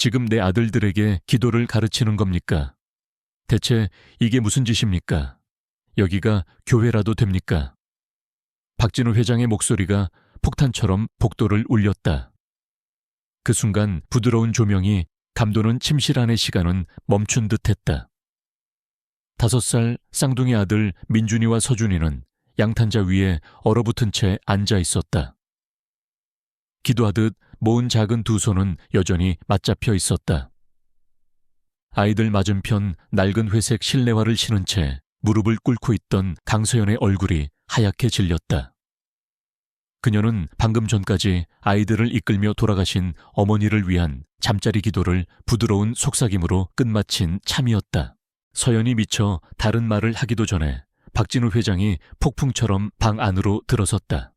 지금 내 아들들에게 기도를 가르치는 겁니까? 대체 이게 무슨 짓입니까? 여기가 교회라도 됩니까? 박진우 회장의 목소리가 폭탄처럼 복도를 울렸다. 그 순간 부드러운 조명이 감도는 침실 안의 시간은 멈춘 듯했다. 5살 쌍둥이 아들 민준이와 서준이는 양탄자 위에 얼어붙은 채 앉아 있었다. 기도하듯 모은 작은 두 손은 여전히 맞잡혀 있었다. 아이들 맞은편 낡은 회색 실내화를 신은 채 무릎을 꿇고 있던 강서연의 얼굴이 하얗게 질렸다. 그녀는 방금 전까지 아이들을 이끌며 돌아가신 어머니를 위한 잠자리 기도를 부드러운 속삭임으로 끝마친 참이었다. 서연이 미쳐 다른 말을 하기도 전에 박진우 회장이 폭풍처럼 방 안으로 들어섰다.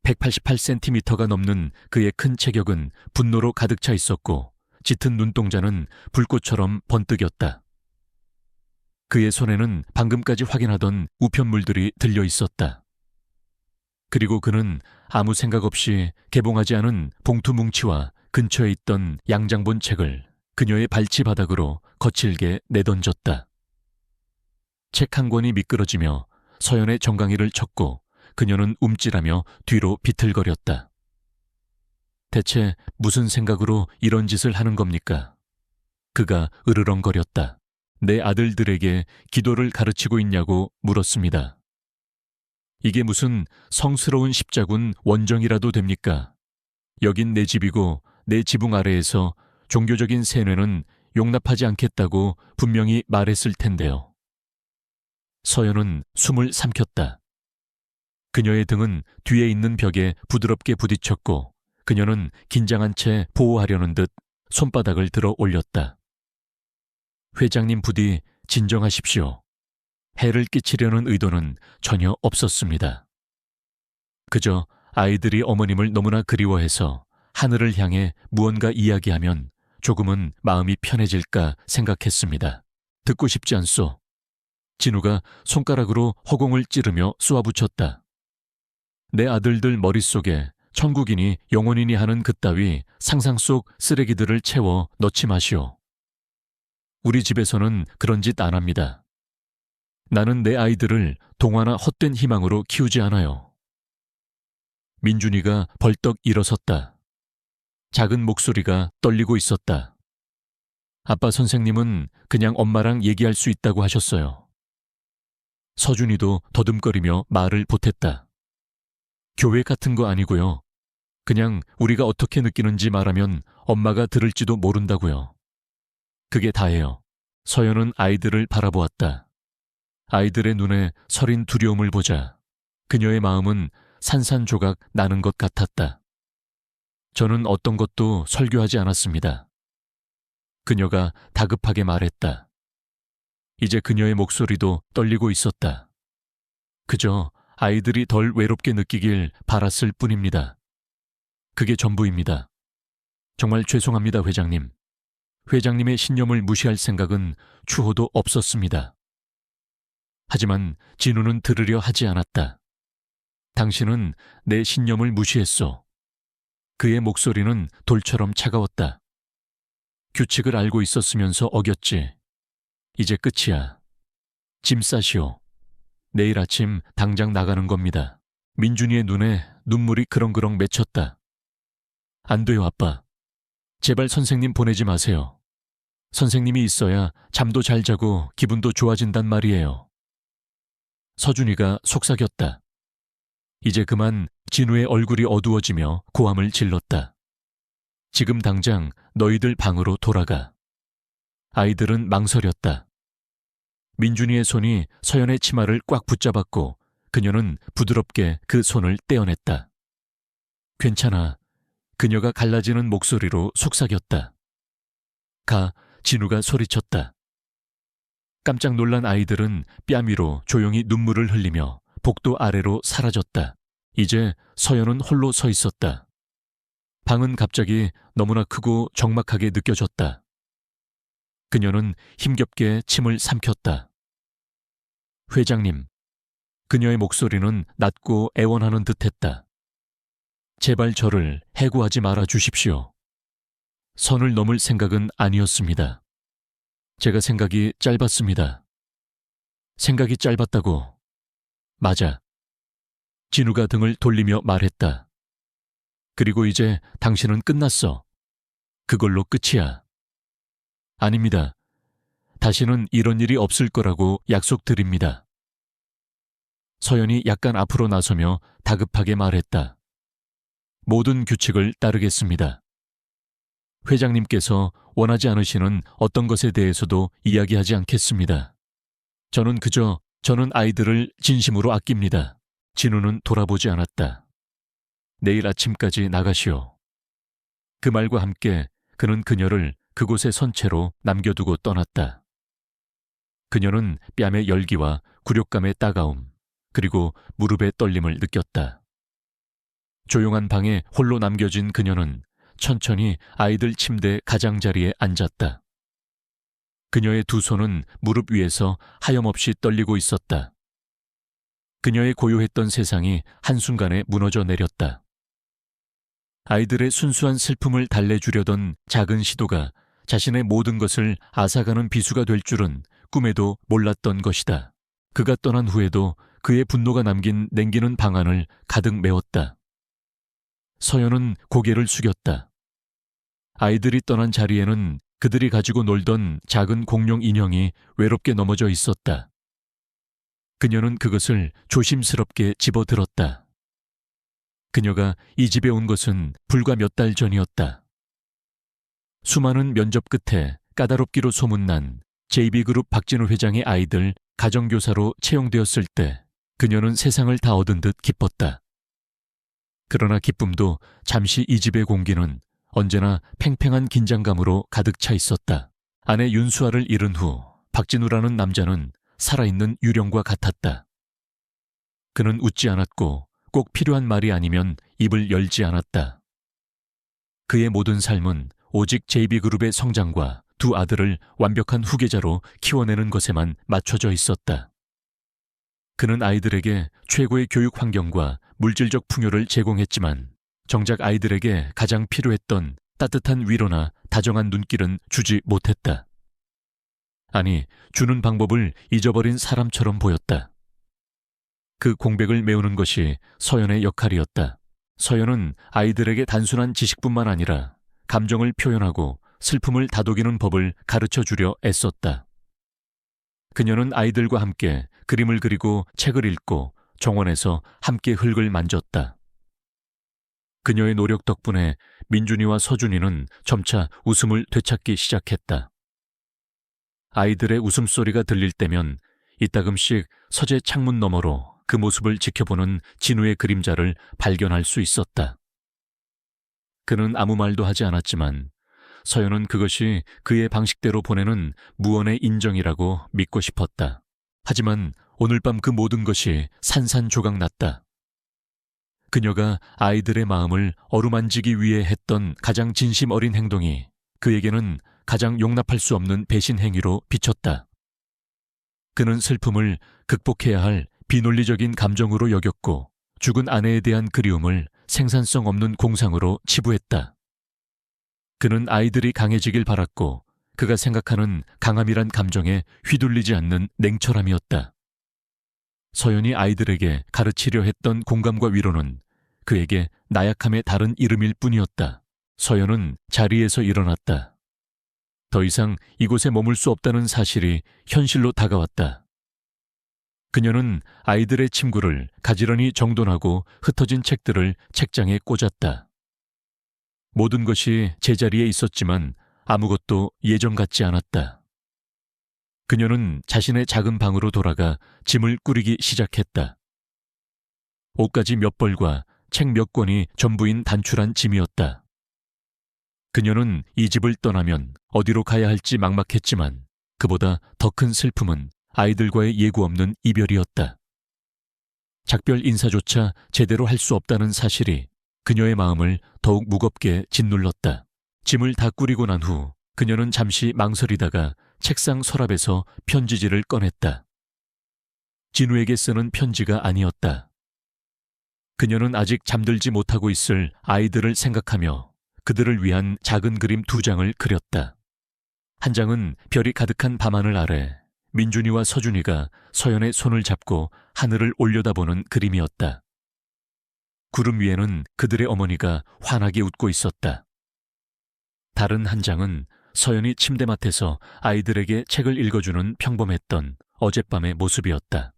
188cm가 넘는 그의 큰 체격은 분노로 가득 차 있었고 짙은 눈동자는 불꽃처럼 번뜩였다. 그의 손에는 방금까지 확인하던 우편물들이 들려 있었다. 그리고 그는 아무 생각 없이 개봉하지 않은 봉투 뭉치와 근처에 있던 양장본 책을 그녀의 발치 바닥으로 거칠게 내던졌다. 책 한 권이 미끄러지며 서연의 정강이를 쳤고 그녀는 움찔하며 뒤로 비틀거렸다. 대체 무슨 생각으로 이런 짓을 하는 겁니까? 그가 으르렁거렸다. 내 아들들에게 기도를 가르치고 있냐고 물었습니다. 이게 무슨 성스러운 십자군 원정이라도 됩니까? 여긴 내 집이고 내 지붕 아래에서 종교적인 세뇌는 용납하지 않겠다고 분명히 말했을 텐데요. 서연은 숨을 삼켰다. 그녀의 등은 뒤에 있는 벽에 부드럽게 부딪혔고 그녀는 긴장한 채 보호하려는 듯 손바닥을 들어 올렸다. 회장님 부디 진정하십시오. 해를 끼치려는 의도는 전혀 없었습니다. 그저 아이들이 어머님을 너무나 그리워해서 하늘을 향해 무언가 이야기하면 조금은 마음이 편해질까 생각했습니다. 듣고 싶지 않소. 진우가 손가락으로 허공을 찌르며 쏘아붙였다. 내 아들들 머릿속에 천국이니 영혼이니 하는 그따위 상상 속 쓰레기들을 채워 넣지 마시오. 우리 집에서는 그런 짓 안 합니다. 나는 내 아이들을 동화나 헛된 희망으로 키우지 않아요. 민준이가 벌떡 일어섰다. 작은 목소리가 떨리고 있었다. 아빠 선생님은 그냥 엄마랑 얘기할 수 있다고 하셨어요. 서준이도 더듬거리며 말을 보탰다. 교회 같은 거 아니고요. 그냥 우리가 어떻게 느끼는지 말하면 엄마가 들을지도 모른다고요. 그게 다예요. 서연은 아이들을 바라보았다. 아이들의 눈에 서린 두려움을 보자 그녀의 마음은 산산조각 나는 것 같았다. 저는 어떤 것도 설교하지 않았습니다. 그녀가 다급하게 말했다. 이제 그녀의 목소리도 떨리고 있었다. 그저 아이들이 덜 외롭게 느끼길 바랐을 뿐입니다. 그게 전부입니다. 정말 죄송합니다, 회장님. 회장님의 신념을 무시할 생각은 추호도 없었습니다. 하지만 진우는 들으려 하지 않았다. 당신은 내 신념을 무시했소. 그의 목소리는 돌처럼 차가웠다. 규칙을 알고 있었으면서 어겼지. 이제 끝이야. 짐 싸시오. 내일 아침 당장 나가는 겁니다. 민준이의 눈에 눈물이 그렁그렁 맺혔다. 안 돼요, 아빠. 제발 선생님 보내지 마세요. 선생님이 있어야 잠도 잘 자고 기분도 좋아진단 말이에요. 서준이가 속삭였다. 이제 그만. 진우의 얼굴이 어두워지며 고함을 질렀다. 지금 당장 너희들 방으로 돌아가. 아이들은 망설였다. 민준이의 손이 서연의 치마를 꽉 붙잡았고 그녀는 부드럽게 그 손을 떼어냈다. 괜찮아. 그녀가 갈라지는 목소리로 속삭였다. 가. 진우가 소리쳤다. 깜짝 놀란 아이들은 뺨 위로 조용히 눈물을 흘리며 복도 아래로 사라졌다. 이제 서연은 홀로 서 있었다. 방은 갑자기 너무나 크고 적막하게 느껴졌다. 그녀는 힘겹게 침을 삼켰다. 회장님. 그녀의 목소리는 낮고 애원하는 듯했다. 제발 저를 해고하지 말아 주십시오. 선을 넘을 생각은 아니었습니다. 제가 생각이 짧았습니다. 생각이 짧았다고. 맞아. 진우가 등을 돌리며 말했다. 그리고 이제 당신은 끝났어. 그걸로 끝이야. 아닙니다. 다시는 이런 일이 없을 거라고 약속드립니다. 서연이 약간 앞으로 나서며 다급하게 말했다. 모든 규칙을 따르겠습니다. 회장님께서 원하지 않으시는 어떤 것에 대해서도 이야기하지 않겠습니다. 저는 아이들을 진심으로 아낍니다. 진우는 돌아보지 않았다. 내일 아침까지 나가시오. 그 말과 함께 그는 그녀를 그곳에 선 채로 남겨두고 떠났다. 그녀는 뺨의 열기와 굴욕감의 따가움, 그리고 무릎의 떨림을 느꼈다. 조용한 방에 홀로 남겨진 그녀는 천천히 아이들 침대 가장자리에 앉았다. 그녀의 두 손은 무릎 위에서 하염없이 떨리고 있었다. 그녀의 고요했던 세상이 한순간에 무너져 내렸다. 아이들의 순수한 슬픔을 달래주려던 작은 시도가 자신의 모든 것을 앗아가는 비수가 될 줄은 꿈에도 몰랐던 것이다. 그가 떠난 후에도 그의 분노가 남긴 냉기는 방 안을 가득 메웠다. 서연은 고개를 숙였다. 아이들이 떠난 자리에는 그들이 가지고 놀던 작은 공룡 인형이 외롭게 넘어져 있었다. 그녀는 그것을 조심스럽게 집어들었다. 그녀가 이 집에 온 것은 불과 몇 달 전이었다. 수많은 면접 끝에 까다롭기로 소문난 JB그룹 박진우 회장의 아이들 가정교사로 채용되었을 때 그녀는 세상을 다 얻은 듯 기뻤다. 그러나 기쁨도 잠시 이 집의 공기는 언제나 팽팽한 긴장감으로 가득 차 있었다. 아내 윤수아를 잃은 후 박진우라는 남자는 살아있는 유령과 같았다. 그는 웃지 않았고 꼭 필요한 말이 아니면 입을 열지 않았다. 그의 모든 삶은 오직 JB그룹의 성장과 두 아들을 완벽한 후계자로 키워내는 것에만 맞춰져 있었다. 그는 아이들에게 최고의 교육 환경과 물질적 풍요를 제공했지만 정작 아이들에게 가장 필요했던 따뜻한 위로나 다정한 눈길은 주지 못했다. 아니, 주는 방법을 잊어버린 사람처럼 보였다. 그 공백을 메우는 것이 서연의 역할이었다. 서연은 아이들에게 단순한 지식뿐만 아니라 감정을 표현하고 슬픔을 다독이는 법을 가르쳐주려 애썼다. 그녀는 아이들과 함께 그림을 그리고 책을 읽고 정원에서 함께 흙을 만졌다. 그녀의 노력 덕분에 민준이와 서준이는 점차 웃음을 되찾기 시작했다. 아이들의 웃음소리가 들릴 때면 이따금씩 서재 창문 너머로 그 모습을 지켜보는 진우의 그림자를 발견할 수 있었다. 그는 아무 말도 하지 않았지만 서연은 그것이 그의 방식대로 보내는 무언의 인정이라고 믿고 싶었다. 하지만 오늘 밤 그 모든 것이 산산조각났다. 그녀가 아이들의 마음을 어루만지기 위해 했던 가장 진심 어린 행동이 그에게는 가장 용납할 수 없는 배신 행위로 비쳤다. 그는 슬픔을 극복해야 할 비논리적인 감정으로 여겼고 죽은 아내에 대한 그리움을 생산성 없는 공상으로 치부했다. 그는 아이들이 강해지길 바랐고 그가 생각하는 강함이란 감정에 휘둘리지 않는 냉철함이었다. 서연이 아이들에게 가르치려 했던 공감과 위로는 그에게 나약함의 다른 이름일 뿐이었다. 서연은 자리에서 일어났다. 더 이상 이곳에 머물 수 없다는 사실이 현실로 다가왔다. 그녀는 아이들의 침구를 가지런히 정돈하고 흩어진 책들을 책장에 꽂았다. 모든 것이 제자리에 있었지만 아무것도 예전 같지 않았다. 그녀는 자신의 작은 방으로 돌아가 짐을 꾸리기 시작했다. 옷가지 몇 벌과 책 몇 권이 전부인 단출한 짐이었다. 그녀는 이 집을 떠나면 어디로 가야 할지 막막했지만 그보다 더 큰 슬픔은 아이들과의 예고 없는 이별이었다. 작별 인사조차 제대로 할 수 없다는 사실이 그녀의 마음을 더욱 무겁게 짓눌렀다. 짐을 다 꾸리고 난 후 그녀는 잠시 망설이다가 책상 서랍에서 편지지를 꺼냈다. 진우에게 쓰는 편지가 아니었다. 그녀는 아직 잠들지 못하고 있을 아이들을 생각하며 그들을 위한 작은 그림 2장을 그렸다. 한 장은 별이 가득한 밤하늘 아래 민준이와 서준이가 서연의 손을 잡고 하늘을 올려다보는 그림이었다. 구름 위에는 그들의 어머니가 환하게 웃고 있었다. 다른 한 장은 서연이 침대맡에서 아이들에게 책을 읽어주는 평범했던 어젯밤의 모습이었다.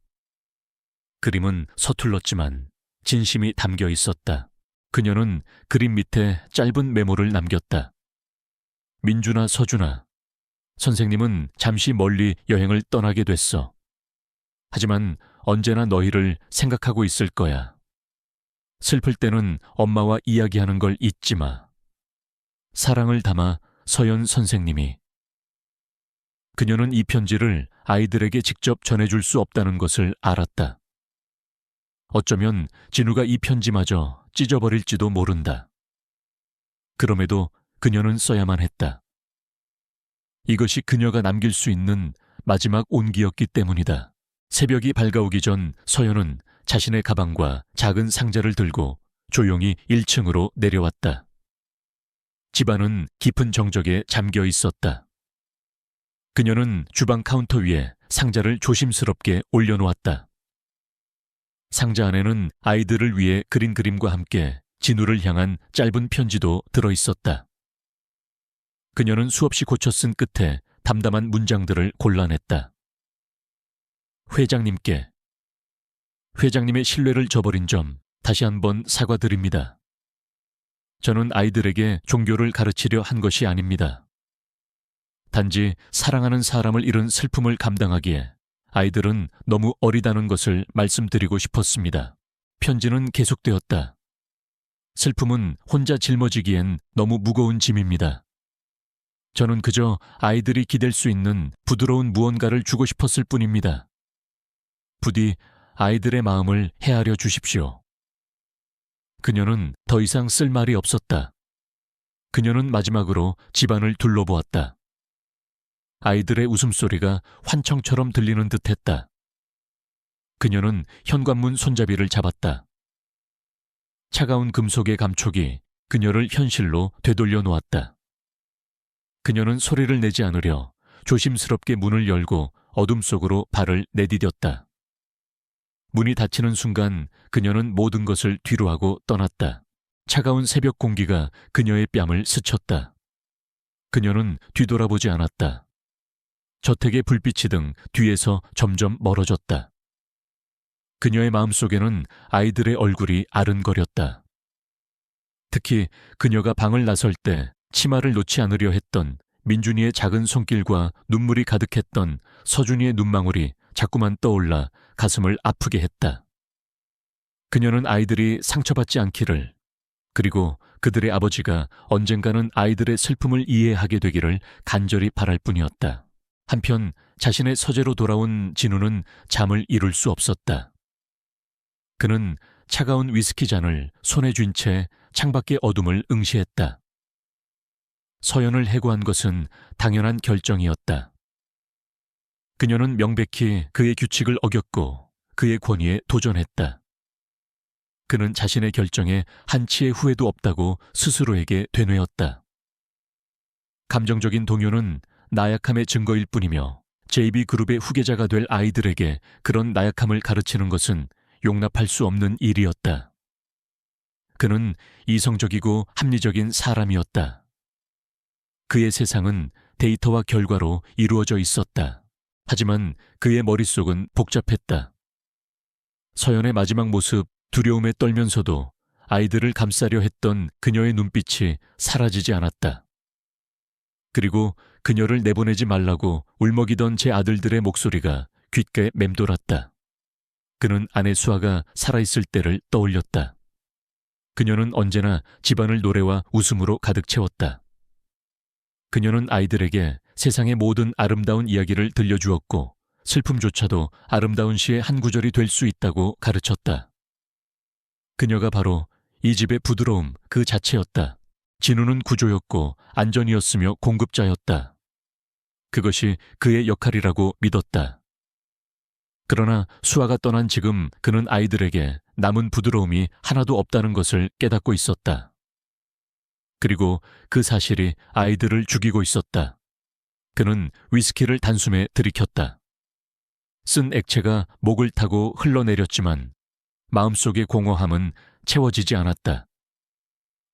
그림은 서툴렀지만 진심이 담겨 있었다. 그녀는 그림 밑에 짧은 메모를 남겼다. 민준아, 서준아, 선생님은 잠시 멀리 여행을 떠나게 됐어. 하지만 언제나 너희를 생각하고 있을 거야. 슬플 때는 엄마와 이야기하는 걸 잊지 마. 사랑을 담아 서연 선생님이. 그녀는 이 편지를 아이들에게 직접 전해줄 수 없다는 것을 알았다. 어쩌면 진우가 이 편지마저 찢어버릴지도 모른다. 그럼에도 그녀는 써야만 했다. 이것이 그녀가 남길 수 있는 마지막 온기였기 때문이다. 새벽이 밝아오기 전 서연은 자신의 가방과 작은 상자를 들고 조용히 1층으로 내려왔다. 집안은 깊은 정적에 잠겨 있었다. 그녀는 주방 카운터 위에 상자를 조심스럽게 올려놓았다. 상자 안에는 아이들을 위해 그린 그림과 함께 진우를 향한 짧은 편지도 들어있었다. 그녀는 수없이 고쳐 쓴 끝에 담담한 문장들을 골라냈다. 회장님께. 회장님의 신뢰를 저버린 점 다시 한번 사과드립니다. 저는 아이들에게 종교를 가르치려 한 것이 아닙니다. 단지 사랑하는 사람을 잃은 슬픔을 감당하기에 아이들은 너무 어리다는 것을 말씀드리고 싶었습니다. 편지는 계속되었다. 슬픔은 혼자 짊어지기엔 너무 무거운 짐입니다. 저는 그저 아이들이 기댈 수 있는 부드러운 무언가를 주고 싶었을 뿐입니다. 부디 아이들의 마음을 헤아려 주십시오. 그녀는 더 이상 쓸 말이 없었다. 그녀는 마지막으로 집안을 둘러보았다. 아이들의 웃음소리가 환청처럼 들리는 듯했다. 그녀는 현관문 손잡이를 잡았다. 차가운 금속의 감촉이 그녀를 현실로 되돌려 놓았다. 그녀는 소리를 내지 않으려 조심스럽게 문을 열고 어둠 속으로 발을 내디뎠다. 문이 닫히는 순간 그녀는 모든 것을 뒤로하고 떠났다. 차가운 새벽 공기가 그녀의 뺨을 스쳤다. 그녀는 뒤돌아보지 않았다. 저택의 불빛이 등 뒤에서 점점 멀어졌다. 그녀의 마음속에는 아이들의 얼굴이 아른거렸다. 특히 그녀가 방을 나설 때 치마를 놓지 않으려 했던 민준이의 작은 손길과 눈물이 가득했던 서준이의 눈망울이 자꾸만 떠올라 가슴을 아프게 했다. 그녀는 아이들이 상처받지 않기를, 그리고 그들의 아버지가 언젠가는 아이들의 슬픔을 이해하게 되기를 간절히 바랄 뿐이었다. 한편 자신의 서재로 돌아온 진우는 잠을 이룰 수 없었다. 그는 차가운 위스키 잔을 손에 쥔 채 창밖의 어둠을 응시했다. 서연을 해고한 것은 당연한 결정이었다. 그녀는 명백히 그의 규칙을 어겼고 그의 권위에 도전했다. 그는 자신의 결정에 한치의 후회도 없다고 스스로에게 되뇌었다. 감정적인 동요는 나약함의 증거일 뿐이며 JB그룹의 후계자가 될 아이들에게 그런 나약함을 가르치는 것은 용납할 수 없는 일이었다. 그는 이성적이고 합리적인 사람이었다. 그의 세상은 데이터와 결과로 이루어져 있었다. 하지만 그의 머릿속은 복잡했다. 서연의 마지막 모습, 두려움에 떨면서도 아이들을 감싸려 했던 그녀의 눈빛이 사라지지 않았다. 그리고 그녀를 내보내지 말라고 울먹이던 제 아들들의 목소리가 귓가에 맴돌았다. 그는 아내 수아가 살아있을 때를 떠올렸다. 그녀는 언제나 집안을 노래와 웃음으로 가득 채웠다. 그녀는 아이들에게 세상의 모든 아름다운 이야기를 들려주었고 슬픔조차도 아름다운 시의 한 구절이 될 수 있다고 가르쳤다. 그녀가 바로 이 집의 부드러움 그 자체였다. 진우는 구조였고 안전이었으며 공급자였다. 그것이 그의 역할이라고 믿었다. 그러나 수아가 떠난 지금 그는 아이들에게 남은 부드러움이 하나도 없다는 것을 깨닫고 있었다. 그리고 그 사실이 아이들을 죽이고 있었다. 그는 위스키를 단숨에 들이켰다. 쓴 액체가 목을 타고 흘러내렸지만 마음속의 공허함은 채워지지 않았다.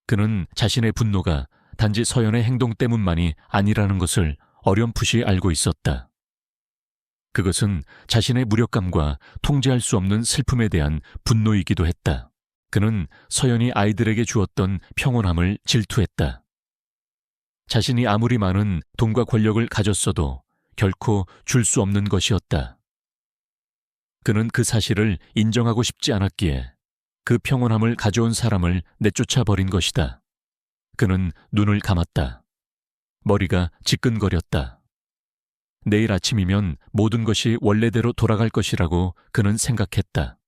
그는 자신의 분노가 단지 서연의 행동 때문만이 아니라는 것을 어렴풋이 알고 있었다. 그것은 자신의 무력감과 통제할 수 없는 슬픔에 대한 분노이기도 했다. 그는 서연이 아이들에게 주었던 평온함을 질투했다. 자신이 아무리 많은 돈과 권력을 가졌어도 결코 줄 수 없는 것이었다. 그는 그 사실을 인정하고 싶지 않았기에 그 평온함을 가져온 사람을 내쫓아 버린 것이다. 그는 눈을 감았다. 머리가 지끈거렸다. 내일 아침이면 모든 것이 원래대로 돌아갈 것이라고 그는 생각했다.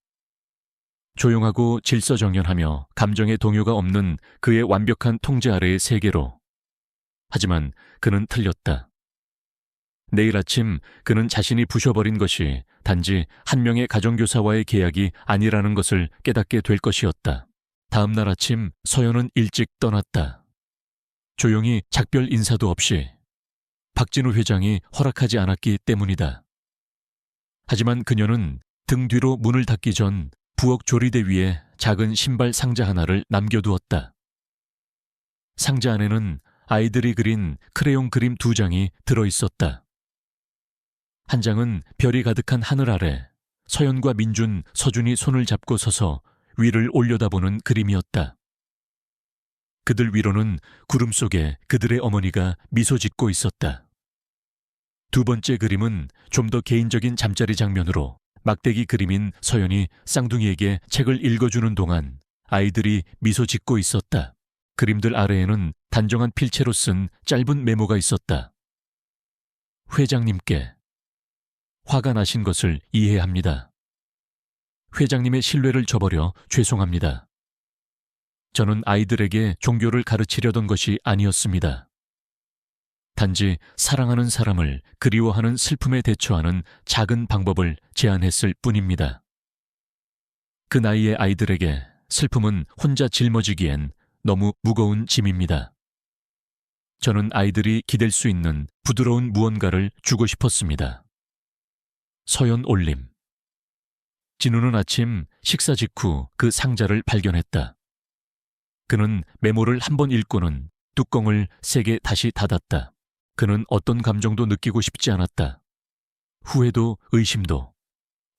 조용하고 질서정연하며 감정의 동요가 없는 그의 완벽한 통제 아래의 세계로. 하지만 그는 틀렸다. 내일 아침 그는 자신이 부셔버린 것이 단지 한 명의 가정교사와의 계약이 아니라는 것을 깨닫게 될 것이었다. 다음 날 아침 서연은 일찍 떠났다. 조용히 작별 인사도 없이. 박진우 회장이 허락하지 않았기 때문이다. 하지만 그녀는 등 뒤로 문을 닫기 전 부엌 조리대 위에 작은 신발 상자 하나를 남겨두었다. 상자 안에는 아이들이 그린 크레용 그림 2장이 들어있었다. 한 장은 별이 가득한 하늘 아래 서연과 민준, 서준이 손을 잡고 서서 위를 올려다보는 그림이었다. 그들 위로는 구름 속에 그들의 어머니가 미소 짓고 있었다. 두 번째 그림은 좀 더 개인적인 잠자리 장면으로 막대기 그림인 서연이 쌍둥이에게 책을 읽어주는 동안 아이들이 미소 짓고 있었다. 그림들 아래에는 단정한 필체로 쓴 짧은 메모가 있었다. 회장님께 화가 나신 것을 이해합니다. 회장님의 신뢰를 저버려 죄송합니다. 저는 아이들에게 종교를 가르치려던 것이 아니었습니다. 단지 사랑하는 사람을 그리워하는 슬픔에 대처하는 작은 방법을 제안했을 뿐입니다. 그 나이의 아이들에게 슬픔은 혼자 짊어지기엔 너무 무거운 짐입니다. 저는 아이들이 기댈 수 있는 부드러운 무언가를 주고 싶었습니다. 서연 올림. 진우는 아침 식사 직후 그 상자를 발견했다. 그는 메모를 한 번 읽고는 뚜껑을 세게 다시 닫았다. 그는 어떤 감정도 느끼고 싶지 않았다. 후회도 의심도.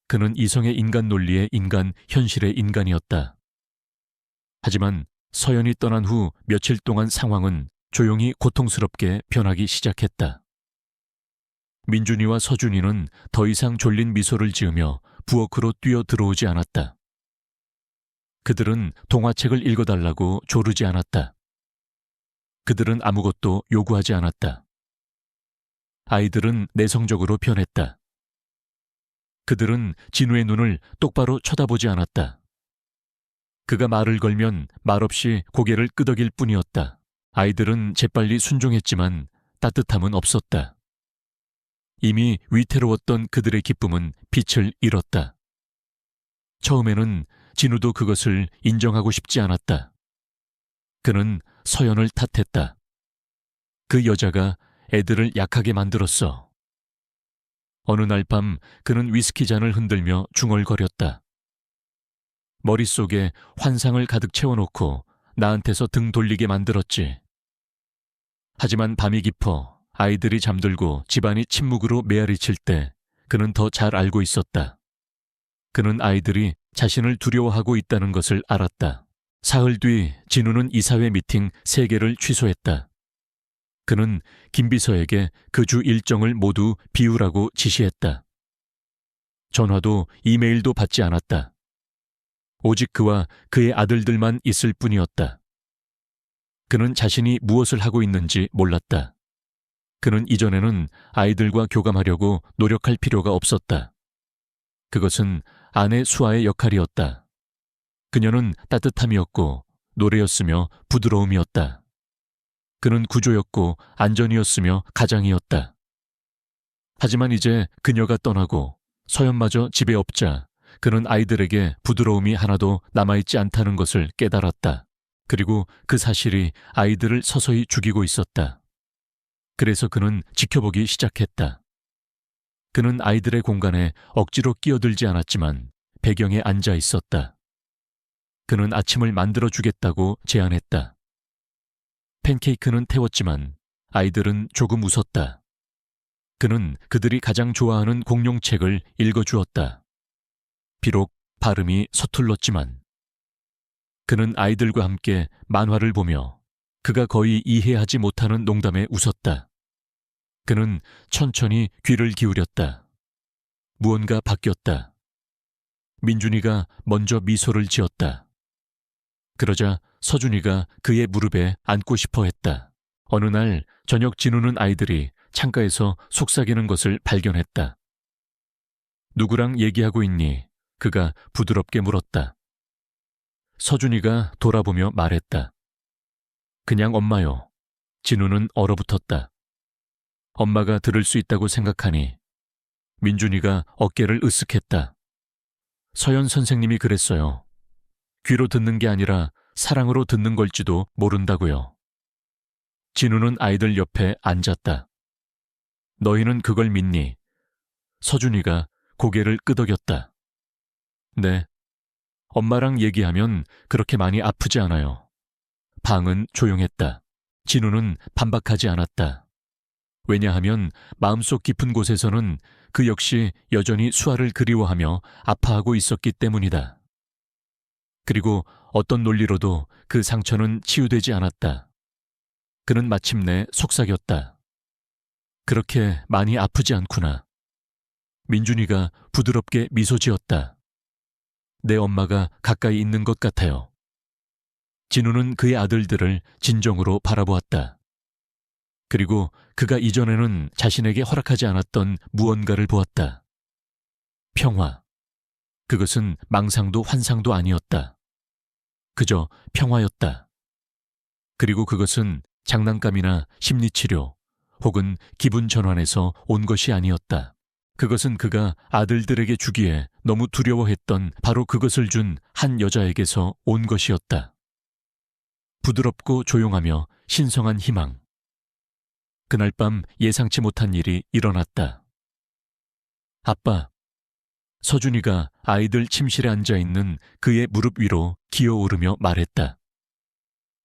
그는 이성의 인간 논리의 인간, 현실의 인간이었다. 하지만 서연이 떠난 후 며칠 동안 상황은 조용히 고통스럽게 변하기 시작했다. 민준이와 서준이는 더 이상 졸린 미소를 지으며 부엌으로 뛰어 들어오지 않았다. 그들은 동화책을 읽어달라고 조르지 않았다. 그들은 아무것도 요구하지 않았다. 아이들은 내성적으로 변했다. 그들은 진우의 눈을 똑바로 쳐다보지 않았다. 그가 말을 걸면 말없이 고개를 끄덕일 뿐이었다. 아이들은 재빨리 순종했지만 따뜻함은 없었다. 이미 위태로웠던 그들의 기쁨은 빛을 잃었다. 처음에는 진우도 그것을 인정하고 싶지 않았다. 그는 서연을 탓했다. 그 여자가 애들을 약하게 만들었어. 어느 날 밤 그는 위스키 잔을 흔들며 중얼거렸다. 머릿속에 환상을 가득 채워놓고 나한테서 등 돌리게 만들었지. 하지만 밤이 깊어 아이들이 잠들고 집안이 침묵으로 메아리칠 때 그는 더 잘 알고 있었다. 그는 아이들이 자신을 두려워하고 있다는 것을 알았다. 사흘 뒤 진우는 이사회 미팅 3개를 취소했다. 그는 김 비서에게 그 주 일정을 모두 비우라고 지시했다. 전화도 이메일도 받지 않았다. 오직 그와 그의 아들들만 있을 뿐이었다. 그는 자신이 무엇을 하고 있는지 몰랐다. 그는 이전에는 아이들과 교감하려고 노력할 필요가 없었다. 그것은 아내 수아의 역할이었다. 그녀는 따뜻함이었고 노래였으며 부드러움이었다. 그는 구조였고 안전이었으며 가장이었다. 하지만 이제 그녀가 떠나고 서연마저 집에 없자 그는 아이들에게 부드러움이 하나도 남아있지 않다는 것을 깨달았다. 그리고 그 사실이 아이들을 서서히 죽이고 있었다. 그래서 그는 지켜보기 시작했다. 그는 아이들의 공간에 억지로 끼어들지 않았지만 배경에 앉아 있었다. 그는 아침을 만들어 주겠다고 제안했다. 팬케이크는 태웠지만 아이들은 조금 웃었다. 그는 그들이 가장 좋아하는 공룡책을 읽어주었다. 비록 발음이 서툴렀지만 그는 아이들과 함께 만화를 보며 그가 거의 이해하지 못하는 농담에 웃었다. 그는 천천히 귀를 기울였다. 무언가 바뀌었다. 민준이가 먼저 미소를 지었다. 그러자 서준이가 그의 무릎에 앉고 싶어 했다. 어느 날 저녁 진우는 아이들이 창가에서 속삭이는 것을 발견했다. 누구랑 얘기하고 있니? 그가 부드럽게 물었다. 서준이가 돌아보며 말했다. 그냥 엄마요. 진우는 얼어붙었다. 엄마가 들을 수 있다고 생각하니 민준이가 어깨를 으쓱했다. 서연 선생님이 그랬어요. 귀로 듣는 게 아니라 사랑으로 듣는 걸지도 모른다고요. 진우는 아이들 옆에 앉았다. 너희는 그걸 믿니? 서준이가 고개를 끄덕였다. 네. 엄마랑 얘기하면 그렇게 많이 아프지 않아요. 방은 조용했다. 진우는 반박하지 않았다. 왜냐하면 마음속 깊은 곳에서는 그 역시 여전히 수아를 그리워하며 아파하고 있었기 때문이다. 그리고 어떤 논리로도 그 상처는 치유되지 않았다. 그는 마침내 속삭였다. 그렇게 많이 아프지 않구나. 민준이가 부드럽게 미소 지었다. 내 엄마가 가까이 있는 것 같아요. 진우는 그의 아들들을 진정으로 바라보았다. 그리고 그가 이전에는 자신에게 허락하지 않았던 무언가를 보았다. 평화. 그것은 망상도 환상도 아니었다. 그저 평화였다. 그리고 그것은 장난감이나 심리치료 혹은 기분 전환에서 온 것이 아니었다. 그것은 그가 아들들에게 주기에 너무 두려워했던 바로 그것을 준 한 여자에게서 온 것이었다. 부드럽고 조용하며 신성한 희망. 그날 밤 예상치 못한 일이 일어났다. 아빠. 서준이가 아이들 침실에 앉아있는 그의 무릎 위로 기어오르며 말했다.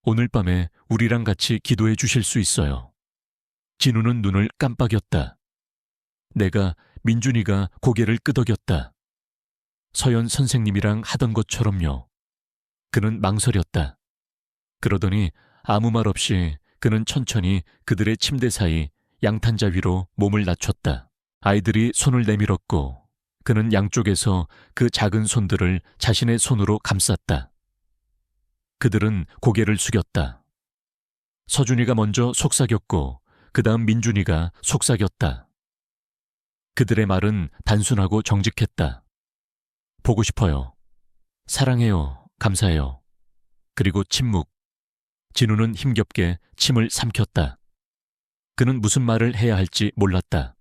오늘 밤에 우리랑 같이 기도해 주실 수 있어요. 진우는 눈을 깜빡였다. 내가 민준이가 고개를 끄덕였다. 서연 선생님이랑 하던 것처럼요. 그는 망설였다. 그러더니 아무 말 없이 그는 천천히 그들의 침대 사이 양탄자 위로 몸을 낮췄다. 아이들이 손을 내밀었고 그는 양쪽에서 그 작은 손들을 자신의 손으로 감쌌다. 그들은 고개를 숙였다. 서준이가 먼저 속삭였고 그 다음 민준이가 속삭였다. 그들의 말은 단순하고 정직했다. 보고 싶어요. 사랑해요. 감사해요. 그리고 침묵. 진우는 힘겹게 침을 삼켰다. 그는 무슨 말을 해야 할지 몰랐다.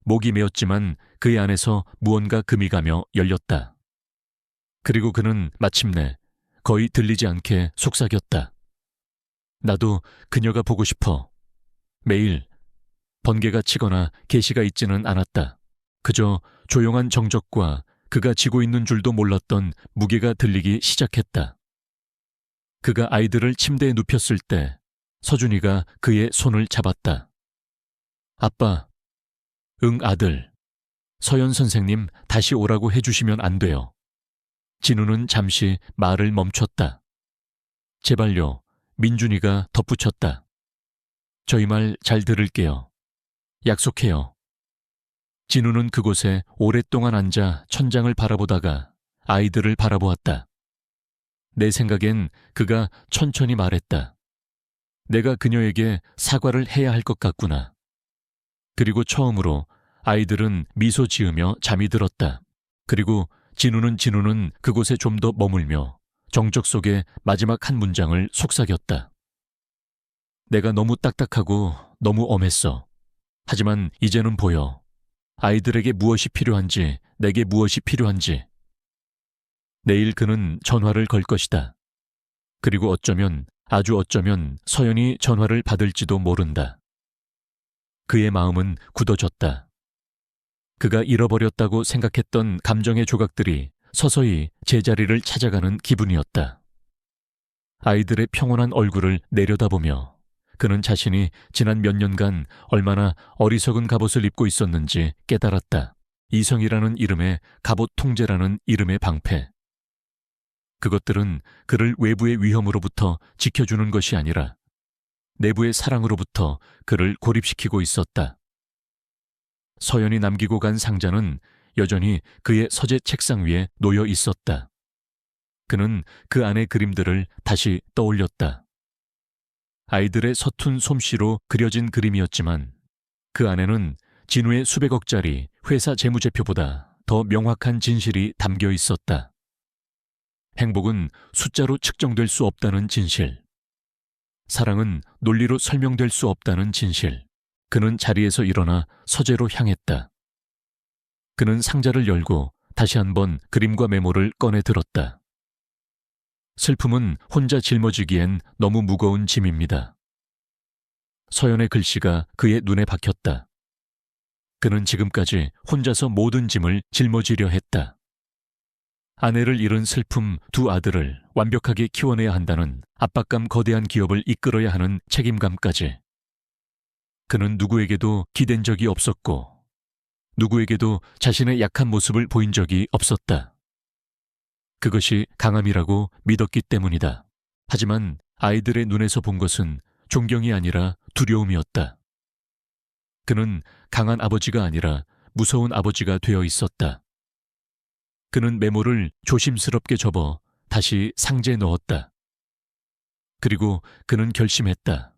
목이 메었지만 그의 안에서 무언가 금이 가며 열렸다. 그리고 그는 마침내 거의 들리지 않게 속삭였다. 나도 그녀가 보고 싶어. 매일 번개가 치거나 계시가 있지는 않았다. 그저 조용한 정적과 그가 지고 있는 줄도 몰랐던 무게가 들리기 시작했다. 그가 아이들을 침대에 눕혔을 때 서준이가 그의 손을 잡았다. 아빠. 응, 아들. 서연 선생님 다시 오라고 해주시면 안 돼요. 진우는 잠시 말을 멈췄다. 제발요. 민준이가 덧붙였다. 저희 말 잘 들을게요. 약속해요. 진우는 그곳에 오랫동안 앉아 천장을 바라보다가 아이들을 바라보았다. 내 생각엔 그가 천천히 말했다. 내가 그녀에게 사과를 해야 할 것 같구나. 그리고 처음으로 아이들은 미소 지으며 잠이 들었다. 그리고 진우는 그곳에 좀 더 머물며 정적 속에 마지막 한 문장을 속삭였다. 내가 너무 딱딱하고 너무 엄했어. 하지만 이제는 보여. 아이들에게 무엇이 필요한지, 내게 무엇이 필요한지. 내일 그는 전화를 걸 것이다. 그리고 어쩌면, 아주 어쩌면 서연이 전화를 받을지도 모른다. 그의 마음은 굳어졌다. 그가 잃어버렸다고 생각했던 감정의 조각들이 서서히 제자리를 찾아가는 기분이었다. 아이들의 평온한 얼굴을 내려다보며 그는 자신이 지난 몇 년간 얼마나 어리석은 갑옷을 입고 있었는지 깨달았다. 이성이라는 이름의 갑옷 통제라는 이름의 방패. 그것들은 그를 외부의 위험으로부터 지켜주는 것이 아니라 내부의 사랑으로부터 그를 고립시키고 있었다. 서연이 남기고 간 상자는 여전히 그의 서재 책상 위에 놓여 있었다. 그는 그 안의 그림들을 다시 떠올렸다. 아이들의 서툰 솜씨로 그려진 그림이었지만 그 안에는 진우의 수백억짜리 회사 재무제표보다 더 명확한 진실이 담겨 있었다. 행복은 숫자로 측정될 수 없다는 진실. 사랑은 논리로 설명될 수 없다는 진실. 그는 자리에서 일어나 서재로 향했다. 그는 상자를 열고 다시 한번 그림과 메모를 꺼내 들었다. 슬픔은 혼자 짊어지기엔 너무 무거운 짐입니다. 서연의 글씨가 그의 눈에 박혔다. 그는 지금까지 혼자서 모든 짐을 짊어지려 했다. 아내를 잃은 슬픔, 두 아들을 완벽하게 키워내야 한다는 압박감, 거대한 기업을 이끌어야 하는 책임감까지. 그는 누구에게도 기댄 적이 없었고 누구에게도 자신의 약한 모습을 보인 적이 없었다. 그것이 강함이라고 믿었기 때문이다. 하지만 아이들의 눈에서 본 것은 존경이 아니라 두려움이었다. 그는 강한 아버지가 아니라 무서운 아버지가 되어 있었다. 그는 메모를 조심스럽게 접어 다시 상자에 넣었다. 그리고 그는 결심했다.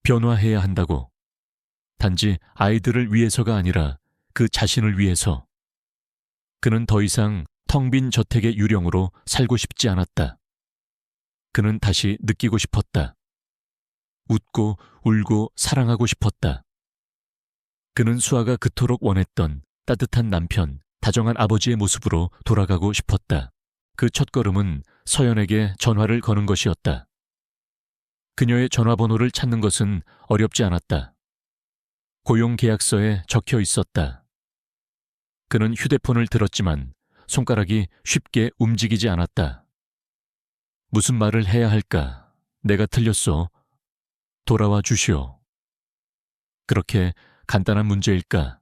변화해야 한다고. 단지 아이들을 위해서가 아니라 그 자신을 위해서. 그는 더 이상 텅 빈 저택의 유령으로 살고 싶지 않았다. 그는 다시 느끼고 싶었다. 웃고 울고 사랑하고 싶었다. 그는 수아가 그토록 원했던 따뜻한 남편, 다정한 아버지의 모습으로 돌아가고 싶었다. 그 첫걸음은 서연에게 전화를 거는 것이었다. 그녀의 전화번호를 찾는 것은 어렵지 않았다. 고용계약서에 적혀 있었다. 그는 휴대폰을 들었지만 손가락이 쉽게 움직이지 않았다. 무슨 말을 해야 할까? 내가 틀렸소. 돌아와 주시오. 그렇게 간단한 문제일까?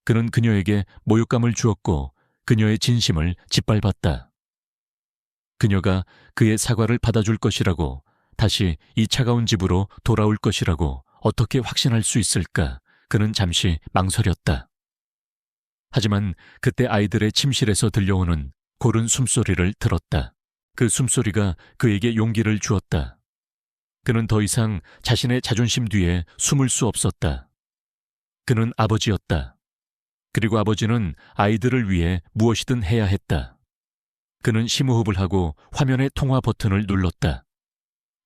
그는 그녀에게 모욕감을 주었고 그녀의 진심을 짓밟았다. 그녀가 그의 사과를 받아줄 것이라고, 다시 이 차가운 집으로 돌아올 것이라고 어떻게 확신할 수 있을까? 그는 잠시 망설였다. 하지만 그때 아이들의 침실에서 들려오는 고른 숨소리를 들었다. 그 숨소리가 그에게 용기를 주었다. 그는 더 이상 자신의 자존심 뒤에 숨을 수 없었다. 그는 아버지였다. 그리고 아버지는 아이들을 위해 무엇이든 해야 했다. 그는 심호흡을 하고 화면의 통화 버튼을 눌렀다.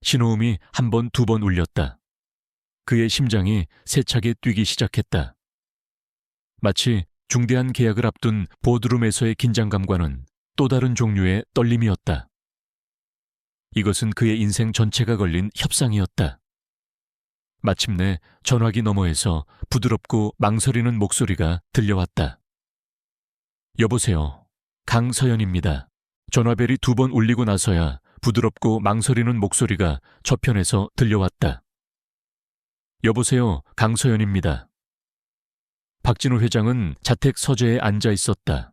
신호음이 한 번, 두 번 울렸다. 그의 심장이 세차게 뛰기 시작했다. 마치 중대한 계약을 앞둔 보드룸에서의 긴장감과는 또 다른 종류의 떨림이었다. 이것은 그의 인생 전체가 걸린 협상이었다. 마침내 전화기 너머에서 부드럽고 망설이는 목소리가 들려왔다. 여보세요. 강서연입니다. 전화벨이 두 번 울리고 나서야 부드럽고 망설이는 목소리가 저편에서 들려왔다. 여보세요. 강서연입니다. 박진우 회장은 자택 서재에 앉아 있었다.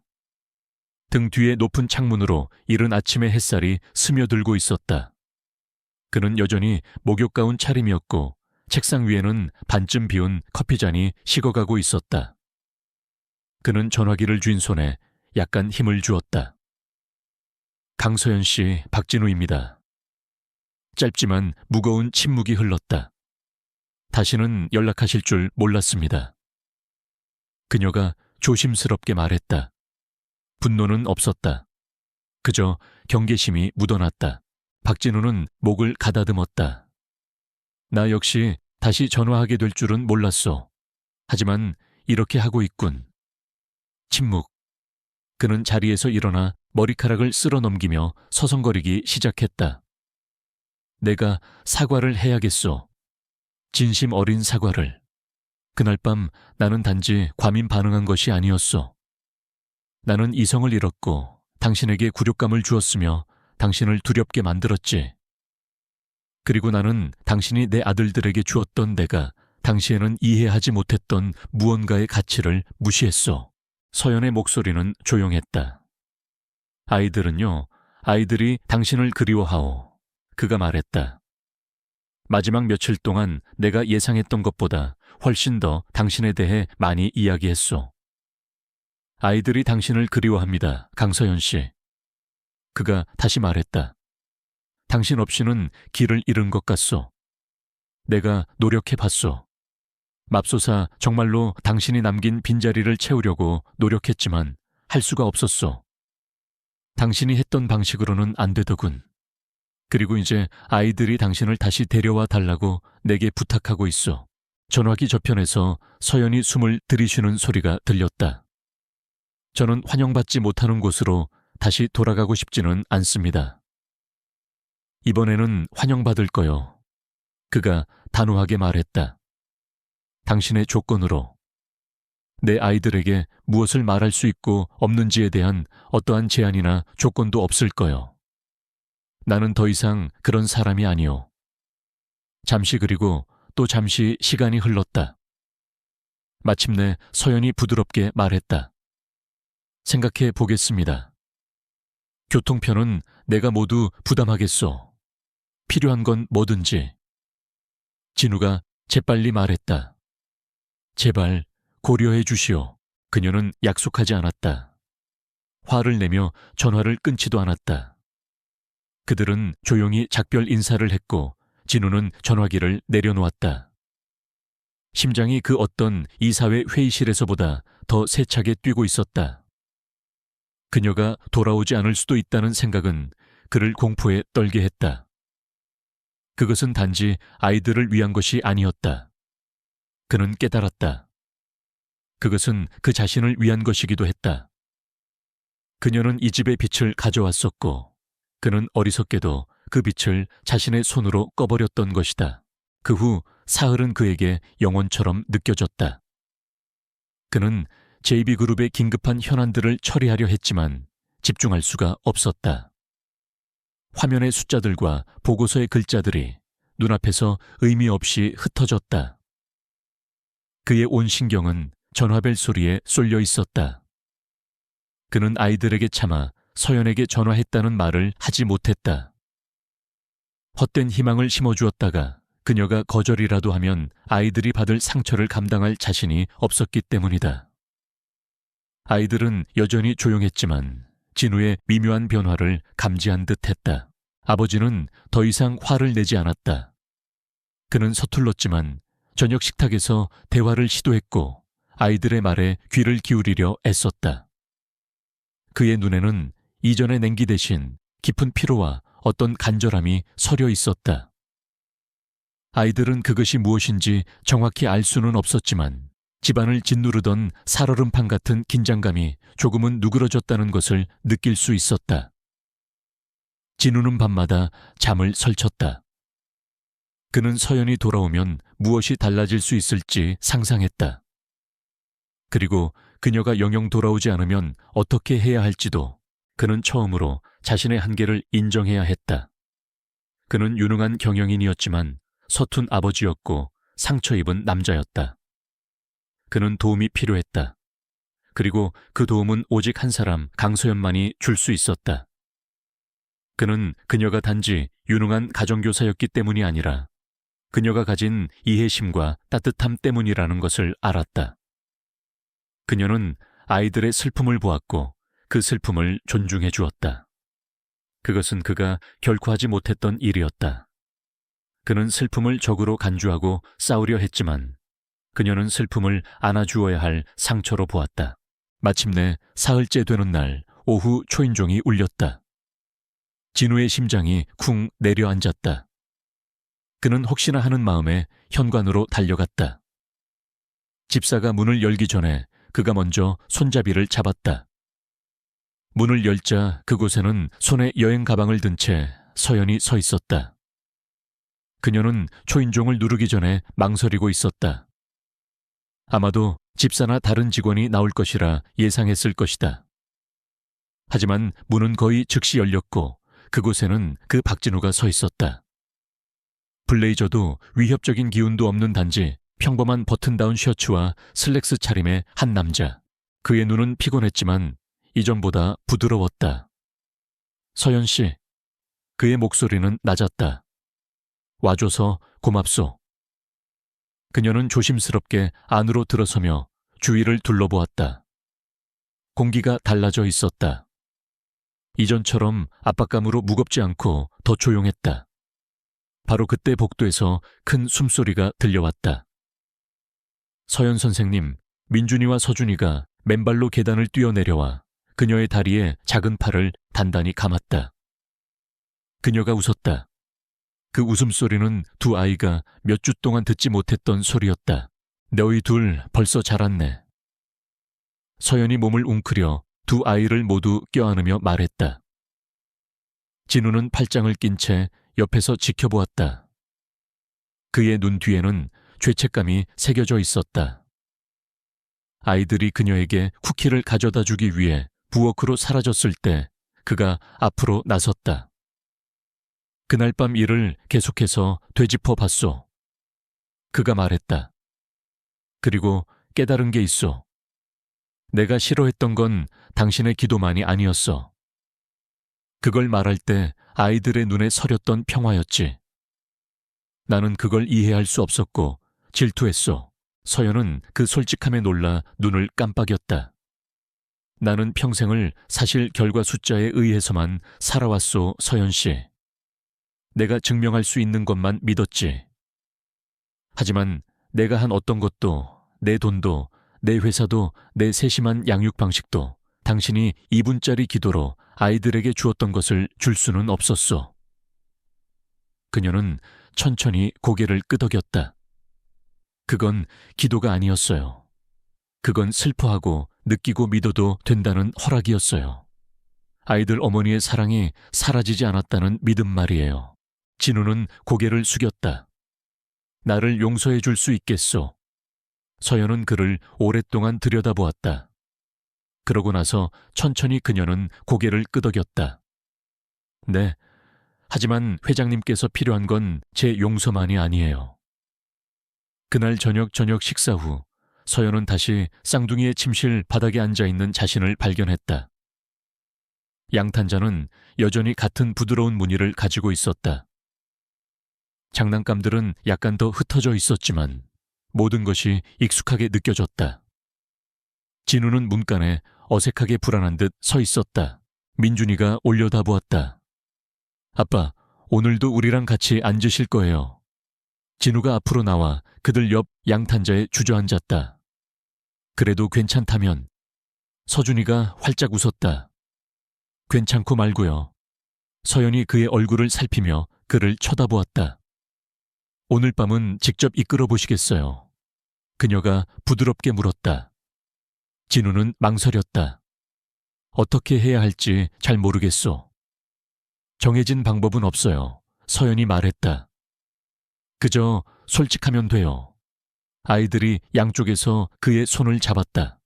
등 뒤에 높은 창문으로 이른 아침의 햇살이 스며들고 있었다. 그는 여전히 목욕 가운 차림이었고 책상 위에는 반쯤 비운 커피잔이 식어가고 있었다. 그는 전화기를 쥔 손에 약간 힘을 주었다. 강서연 씨, 박진우입니다. 짧지만 무거운 침묵이 흘렀다. 다시는 연락하실 줄 몰랐습니다. 그녀가 조심스럽게 말했다. 분노는 없었다. 그저 경계심이 묻어났다. 박진우는 목을 가다듬었다. 나 역시 다시 전화하게 될 줄은 몰랐어. 하지만 이렇게 하고 있군. 침묵. 그는 자리에서 일어나 머리카락을 쓸어 넘기며 서성거리기 시작했다. 내가 사과를 해야겠소. 진심 어린 사과를. 그날 밤 나는 단지 과민 반응한 것이 아니었소. 나는 이성을 잃었고 당신에게 굴욕감을 주었으며 당신을 두렵게 만들었지. 그리고 나는 당신이 내 아들들에게 주었던 내가 당시에는 이해하지 못했던 무언가의 가치를 무시했소. 서연의 목소리는 조용했다. 아이들은요, 아이들이 당신을 그리워하오. 그가 말했다. 마지막 며칠 동안 내가 예상했던 것보다 훨씬 더 당신에 대해 많이 이야기했소. 아이들이 당신을 그리워합니다, 강서연 씨. 그가 다시 말했다. 당신 없이는 길을 잃은 것 같소. 내가 노력해봤소. 맙소사 정말로 당신이 남긴 빈자리를 채우려고 노력했지만 할 수가 없었소. 당신이 했던 방식으로는 안 되더군. 그리고 이제 아이들이 당신을 다시 데려와 달라고 내게 부탁하고 있어. 전화기 저편에서 서연이 숨을 들이쉬는 소리가 들렸다. 저는 환영받지 못하는 곳으로 다시 돌아가고 싶지는 않습니다. 이번에는 환영받을 거요. 그가 단호하게 말했다. 당신의 조건으로. 내 아이들에게 무엇을 말할 수 있고 없는지에 대한 어떠한 제한이나 조건도 없을 거요. 나는 더 이상 그런 사람이 아니오. 잠시 그리고 또 잠시 시간이 흘렀다. 마침내 서연이 부드럽게 말했다. 생각해 보겠습니다. 교통편은 내가 모두 부담하겠소. 필요한 건 뭐든지. 진우가 재빨리 말했다. 제발 고려해 주시오. 그녀는 약속하지 않았다. 화를 내며 전화를 끊지도 않았다. 그들은 조용히 작별 인사를 했고 진우는 전화기를 내려놓았다. 심장이 그 어떤 이사회 회의실에서보다 더 세차게 뛰고 있었다. 그녀가 돌아오지 않을 수도 있다는 생각은 그를 공포에 떨게 했다. 그것은 단지 아이들을 위한 것이 아니었다. 그는 깨달았다. 그것은 그 자신을 위한 것이기도 했다. 그녀는 이 집의 빛을 가져왔었고 그는 어리석게도 그 빛을 자신의 손으로 꺼버렸던 것이다. 그 후 사흘은 그에게 영원처럼 느껴졌다. 그는 JB그룹의 긴급한 현안들을 처리하려 했지만 집중할 수가 없었다. 화면의 숫자들과 보고서의 글자들이 눈앞에서 의미 없이 흩어졌다. 그의 온 신경은 전화벨 소리에 쏠려 있었다. 그는 아이들에게 차마 서연에게 전화했다는 말을 하지 못했다. 헛된 희망을 심어주었다가 그녀가 거절이라도 하면 아이들이 받을 상처를 감당할 자신이 없었기 때문이다. 아이들은 여전히 조용했지만 진우의 미묘한 변화를 감지한 듯했다. 아버지는 더 이상 화를 내지 않았다. 그는 서툴렀지만 저녁 식탁에서 대화를 시도했고 아이들의 말에 귀를 기울이려 애썼다. 그의 눈에는 이전의 냉기 대신 깊은 피로와 어떤 간절함이 서려 있었다. 아이들은 그것이 무엇인지 정확히 알 수는 없었지만 집안을 짓누르던 살얼음판 같은 긴장감이 조금은 누그러졌다는 것을 느낄 수 있었다. 진우는 밤마다 잠을 설쳤다. 그는 서연이 돌아오면 무엇이 달라질 수 있을지 상상했다. 그리고 그녀가 영영 돌아오지 않으면 어떻게 해야 할지도 그는 처음으로 자신의 한계를 인정해야 했다. 그는 유능한 경영인이었지만 서툰 아버지였고 상처 입은 남자였다. 그는 도움이 필요했다. 그리고 그 도움은 오직 한 사람, 강소연만이 줄 수 있었다. 그는 그녀가 단지 유능한 가정교사였기 때문이 아니라 그녀가 가진 이해심과 따뜻함 때문이라는 것을 알았다. 그녀는 아이들의 슬픔을 보았고 그 슬픔을 존중해 주었다. 그것은 그가 결코 하지 못했던 일이었다. 그는 슬픔을 적으로 간주하고 싸우려 했지만 그녀는 슬픔을 안아주어야 할 상처로 보았다. 마침내 사흘째 되는 날 오후 초인종이 울렸다. 진우의 심장이 쿵 내려앉았다. 그는 혹시나 하는 마음에 현관으로 달려갔다. 집사가 문을 열기 전에 그가 먼저 손잡이를 잡았다. 문을 열자 그곳에는 손에 여행 가방을 든 채 서연이 서 있었다. 그녀는 초인종을 누르기 전에 망설이고 있었다. 아마도 집사나 다른 직원이 나올 것이라 예상했을 것이다. 하지만 문은 거의 즉시 열렸고 그곳에는 그 박진우가 서 있었다. 블레이저도 위협적인 기운도 없는 단지 평범한 버튼다운 셔츠와 슬랙스 차림의 한 남자. 그의 눈은 피곤했지만 이전보다 부드러웠다. 서연 씨. 그의 목소리는 낮았다. 와줘서 고맙소. 그녀는 조심스럽게 안으로 들어서며 주위를 둘러보았다. 공기가 달라져 있었다. 이전처럼 압박감으로 무겁지 않고 더 조용했다. 바로 그때 복도에서 큰 숨소리가 들려왔다. 서연 선생님, 민준이와 서준이가 맨발로 계단을 뛰어내려와 그녀의 다리에 작은 팔을 단단히 감았다. 그녀가 웃었다. 그 웃음소리는 두 아이가 몇 주 동안 듣지 못했던 소리였다. 너희 둘 벌써 자랐네. 서연이 몸을 웅크려 두 아이를 모두 껴안으며 말했다. 진우는 팔짱을 낀 채 옆에서 지켜보았다. 그의 눈 뒤에는 죄책감이 새겨져 있었다. 아이들이 그녀에게 쿠키를 가져다 주기 위해 부엌으로 사라졌을 때 그가 앞으로 나섰다. 그날 밤 일을 계속해서 되짚어 봤소. 그가 말했다. 그리고 깨달은 게 있어. 내가 싫어했던 건 당신의 기도만이 아니었어. 그걸 말할 때 아이들의 눈에 서렸던 평화였지. 나는 그걸 이해할 수 없었고 질투했어. 서연은 그 솔직함에 놀라 눈을 깜빡였다. 나는 평생을 사실 결과 숫자에 의해서만 살아왔소, 서연 씨. 내가 증명할 수 있는 것만 믿었지. 하지만 내가 한 어떤 것도, 내 돈도, 내 회사도, 내 세심한 양육 방식도 당신이 2분짜리 기도로 아이들에게 주었던 것을 줄 수는 없었소. 그녀는 천천히 고개를 끄덕였다. 그건 기도가 아니었어요. 그건 슬퍼하고 느끼고 믿어도 된다는 허락이었어요. 아이들 어머니의 사랑이 사라지지 않았다는 믿음 말이에요. 진우는 고개를 숙였다. 나를 용서해 줄 수 있겠소. 서연은 그를 오랫동안 들여다보았다. 그러고 나서 천천히 그녀는 고개를 끄덕였다. 네, 하지만 회장님께서 필요한 건 제 용서만이 아니에요. 그날 저녁 식사 후 서연은 다시 쌍둥이의 침실 바닥에 앉아있는 자신을 발견했다. 양탄자는 여전히 같은 부드러운 무늬를 가지고 있었다. 장난감들은 약간 더 흩어져 있었지만 모든 것이 익숙하게 느껴졌다. 진우는 문간에 어색하게 불안한 듯 서 있었다. 민준이가 올려다보았다. 아빠, 오늘도 우리랑 같이 앉으실 거예요. 진우가 앞으로 나와 그들 옆 양탄자에 주저앉았다. 그래도 괜찮다면? 서준이가 활짝 웃었다. 괜찮고 말고요. 서연이 그의 얼굴을 살피며 그를 쳐다보았다. 오늘 밤은 직접 이끌어 보시겠어요? 그녀가 부드럽게 물었다. 진우는 망설였다. 어떻게 해야 할지 잘 모르겠소. 정해진 방법은 없어요. 서연이 말했다. 그저 솔직하면 돼요. 아이들이 양쪽에서 그의 손을 잡았다.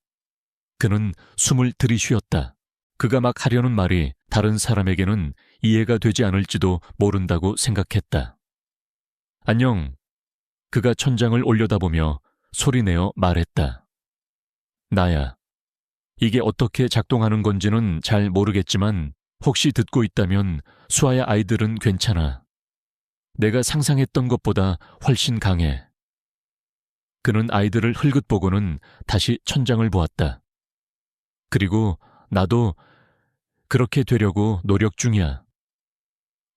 그는 숨을 들이쉬었다. 그가 막 하려는 말이 다른 사람에게는 이해가 되지 않을지도 모른다고 생각했다. 안녕. 그가 천장을 올려다보며 소리내어 말했다. 나야. 이게 어떻게 작동하는 건지는 잘 모르겠지만 혹시 듣고 있다면 수아의 아이들은 괜찮아. 내가 상상했던 것보다 훨씬 강해. 그는 아이들을 흘긋 보고는 다시 천장을 보았다. 그리고 나도 그렇게 되려고 노력 중이야.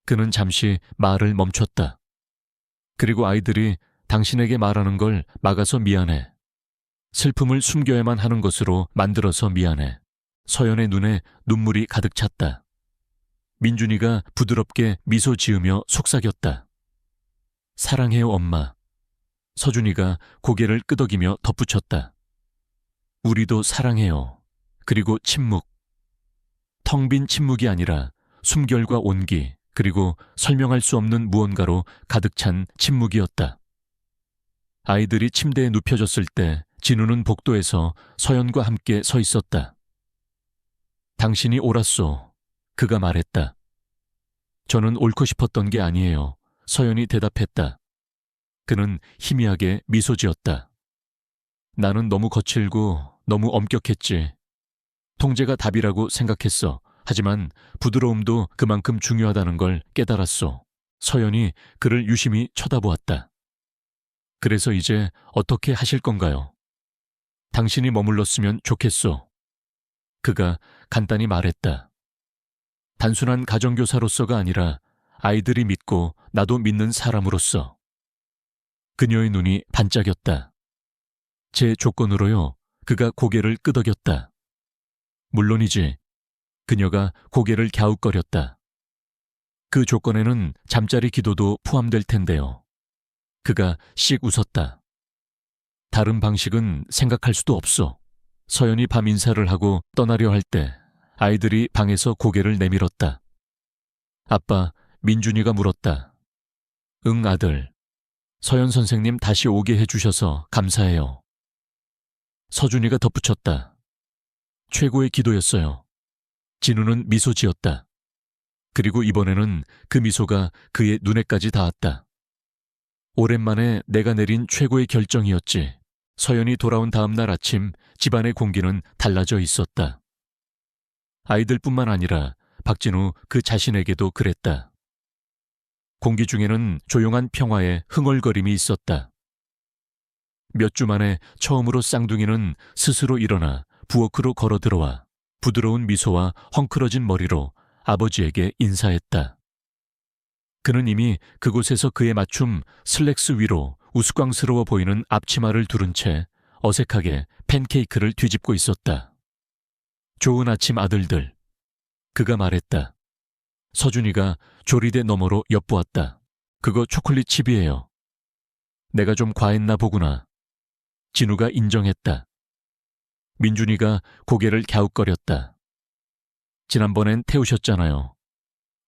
그는 잠시 말을 멈췄다. 그리고 아이들이 당신에게 말하는 걸 막아서 미안해. 슬픔을 숨겨야만 하는 것으로 만들어서 미안해. 서연의 눈에 눈물이 가득 찼다. 민준이가 부드럽게 미소 지으며 속삭였다. 사랑해요, 엄마. 서준이가 고개를 끄덕이며 덧붙였다. 우리도 사랑해요. 그리고 침묵. 텅 빈 침묵이 아니라 숨결과 온기, 그리고 설명할 수 없는 무언가로 가득 찬 침묵이었다. 아이들이 침대에 눕혀졌을 때 진우는 복도에서 서연과 함께 서 있었다. 당신이 옳았소. 그가 말했다. 저는 옳고 싶었던 게 아니에요. 서연이 대답했다. 그는 희미하게 미소 지었다. 나는 너무 거칠고 너무 엄격했지. 통제가 답이라고 생각했어. 하지만 부드러움도 그만큼 중요하다는 걸 깨달았소. 서연이 그를 유심히 쳐다보았다. 그래서 이제 어떻게 하실 건가요? 당신이 머물렀으면 좋겠소. 그가 간단히 말했다. 단순한 가정교사로서가 아니라 아이들이 믿고 나도 믿는 사람으로서. 그녀의 눈이 반짝였다. 제 조건으로요. 그가 고개를 끄덕였다. 물론이지. 그녀가 고개를 갸웃거렸다. 그 조건에는 잠자리 기도도 포함될 텐데요. 그가 씩 웃었다. 다른 방식은 생각할 수도 없어. 서연이 밤 인사를 하고 떠나려 할 때 아이들이 방에서 고개를 내밀었다. 아빠, 민준이가 물었다. 응, 아들. 서연 선생님 다시 오게 해주셔서 감사해요. 서준이가 덧붙였다. 최고의 기도였어요. 진우는 미소 지었다. 그리고 이번에는 그 미소가 그의 눈에까지 닿았다. 오랜만에 내가 내린 최고의 결정이었지. 서연이 돌아온 다음 날 아침 집안의 공기는 달라져 있었다. 아이들뿐만 아니라 박진우 그 자신에게도 그랬다. 공기 중에는 조용한 평화의 흥얼거림이 있었다. 몇 주 만에 처음으로 쌍둥이는 스스로 일어나 부엌으로 걸어 들어와 부드러운 미소와 헝클어진 머리로 아버지에게 인사했다. 그는 이미 그곳에서 그에 맞춤 슬랙스 위로 우스꽝스러워 보이는 앞치마를 두른 채 어색하게 팬케이크를 뒤집고 있었다. 좋은 아침 아들들. 그가 말했다. 서준이가 조리대 너머로 엿보았다. 그거 초콜릿 칩이에요. 내가 좀 과했나 보구나. 진우가 인정했다. 민준이가 고개를 갸웃거렸다. 지난번엔 태우셨잖아요.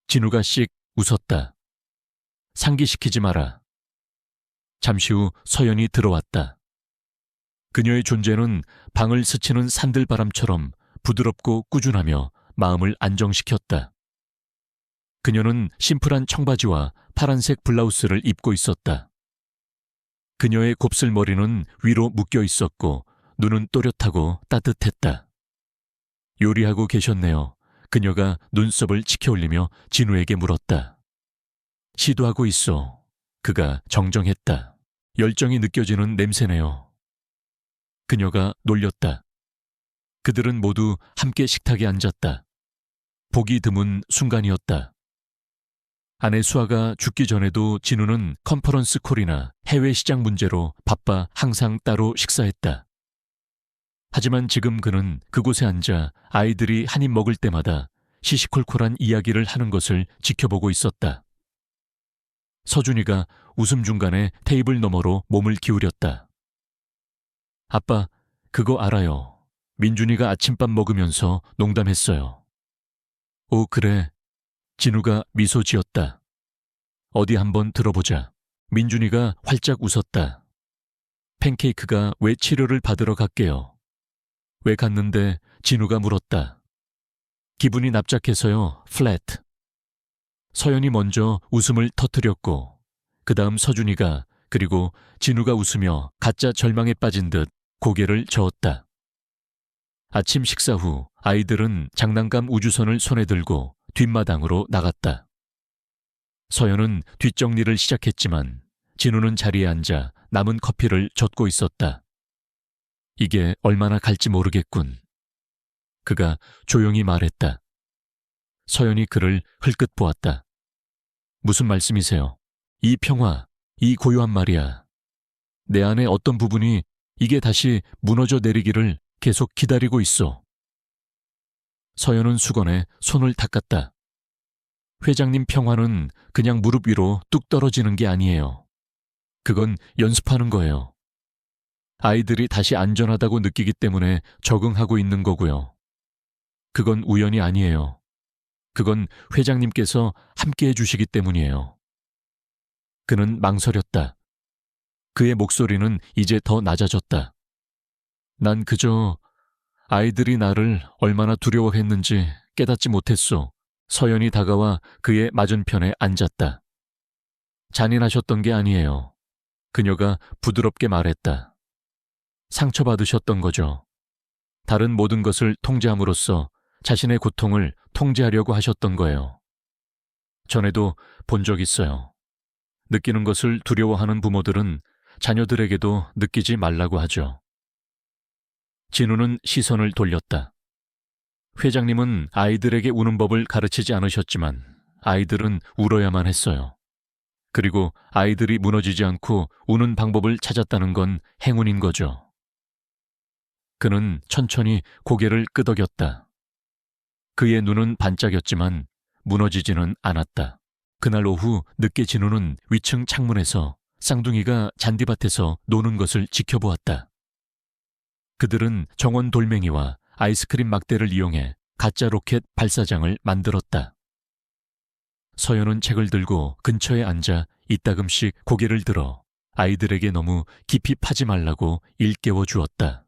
진우가 씩 웃었다. 상기시키지 마라. 잠시 후 서연이 들어왔다. 그녀의 존재는 방을 스치는 산들바람처럼 부드럽고 꾸준하며 마음을 안정시켰다. 그녀는 심플한 청바지와 파란색 블라우스를 입고 있었다. 그녀의 곱슬머리는 위로 묶여 있었고 눈은 또렷하고 따뜻했다. 요리하고 계셨네요. 그녀가 눈썹을 치켜올리며 진우에게 물었다. 시도하고 있어. 그가 정정했다. 열정이 느껴지는 냄새네요. 그녀가 놀렸다. 그들은 모두 함께 식탁에 앉았다. 보기 드문 순간이었다. 아내 수아가 죽기 전에도 진우는 컨퍼런스 콜이나 해외 시장 문제로 바빠 항상 따로 식사했다. 하지만 지금 그는 그곳에 앉아 아이들이 한 입 먹을 때마다 시시콜콜한 이야기를 하는 것을 지켜보고 있었다. 서준이가 웃음 중간에 테이블 너머로 몸을 기울였다. 아빠, 그거 알아요. 민준이가 아침밥 먹으면서 농담했어요. 오, 그래. 진우가 미소 지었다. 어디 한번 들어보자. 민준이가 활짝 웃었다. 팬케이크가 왜 치료를 받으러 갔게요? 왜 갔는데? 진우가 물었다. 기분이 납작해서요. 플랫. 서연이 먼저 웃음을 터뜨렸고 그 다음 서준이가 그리고 진우가 웃으며 가짜 절망에 빠진 듯 고개를 저었다. 아침 식사 후 아이들은 장난감 우주선을 손에 들고 뒷마당으로 나갔다. 서연은 뒷정리를 시작했지만 진우는 자리에 앉아 남은 커피를 젓고 있었다. 이게 얼마나 갈지 모르겠군. 그가 조용히 말했다. 서연이 그를 흘끗 보았다. 무슨 말씀이세요? 이 평화, 이 고요한 말이야. 내 안에 어떤 부분이 이게 다시 무너져 내리기를 계속 기다리고 있어. 서연은 수건에 손을 닦았다. 회장님 평화는 그냥 무릎 위로 뚝 떨어지는 게 아니에요. 그건 연습하는 거예요. 아이들이 다시 안전하다고 느끼기 때문에 적응하고 있는 거고요. 그건 우연이 아니에요. 그건 회장님께서 함께 해주시기 때문이에요. 그는 망설였다. 그의 목소리는 이제 더 낮아졌다. 난 그저 아이들이 나를 얼마나 두려워했는지 깨닫지 못했소. 서연이 다가와 그의 맞은편에 앉았다. 잔인하셨던 게 아니에요. 그녀가 부드럽게 말했다. 상처받으셨던 거죠. 다른 모든 것을 통제함으로써 자신의 고통을 통제하려고 하셨던 거예요. 전에도 본 적 있어요. 느끼는 것을 두려워하는 부모들은 자녀들에게도 느끼지 말라고 하죠. 진우는 시선을 돌렸다. 회장님은 아이들에게 우는 법을 가르치지 않으셨지만 아이들은 울어야만 했어요. 그리고 아이들이 무너지지 않고 우는 방법을 찾았다는 건 행운인 거죠. 그는 천천히 고개를 끄덕였다. 그의 눈은 반짝였지만 무너지지는 않았다. 그날 오후 늦게 진우는 위층 창문에서 쌍둥이가 잔디밭에서 노는 것을 지켜보았다. 그들은 정원 돌멩이와 아이스크림 막대를 이용해 가짜 로켓 발사장을 만들었다. 서연은 책을 들고 근처에 앉아 이따금씩 고개를 들어 아이들에게 너무 깊이 파지 말라고 일깨워 주었다.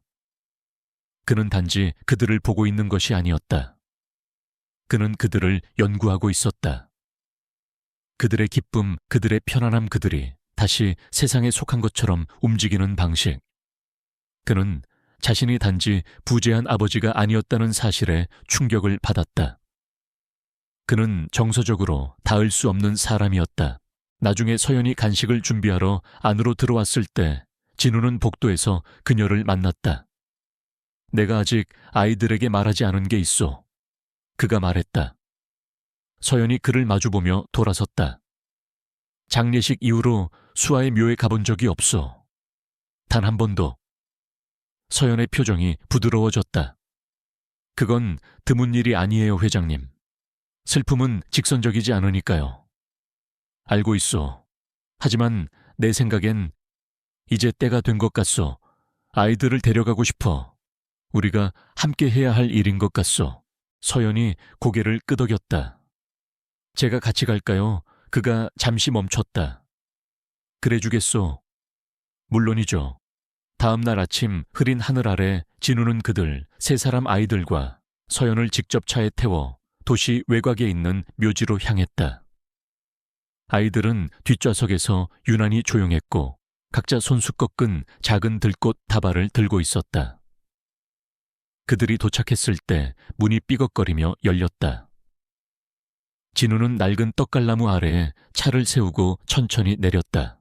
그는 단지 그들을 보고 있는 것이 아니었다. 그는 그들을 연구하고 있었다. 그들의 기쁨, 그들의 편안함, 그들이 다시 세상에 속한 것처럼 움직이는 방식. 그는 자신이 단지 부재한 아버지가 아니었다는 사실에 충격을 받았다. 그는 정서적으로 닿을 수 없는 사람이었다. 나중에 서연이 간식을 준비하러 안으로 들어왔을 때 진우는 복도에서 그녀를 만났다. 내가 아직 아이들에게 말하지 않은 게 있어. 그가 말했다. 서연이 그를 마주보며 돌아섰다. 장례식 이후로 수아의 묘에 가본 적이 없어. 단 한 번도. 서연의 표정이 부드러워졌다. 그건 드문 일이 아니에요, 회장님. 슬픔은 직선적이지 않으니까요. 알고 있어. 하지만 내 생각엔 이제 때가 된 것 같소. 아이들을 데려가고 싶어. 우리가 함께 해야 할 일인 것 같소. 서연이 고개를 끄덕였다. 제가 같이 갈까요? 그가 잠시 멈췄다. 그래 주겠소. 물론이죠. 다음 날 아침 흐린 하늘 아래 진우는 그들 세 사람 아이들과 서연을 직접 차에 태워 도시 외곽에 있는 묘지로 향했다. 아이들은 뒷좌석에서 유난히 조용했고 각자 손수 꺾은 작은 들꽃 다발을 들고 있었다. 그들이 도착했을 때 문이 삐걱거리며 열렸다. 진우는 낡은 떡갈나무 아래에 차를 세우고 천천히 내렸다.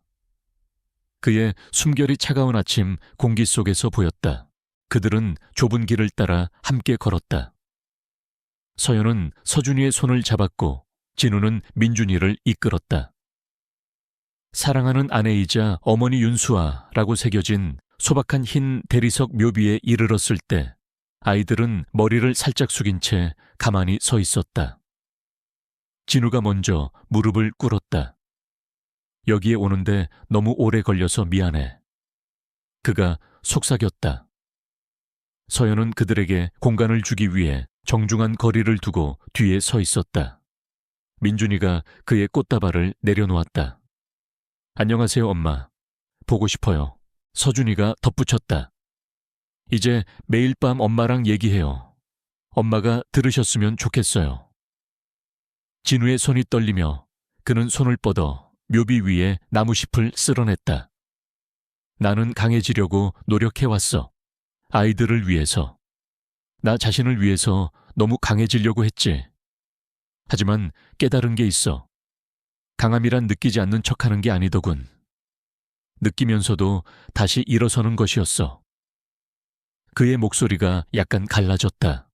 그의 숨결이 차가운 아침 공기 속에서 보였다. 그들은 좁은 길을 따라 함께 걸었다. 서연은 서준이의 손을 잡았고 진우는 민준이를 이끌었다. 사랑하는 아내이자 어머니 윤수아라고 새겨진 소박한 흰 대리석 묘비에 이르렀을 때 아이들은 머리를 살짝 숙인 채 가만히 서 있었다. 진우가 먼저 무릎을 꿇었다. 여기에 오는데 너무 오래 걸려서 미안해. 그가 속삭였다. 서연은 그들에게 공간을 주기 위해 정중한 거리를 두고 뒤에 서 있었다. 민준이가 그의 꽃다발을 내려놓았다. 안녕하세요, 엄마. 보고 싶어요. 서준이가 덧붙였다. 이제 매일 밤 엄마랑 얘기해요. 엄마가 들으셨으면 좋겠어요. 진우의 손이 떨리며 그는 손을 뻗어 묘비 위에 나무잎을 쓸어냈다. 나는 강해지려고 노력해왔어. 아이들을 위해서. 나 자신을 위해서 너무 강해지려고 했지. 하지만 깨달은 게 있어. 강함이란 느끼지 않는 척하는 게 아니더군. 느끼면서도 다시 일어서는 것이었어. 그의 목소리가 약간 갈라졌다.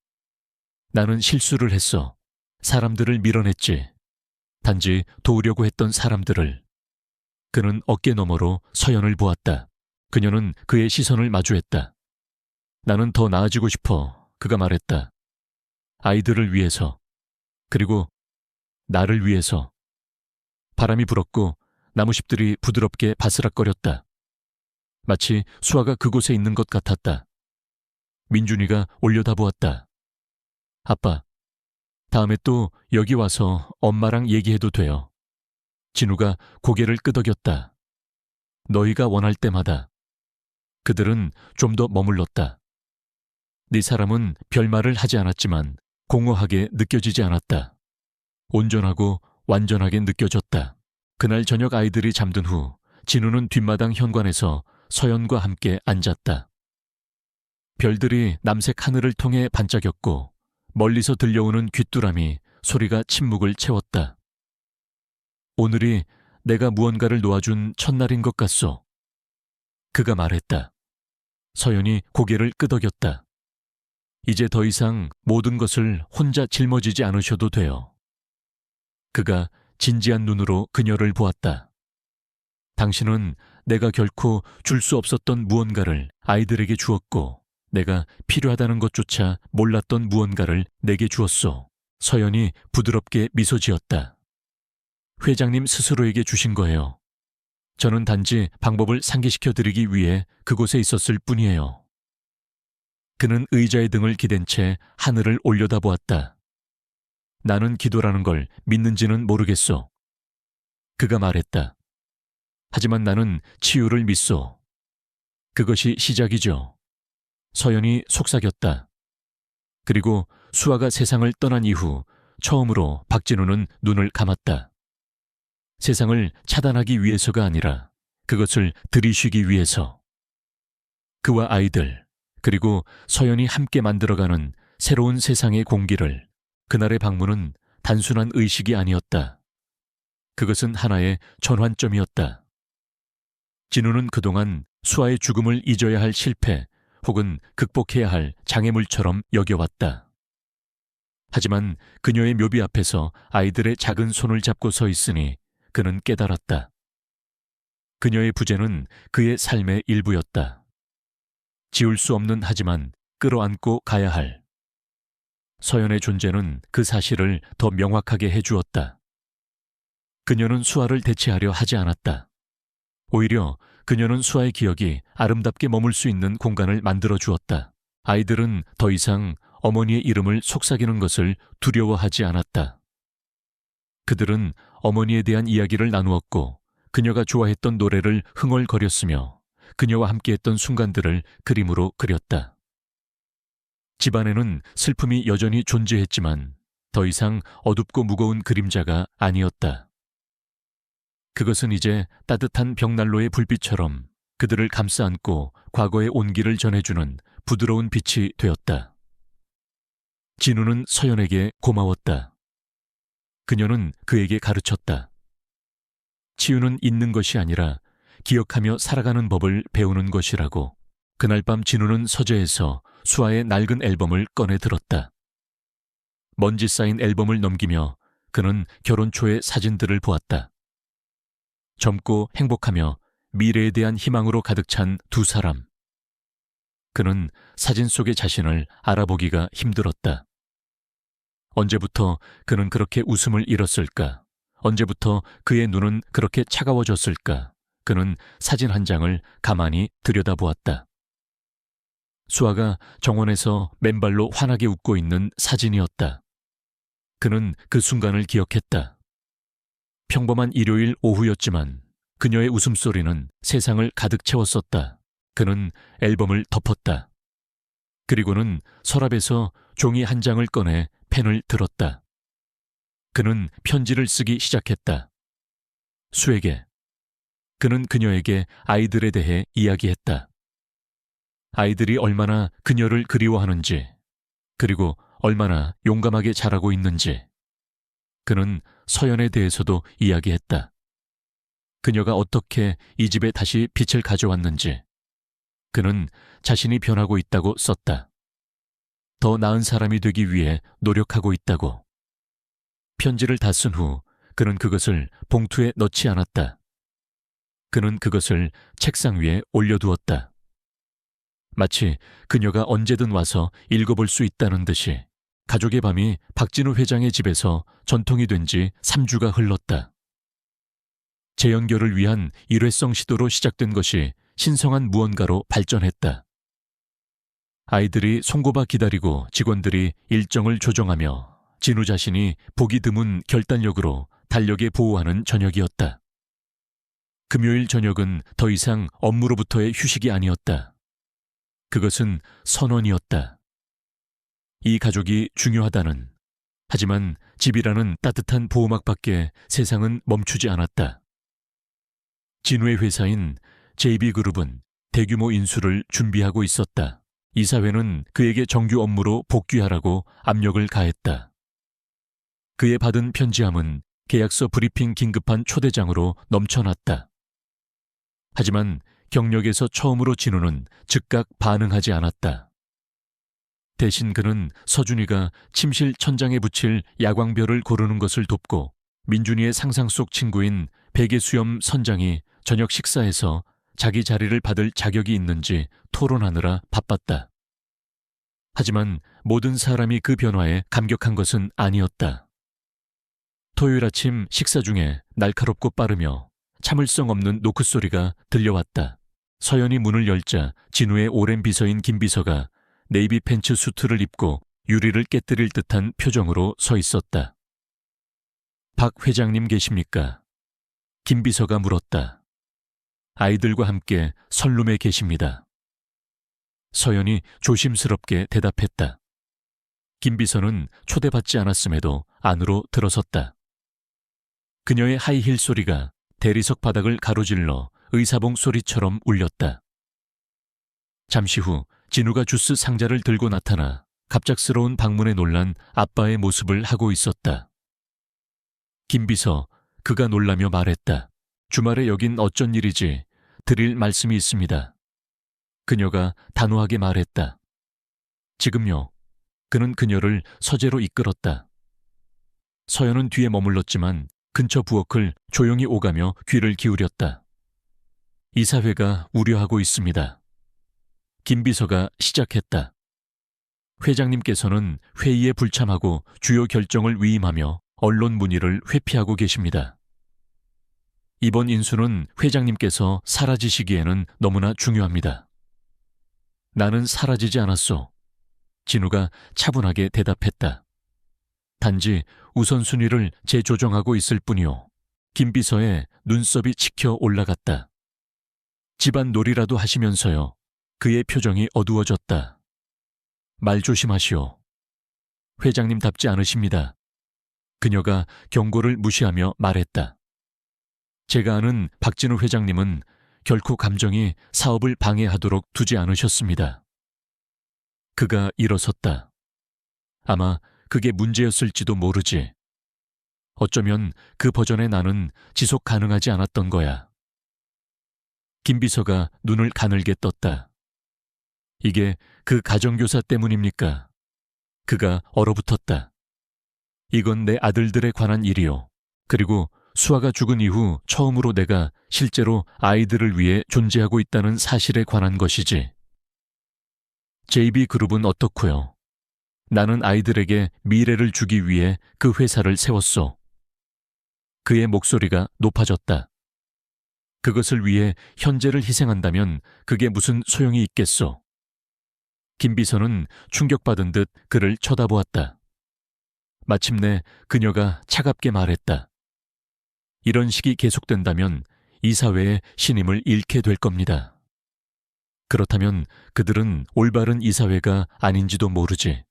나는 실수를 했어. 사람들을 밀어냈지. 단지 도우려고 했던 사람들을. 그는 어깨 너머로 서연을 보았다. 그녀는 그의 시선을 마주했다. 나는 더 나아지고 싶어. 그가 말했다. 아이들을 위해서. 그리고 나를 위해서. 바람이 불었고 나무잎들이 부드럽게 바스락거렸다. 마치 수아가 그곳에 있는 것 같았다. 민준이가 올려다보았다. 아빠, 다음에 또 여기 와서 엄마랑 얘기해도 돼요. 진우가 고개를 끄덕였다. 너희가 원할 때마다. 그들은 좀 더 머물렀다. 네 사람은 별말을 하지 않았지만 공허하게 느껴지지 않았다. 온전하고 완전하게 느껴졌다. 그날 저녁 아이들이 잠든 후 진우는 뒷마당 현관에서 서연과 함께 앉았다. 별들이 남색 하늘을 통해 반짝였고 멀리서 들려오는 귀뚜라미 소리가 침묵을 채웠다. 오늘이 내가 무언가를 놓아준 첫날인 것 같소. 그가 말했다. 서연이 고개를 끄덕였다. 이제 더 이상 모든 것을 혼자 짊어지지 않으셔도 돼요. 그가 진지한 눈으로 그녀를 보았다. 당신은 내가 결코 줄 수 없었던 무언가를 아이들에게 주었고 내가 필요하다는 것조차 몰랐던 무언가를 내게 주었소. 서연이 부드럽게 미소 지었다. 회장님 스스로에게 주신 거예요. 저는 단지 방법을 상기시켜 드리기 위해 그곳에 있었을 뿐이에요. 그는 의자의 등을 기댄 채 하늘을 올려다보았다. 나는 기도라는 걸 믿는지는 모르겠소. 그가 말했다. 하지만 나는 치유를 믿소. 그것이 시작이죠. 서연이 속삭였다. 그리고 수아가 세상을 떠난 이후 처음으로 박진우는 눈을 감았다. 세상을 차단하기 위해서가 아니라 그것을 들이쉬기 위해서. 그와 아이들, 그리고 서연이 함께 만들어가는 새로운 세상의 공기를 그날의 방문은 단순한 의식이 아니었다. 그것은 하나의 전환점이었다. 진우는 그동안 수아의 죽음을 잊어야 할 실패 혹은 극복해야 할 장애물처럼 여겨왔다. 하지만 그녀의 묘비 앞에서 아이들의 작은 손을 잡고 서 있으니 그는 깨달았다. 그녀의 부재는 그의 삶의 일부였다. 지울 수 없는 하지만 끌어안고 가야 할. 서연의 존재는 그 사실을 더 명확하게 해주었다. 그녀는 수아를 대체하려 하지 않았다. 오히려 그녀는 수아의 기억이 아름답게 머물 수 있는 공간을 만들어 주었다. 아이들은 더 이상 어머니의 이름을 속삭이는 것을 두려워하지 않았다. 그들은 어머니에 대한 이야기를 나누었고 그녀가 좋아했던 노래를 흥얼거렸으며 그녀와 함께했던 순간들을 그림으로 그렸다. 집안에는 슬픔이 여전히 존재했지만 더 이상 어둡고 무거운 그림자가 아니었다. 그것은 이제 따뜻한 벽난로의 불빛처럼 그들을 감싸 안고 과거의 온기를 전해주는 부드러운 빛이 되었다. 진우는 서연에게 고마웠다. 그녀는 그에게 가르쳤다. 치유는 있는 것이 아니라 기억하며 살아가는 법을 배우는 것이라고. 그날 밤 진우는 서재에서 수아의 낡은 앨범을 꺼내 들었다. 먼지 쌓인 앨범을 넘기며 그는 결혼 초의 사진들을 보았다. 젊고 행복하며 미래에 대한 희망으로 가득 찬 두 사람. 그는 사진 속의 자신을 알아보기가 힘들었다. 언제부터 그는 그렇게 웃음을 잃었을까? 언제부터 그의 눈은 그렇게 차가워졌을까? 그는 사진 한 장을 가만히 들여다보았다. 수아가 정원에서 맨발로 환하게 웃고 있는 사진이었다. 그는 그 순간을 기억했다. 평범한 일요일 오후였지만 그녀의 웃음소리는 세상을 가득 채웠었다. 그는 앨범을 덮었다. 그리고는 서랍에서 종이 한 장을 꺼내 펜을 들었다. 그는 편지를 쓰기 시작했다. 수에게. 그는 그녀에게 아이들에 대해 이야기했다. 아이들이 얼마나 그녀를 그리워하는지, 그리고 얼마나 용감하게 자라고 있는지. 그는 서연에 대해서도 이야기했다. 그녀가 어떻게 이 집에 다시 빛을 가져왔는지. 그는 자신이 변하고 있다고 썼다. 더 나은 사람이 되기 위해 노력하고 있다고. 편지를 다 쓴 후 그는 그것을 봉투에 넣지 않았다. 그는 그것을 책상 위에 올려두었다. 마치 그녀가 언제든 와서 읽어볼 수 있다는 듯이. 가족의 밤이 박진우 회장의 집에서 전통이 된 지 3주가 흘렀다. 재연결을 위한 일회성 시도로 시작된 것이 신성한 무언가로 발전했다. 아이들이 손꼽아 기다리고 직원들이 일정을 조정하며 진우 자신이 보기 드문 결단력으로 달력에 보호하는 저녁이었다. 금요일 저녁은 더 이상 업무로부터의 휴식이 아니었다. 그것은 선언이었다. 이 가족이 중요하다는, 하지만 집이라는 따뜻한 보호막밖에 세상은 멈추지 않았다. 진우의 회사인 JB그룹은 대규모 인수를 준비하고 있었다. 이사회는 그에게 정규 업무로 복귀하라고 압력을 가했다. 그의 받은 편지함은 계약서 브리핑 긴급한 초대장으로 넘쳐났다. 하지만 경력에서 처음으로 진우는 즉각 반응하지 않았다. 대신 그는 서준이가 침실 천장에 붙일 야광별을 고르는 것을 돕고 민준이의 상상 속 친구인 베개수염 선장이 저녁 식사에서 자기 자리를 받을 자격이 있는지 토론하느라 바빴다. 하지만 모든 사람이 그 변화에 감격한 것은 아니었다. 토요일 아침 식사 중에 날카롭고 빠르며 참을성 없는 노크 소리가 들려왔다. 서연이 문을 열자 진우의 오랜 비서인 김 비서가 네이비 팬츠 수트를 입고 유리를 깨뜨릴 듯한 표정으로 서 있었다. 박 회장님 계십니까? 김 비서가 물었다. 아이들과 함께 선룸에 계십니다. 서연이 조심스럽게 대답했다. 김 비서는 초대받지 않았음에도 안으로 들어섰다. 그녀의 하이힐 소리가 대리석 바닥을 가로질러 의사봉 소리처럼 울렸다. 잠시 후 진우가 주스 상자를 들고 나타나 갑작스러운 방문에 놀란 아빠의 모습을 하고 있었다. 김 비서, 그가 놀라며 말했다. 주말에 여긴 어쩐 일이지? 드릴 말씀이 있습니다. 그녀가 단호하게 말했다. 지금요. 그는 그녀를 서재로 이끌었다. 서연은 뒤에 머물렀지만 근처 부엌을 조용히 오가며 귀를 기울였다. 이사회가 우려하고 있습니다. 김 비서가 시작했다. 회장님께서는 회의에 불참하고 주요 결정을 위임하며 언론 문의를 회피하고 계십니다. 이번 인수는 회장님께서 사라지시기에는 너무나 중요합니다. 나는 사라지지 않았소. 진우가 차분하게 대답했다. 단지 우선순위를 재조정하고 있을 뿐이요. 김 비서의 눈썹이 치켜 올라갔다. 집안 놀이라도 하시면서요. 그의 표정이 어두워졌다. 말 조심하시오. 회장님답지 않으십니다. 그녀가 경고를 무시하며 말했다. 제가 아는 박진우 회장님은 결코 감정이 사업을 방해하도록 두지 않으셨습니다. 그가 일어섰다. 아마 그게 문제였을지도 모르지. 어쩌면 그 버전의 나는 지속 가능하지 않았던 거야. 김 비서가 눈을 가늘게 떴다. 이게 그 가정교사 때문입니까? 그가 얼어붙었다. 이건 내 아들들에 관한 일이요. 그리고 수아가 죽은 이후 처음으로 내가 실제로 아이들을 위해 존재하고 있다는 사실에 관한 것이지. JB그룹은 어떻고요? 나는 아이들에게 미래를 주기 위해 그 회사를 세웠소. 그의 목소리가 높아졌다. 그것을 위해 현재를 희생한다면 그게 무슨 소용이 있겠소? 김 비서는 충격받은 듯 그를 쳐다보았다. 마침내 그녀가 차갑게 말했다. 이런 식이 계속된다면 이 사회의 신임을 잃게 될 겁니다. 그렇다면 그들은 올바른 이사회가 아닌지도 모르지.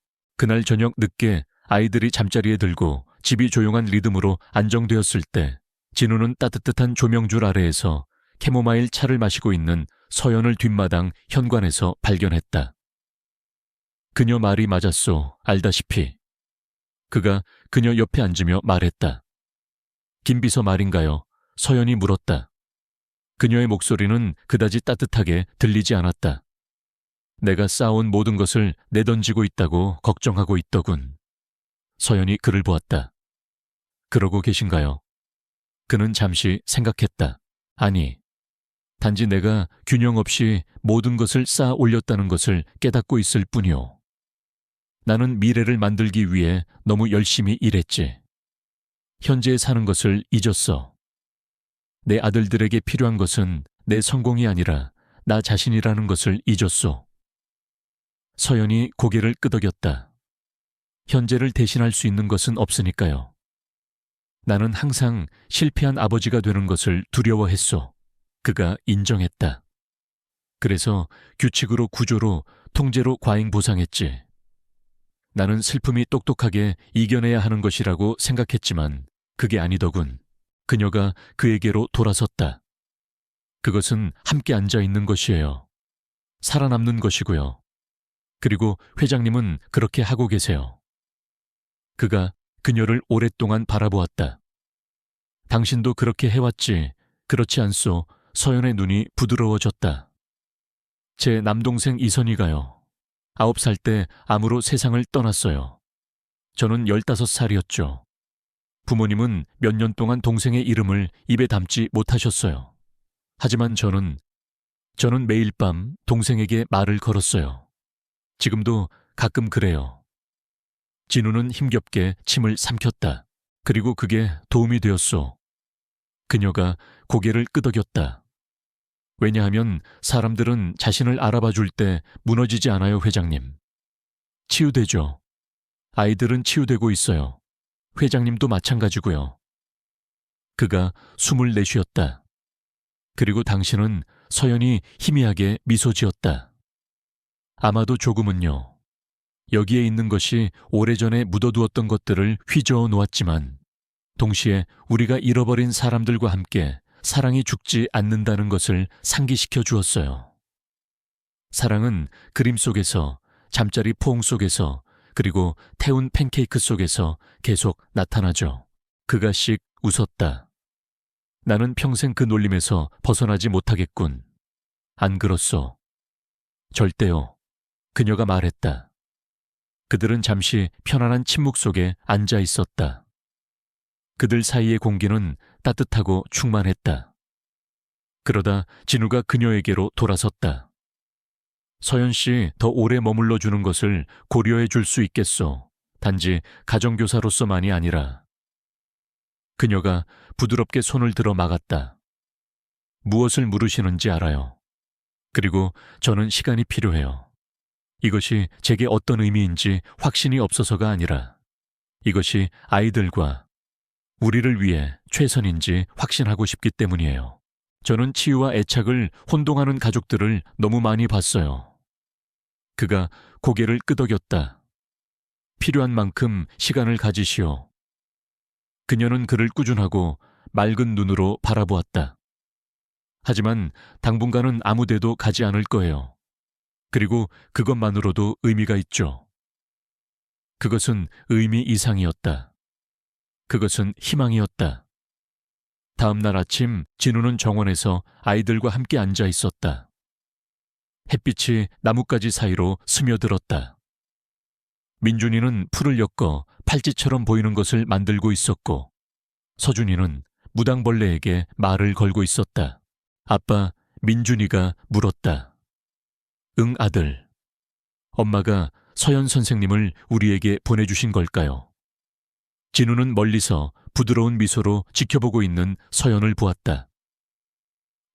그날 저녁 늦게 아이들이 잠자리에 들고 집이 조용한 리듬으로 안정되었을 때 진우는 따뜻한 조명줄 아래에서 캐모마일 차를 마시고 있는 서연을 뒷마당 현관에서 발견했다. 그녀 말이 맞았소, 알다시피. 그가 그녀 옆에 앉으며 말했다. 김 비서 말인가요? 서연이 물었다. 그녀의 목소리는 그다지 따뜻하게 들리지 않았다. 내가 쌓아온 모든 것을 내던지고 있다고 걱정하고 있더군. 서연이 그를 보았다. 그러고 계신가요? 그는 잠시 생각했다. 아니, 단지 내가 균형 없이 모든 것을 쌓아 올렸다는 것을 깨닫고 있을 뿐이오. 나는 미래를 만들기 위해 너무 열심히 일했지. 현재에 사는 것을 잊었어. 내 아들들에게 필요한 것은 내 성공이 아니라 나 자신이라는 것을 잊었소. 서연이 고개를 끄덕였다. 현재를 대신할 수 있는 것은 없으니까요. 나는 항상 실패한 아버지가 되는 것을 두려워했소. 그가 인정했다. 그래서 규칙으로 구조로 통제로 과잉 보상했지. 나는 슬픔이 똑똑하게 이겨내야 하는 것이라고 생각했지만 그게 아니더군. 그녀가 그에게로 돌아섰다. 그것은 함께 앉아 있는 것이에요. 살아남는 것이고요. 그리고 회장님은 그렇게 하고 계세요. 그가 그녀를 오랫동안 바라보았다. 당신도 그렇게 해왔지. 그렇지 않소. 서연의 눈이 부드러워졌다. 제 남동생 이선희가요. 9살 때 암으로 세상을 떠났어요. 저는 15살이었죠. 부모님은 몇 년 동안 동생의 이름을 입에 담지 못하셨어요. 하지만 저는 매일 밤 동생에게 말을 걸었어요. 지금도 가끔 그래요. 진우는 힘겹게 침을 삼켰다. 그리고 그게 도움이 되었소. 그녀가 고개를 끄덕였다. 왜냐하면 사람들은 자신을 알아봐 줄 때 무너지지 않아요, 회장님. 치유되죠. 아이들은 치유되고 있어요. 회장님도 마찬가지고요. 그가 숨을 내쉬었다. 그리고 당신은 서연이 희미하게 미소 지었다. 아마도 조금은요. 여기에 있는 것이 오래전에 묻어두었던 것들을 휘저어 놓았지만 동시에 우리가 잃어버린 사람들과 함께 사랑이 죽지 않는다는 것을 상기시켜 주었어요. 사랑은 그림 속에서, 잠자리 포옹 속에서, 그리고 태운 팬케이크 속에서 계속 나타나죠. 그가 씩 웃었다. 나는 평생 그 놀림에서 벗어나지 못하겠군. 안 그렇소? 절대요. 그녀가 말했다. 그들은 잠시 편안한 침묵 속에 앉아 있었다. 그들 사이의 공기는 따뜻하고 충만했다. 그러다 진우가 그녀에게로 돌아섰다. 서연 씨 더 오래 머물러 주는 것을 고려해 줄 수 있겠소. 단지 가정교사로서만이 아니라. 그녀가 부드럽게 손을 들어 막았다. 무엇을 물으시는지 알아요. 그리고 저는 시간이 필요해요. 이것이 제게 어떤 의미인지 확신이 없어서가 아니라 이것이 아이들과 우리를 위해 최선인지 확신하고 싶기 때문이에요. 저는 치유와 애착을 혼동하는 가족들을 너무 많이 봤어요. 그가 고개를 끄덕였다. 필요한 만큼 시간을 가지시오. 그녀는 그를 꾸준하고 맑은 눈으로 바라보았다. 하지만 당분간은 아무 데도 가지 않을 거예요. 그리고 그것만으로도 의미가 있죠. 그것은 의미 이상이었다. 그것은 희망이었다. 다음 날 아침 진우는 정원에서 아이들과 함께 앉아 있었다. 햇빛이 나뭇가지 사이로 스며들었다. 민준이는 풀을 엮어 팔찌처럼 보이는 것을 만들고 있었고 서준이는 무당벌레에게 말을 걸고 있었다. 아빠, 민준이가 물었다. 응, 아들. 엄마가 서연 선생님을 우리에게 보내주신 걸까요? 진우는 멀리서 부드러운 미소로 지켜보고 있는 서연을 보았다.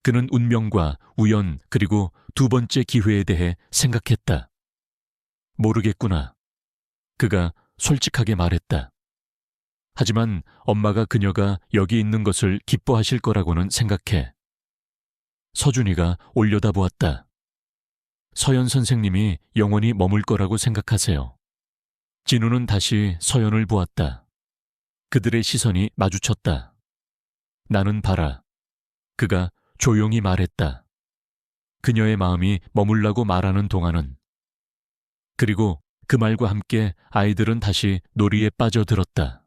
그는 운명과 우연 그리고 두 번째 기회에 대해 생각했다. 모르겠구나. 그가 솔직하게 말했다. 하지만 엄마가 그녀가 여기 있는 것을 기뻐하실 거라고는 생각해. 서준이가 올려다보았다. 서연 선생님이 영원히 머물 거라고 생각하세요. 진우는 다시 서연을 보았다. 그들의 시선이 마주쳤다. 나는 봐라. 그가 조용히 말했다. 그녀의 마음이 머물라고 말하는 동안은. 그리고 그 말과 함께 아이들은 다시 놀이에 빠져들었다.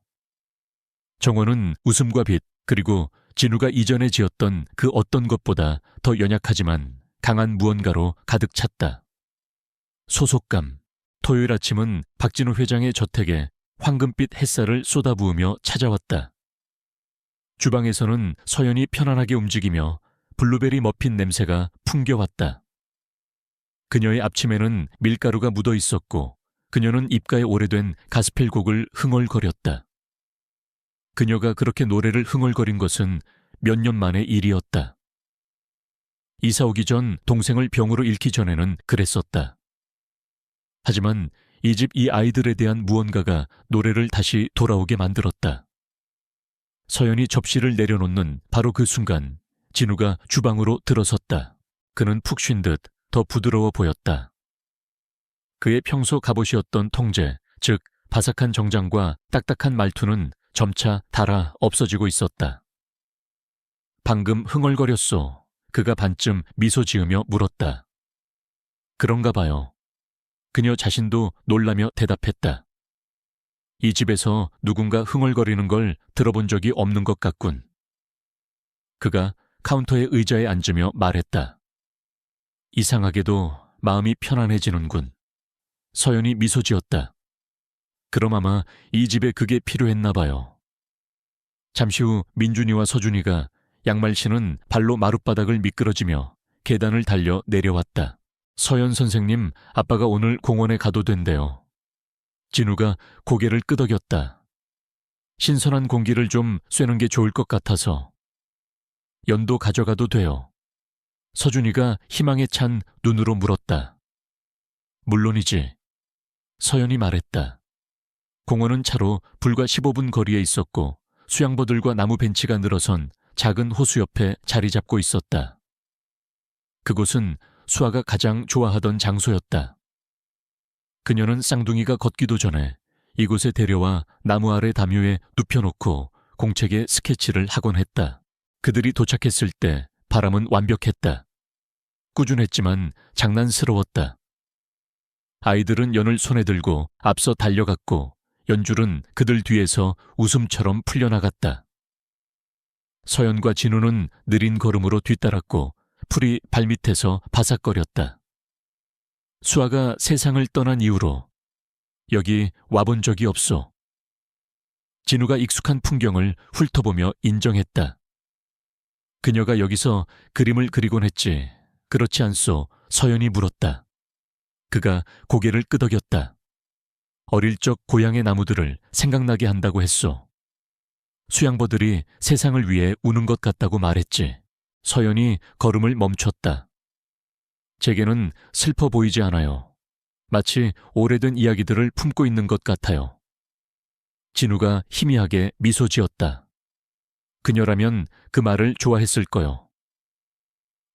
정원은 웃음과 빛 그리고 진우가 이전에 지었던 그 어떤 것보다 더 연약하지만 강한 무언가로 가득 찼다. 소속감. 토요일 아침은 박진우 회장의 저택에 황금빛 햇살을 쏟아부으며 찾아왔다. 주방에서는 서연이 편안하게 움직이며 블루베리 머핀 냄새가 풍겨왔다. 그녀의 앞치마에는 밀가루가 묻어 있었고 그녀는 입가에 오래된 가스펠곡을 흥얼거렸다. 그녀가 그렇게 노래를 흥얼거린 것은 몇 년 만의 일이었다. 이사 오기 전 동생을 병으로 잃기 전에는 그랬었다. 하지만 이 집 이 아이들에 대한 무언가가 노래를 다시 돌아오게 만들었다. 서연이 접시를 내려놓는 바로 그 순간 진우가 주방으로 들어섰다. 그는 푹 쉰 듯 더 부드러워 보였다. 그의 평소 갑옷이었던 통제, 즉 바삭한 정장과 딱딱한 말투는 점차 닳아 없어지고 있었다. 방금 흥얼거렸소. 그가 반쯤 미소 지으며 물었다. 그런가 봐요. 그녀 자신도 놀라며 대답했다. 이 집에서 누군가 흥얼거리는 걸 들어본 적이 없는 것 같군. 그가 카운터의 의자에 앉으며 말했다. 이상하게도 마음이 편안해지는군. 서연이 미소 지었다. 그럼 아마 이 집에 그게 필요했나 봐요. 잠시 후 민준이와 서준이가 양말 신은 발로 마룻바닥을 미끄러지며 계단을 달려 내려왔다. 서연 선생님, 아빠가 오늘 공원에 가도 된대요. 진우가 고개를 끄덕였다. 신선한 공기를 좀 쐬는 게 좋을 것 같아서. 연도 가져가도 돼요. 서준이가 희망에 찬 눈으로 물었다. 물론이지. 서연이 말했다. 공원은 차로 불과 15분 거리에 있었고 수양보들과 나무 벤치가 늘어선 작은 호수 옆에 자리 잡고 있었다. 그곳은 수아가 가장 좋아하던 장소였다. 그녀는 쌍둥이가 걷기도 전에 이곳에 데려와 나무 아래 담요에 눕혀놓고 공책에 스케치를 하곤 했다. 그들이 도착했을 때 바람은 완벽했다. 꾸준했지만 장난스러웠다. 아이들은 연을 손에 들고 앞서 달려갔고 연줄은 그들 뒤에서 웃음처럼 풀려나갔다. 서연과 진우는 느린 걸음으로 뒤따랐고 풀이 발밑에서 바삭거렸다. 수아가 세상을 떠난 이후로 여기 와본 적이 없소. 진우가 익숙한 풍경을 훑어보며 인정했다. 그녀가 여기서 그림을 그리곤 했지. 그렇지 않소? 서연이 물었다. 그가 고개를 끄덕였다. 어릴 적 고향의 나무들을 생각나게 한다고 했소. 수양버들이 세상을 위해 우는 것 같다고 말했지. 서연이 걸음을 멈췄다. 제게는 슬퍼 보이지 않아요. 마치 오래된 이야기들을 품고 있는 것 같아요. 진우가 희미하게 미소 지었다. 그녀라면 그 말을 좋아했을 거요.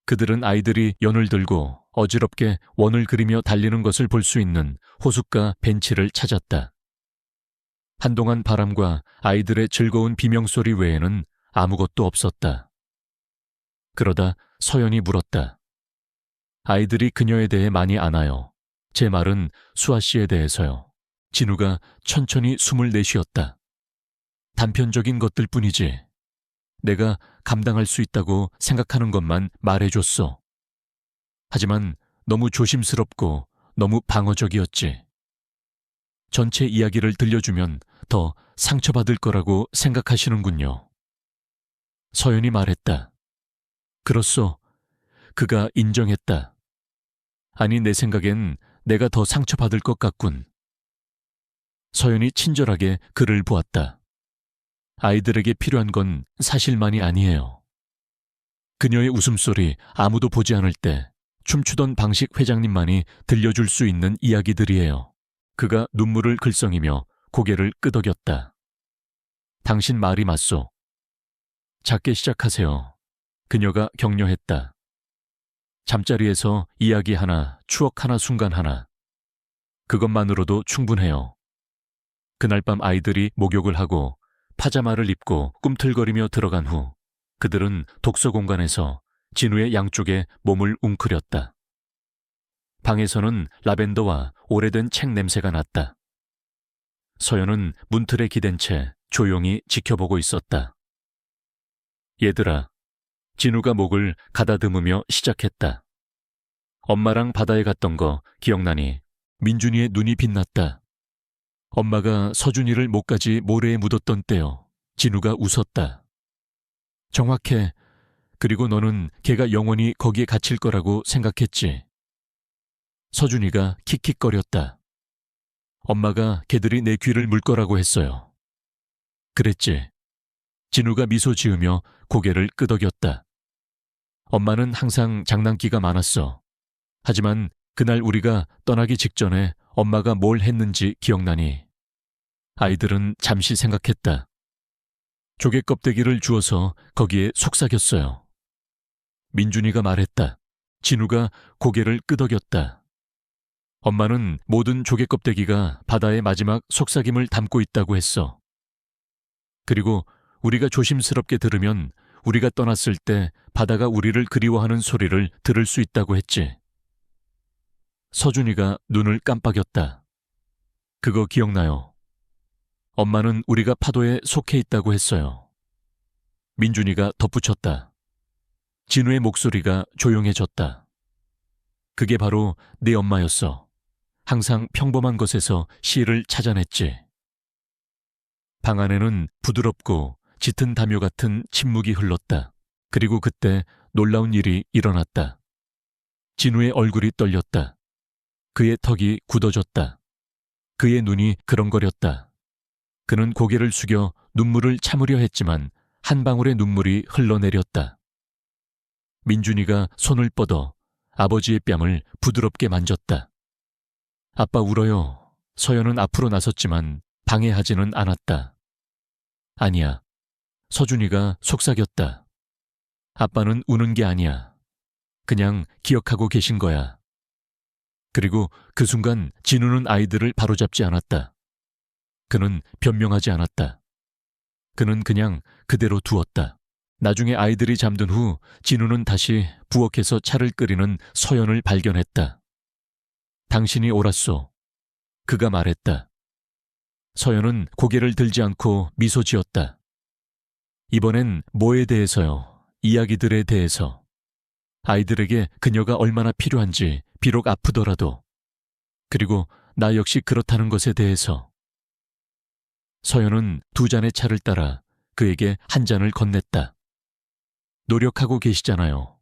그들은 아이들이 연을 들고 어지럽게 원을 그리며 달리는 것을 볼 수 있는 호숫가 벤치를 찾았다. 한동안 바람과 아이들의 즐거운 비명소리 외에는 아무것도 없었다. 그러다 서연이 물었다. 아이들이 그녀에 대해 많이 아나요? 제 말은 수아 씨에 대해서요. 진우가 천천히 숨을 내쉬었다. 단편적인 것들 뿐이지. 내가 감당할 수 있다고 생각하는 것만 말해줬어. 하지만 너무 조심스럽고 너무 방어적이었지. 전체 이야기를 들려주면 더 상처받을 거라고 생각하시는군요. 서연이 말했다. 그렇소. 그가 인정했다. 아니, 내 생각엔 내가 더 상처받을 것 같군. 서연이 친절하게 그를 보았다. 아이들에게 필요한 건 사실만이 아니에요. 그녀의 웃음소리 아무도 보지 않을 때 춤추던 방식 회장님만이 들려줄 수 있는 이야기들이에요. 그가 눈물을 글썽이며 고개를 끄덕였다. 당신 말이 맞소. 작게 시작하세요. 그녀가 격려했다. 잠자리에서 이야기 하나, 추억 하나, 순간 하나. 그것만으로도 충분해요. 그날 밤 아이들이 목욕을 하고 파자마를 입고 꿈틀거리며 들어간 후 그들은 독서 공간에서 진우의 양쪽에 몸을 웅크렸다. 방에서는 라벤더와 오래된 책 냄새가 났다. 서연은 문틀에 기댄 채 조용히 지켜보고 있었다. 얘들아, 진우가 목을 가다듬으며 시작했다. 엄마랑 바다에 갔던 거 기억나니? 민준이의 눈이 빛났다. 엄마가 서준이를 목까지 모래에 묻었던 때요. 진우가 웃었다. 정확해. 그리고 너는 걔가 영원히 거기에 갇힐 거라고 생각했지. 서준이가 킥킥거렸다. 엄마가 걔들이 내 귀를 물 거라고 했어요. 그랬지. 진우가 미소 지으며 고개를 끄덕였다. 엄마는 항상 장난기가 많았어. 하지만 그날 우리가 떠나기 직전에 엄마가 뭘 했는지 기억나니? 아이들은 잠시 생각했다. 조개 껍데기를 주워서 거기에 속삭였어요. 민준이가 말했다. 진우가 고개를 끄덕였다. 엄마는 모든 조개 껍데기가 바다의 마지막 속삭임을 담고 있다고 했어. 그리고 우리가 조심스럽게 들으면 우리가 떠났을 때 바다가 우리를 그리워하는 소리를 들을 수 있다고 했지. 서준이가 눈을 깜빡였다. 그거 기억나요. 엄마는 우리가 파도에 속해 있다고 했어요. 민준이가 덧붙였다. 진우의 목소리가 조용해졌다. 그게 바로 네 엄마였어. 항상 평범한 것에서 시를 찾아냈지. 방 안에는 부드럽고 짙은 담요 같은 침묵이 흘렀다. 그리고 그때 놀라운 일이 일어났다. 진우의 얼굴이 떨렸다. 그의 턱이 굳어졌다. 그의 눈이 그렁거렸다. 그는 고개를 숙여 눈물을 참으려 했지만 한 방울의 눈물이 흘러내렸다. 민준이가 손을 뻗어 아버지의 뺨을 부드럽게 만졌다. 아빠 울어요. 서연은 앞으로 나섰지만 방해하지는 않았다. 아니야. 서준이가 속삭였다. 아빠는 우는 게 아니야. 그냥 기억하고 계신 거야. 그리고 그 순간 진우는 아이들을 바로잡지 않았다. 그는 변명하지 않았다. 그는 그냥 그대로 두었다. 나중에 아이들이 잠든 후 진우는 다시 부엌에서 차를 끓이는 서연을 발견했다. 당신이 옳았소. 그가 말했다. 서연은 고개를 들지 않고 미소 지었다. 이번엔 뭐에 대해서요? 이야기들에 대해서. 아이들에게 그녀가 얼마나 필요한지 비록 아프더라도. 그리고 나 역시 그렇다는 것에 대해서. 서연은 두 잔의 차를 따라 그에게 한 잔을 건넸다. 노력하고 계시잖아요.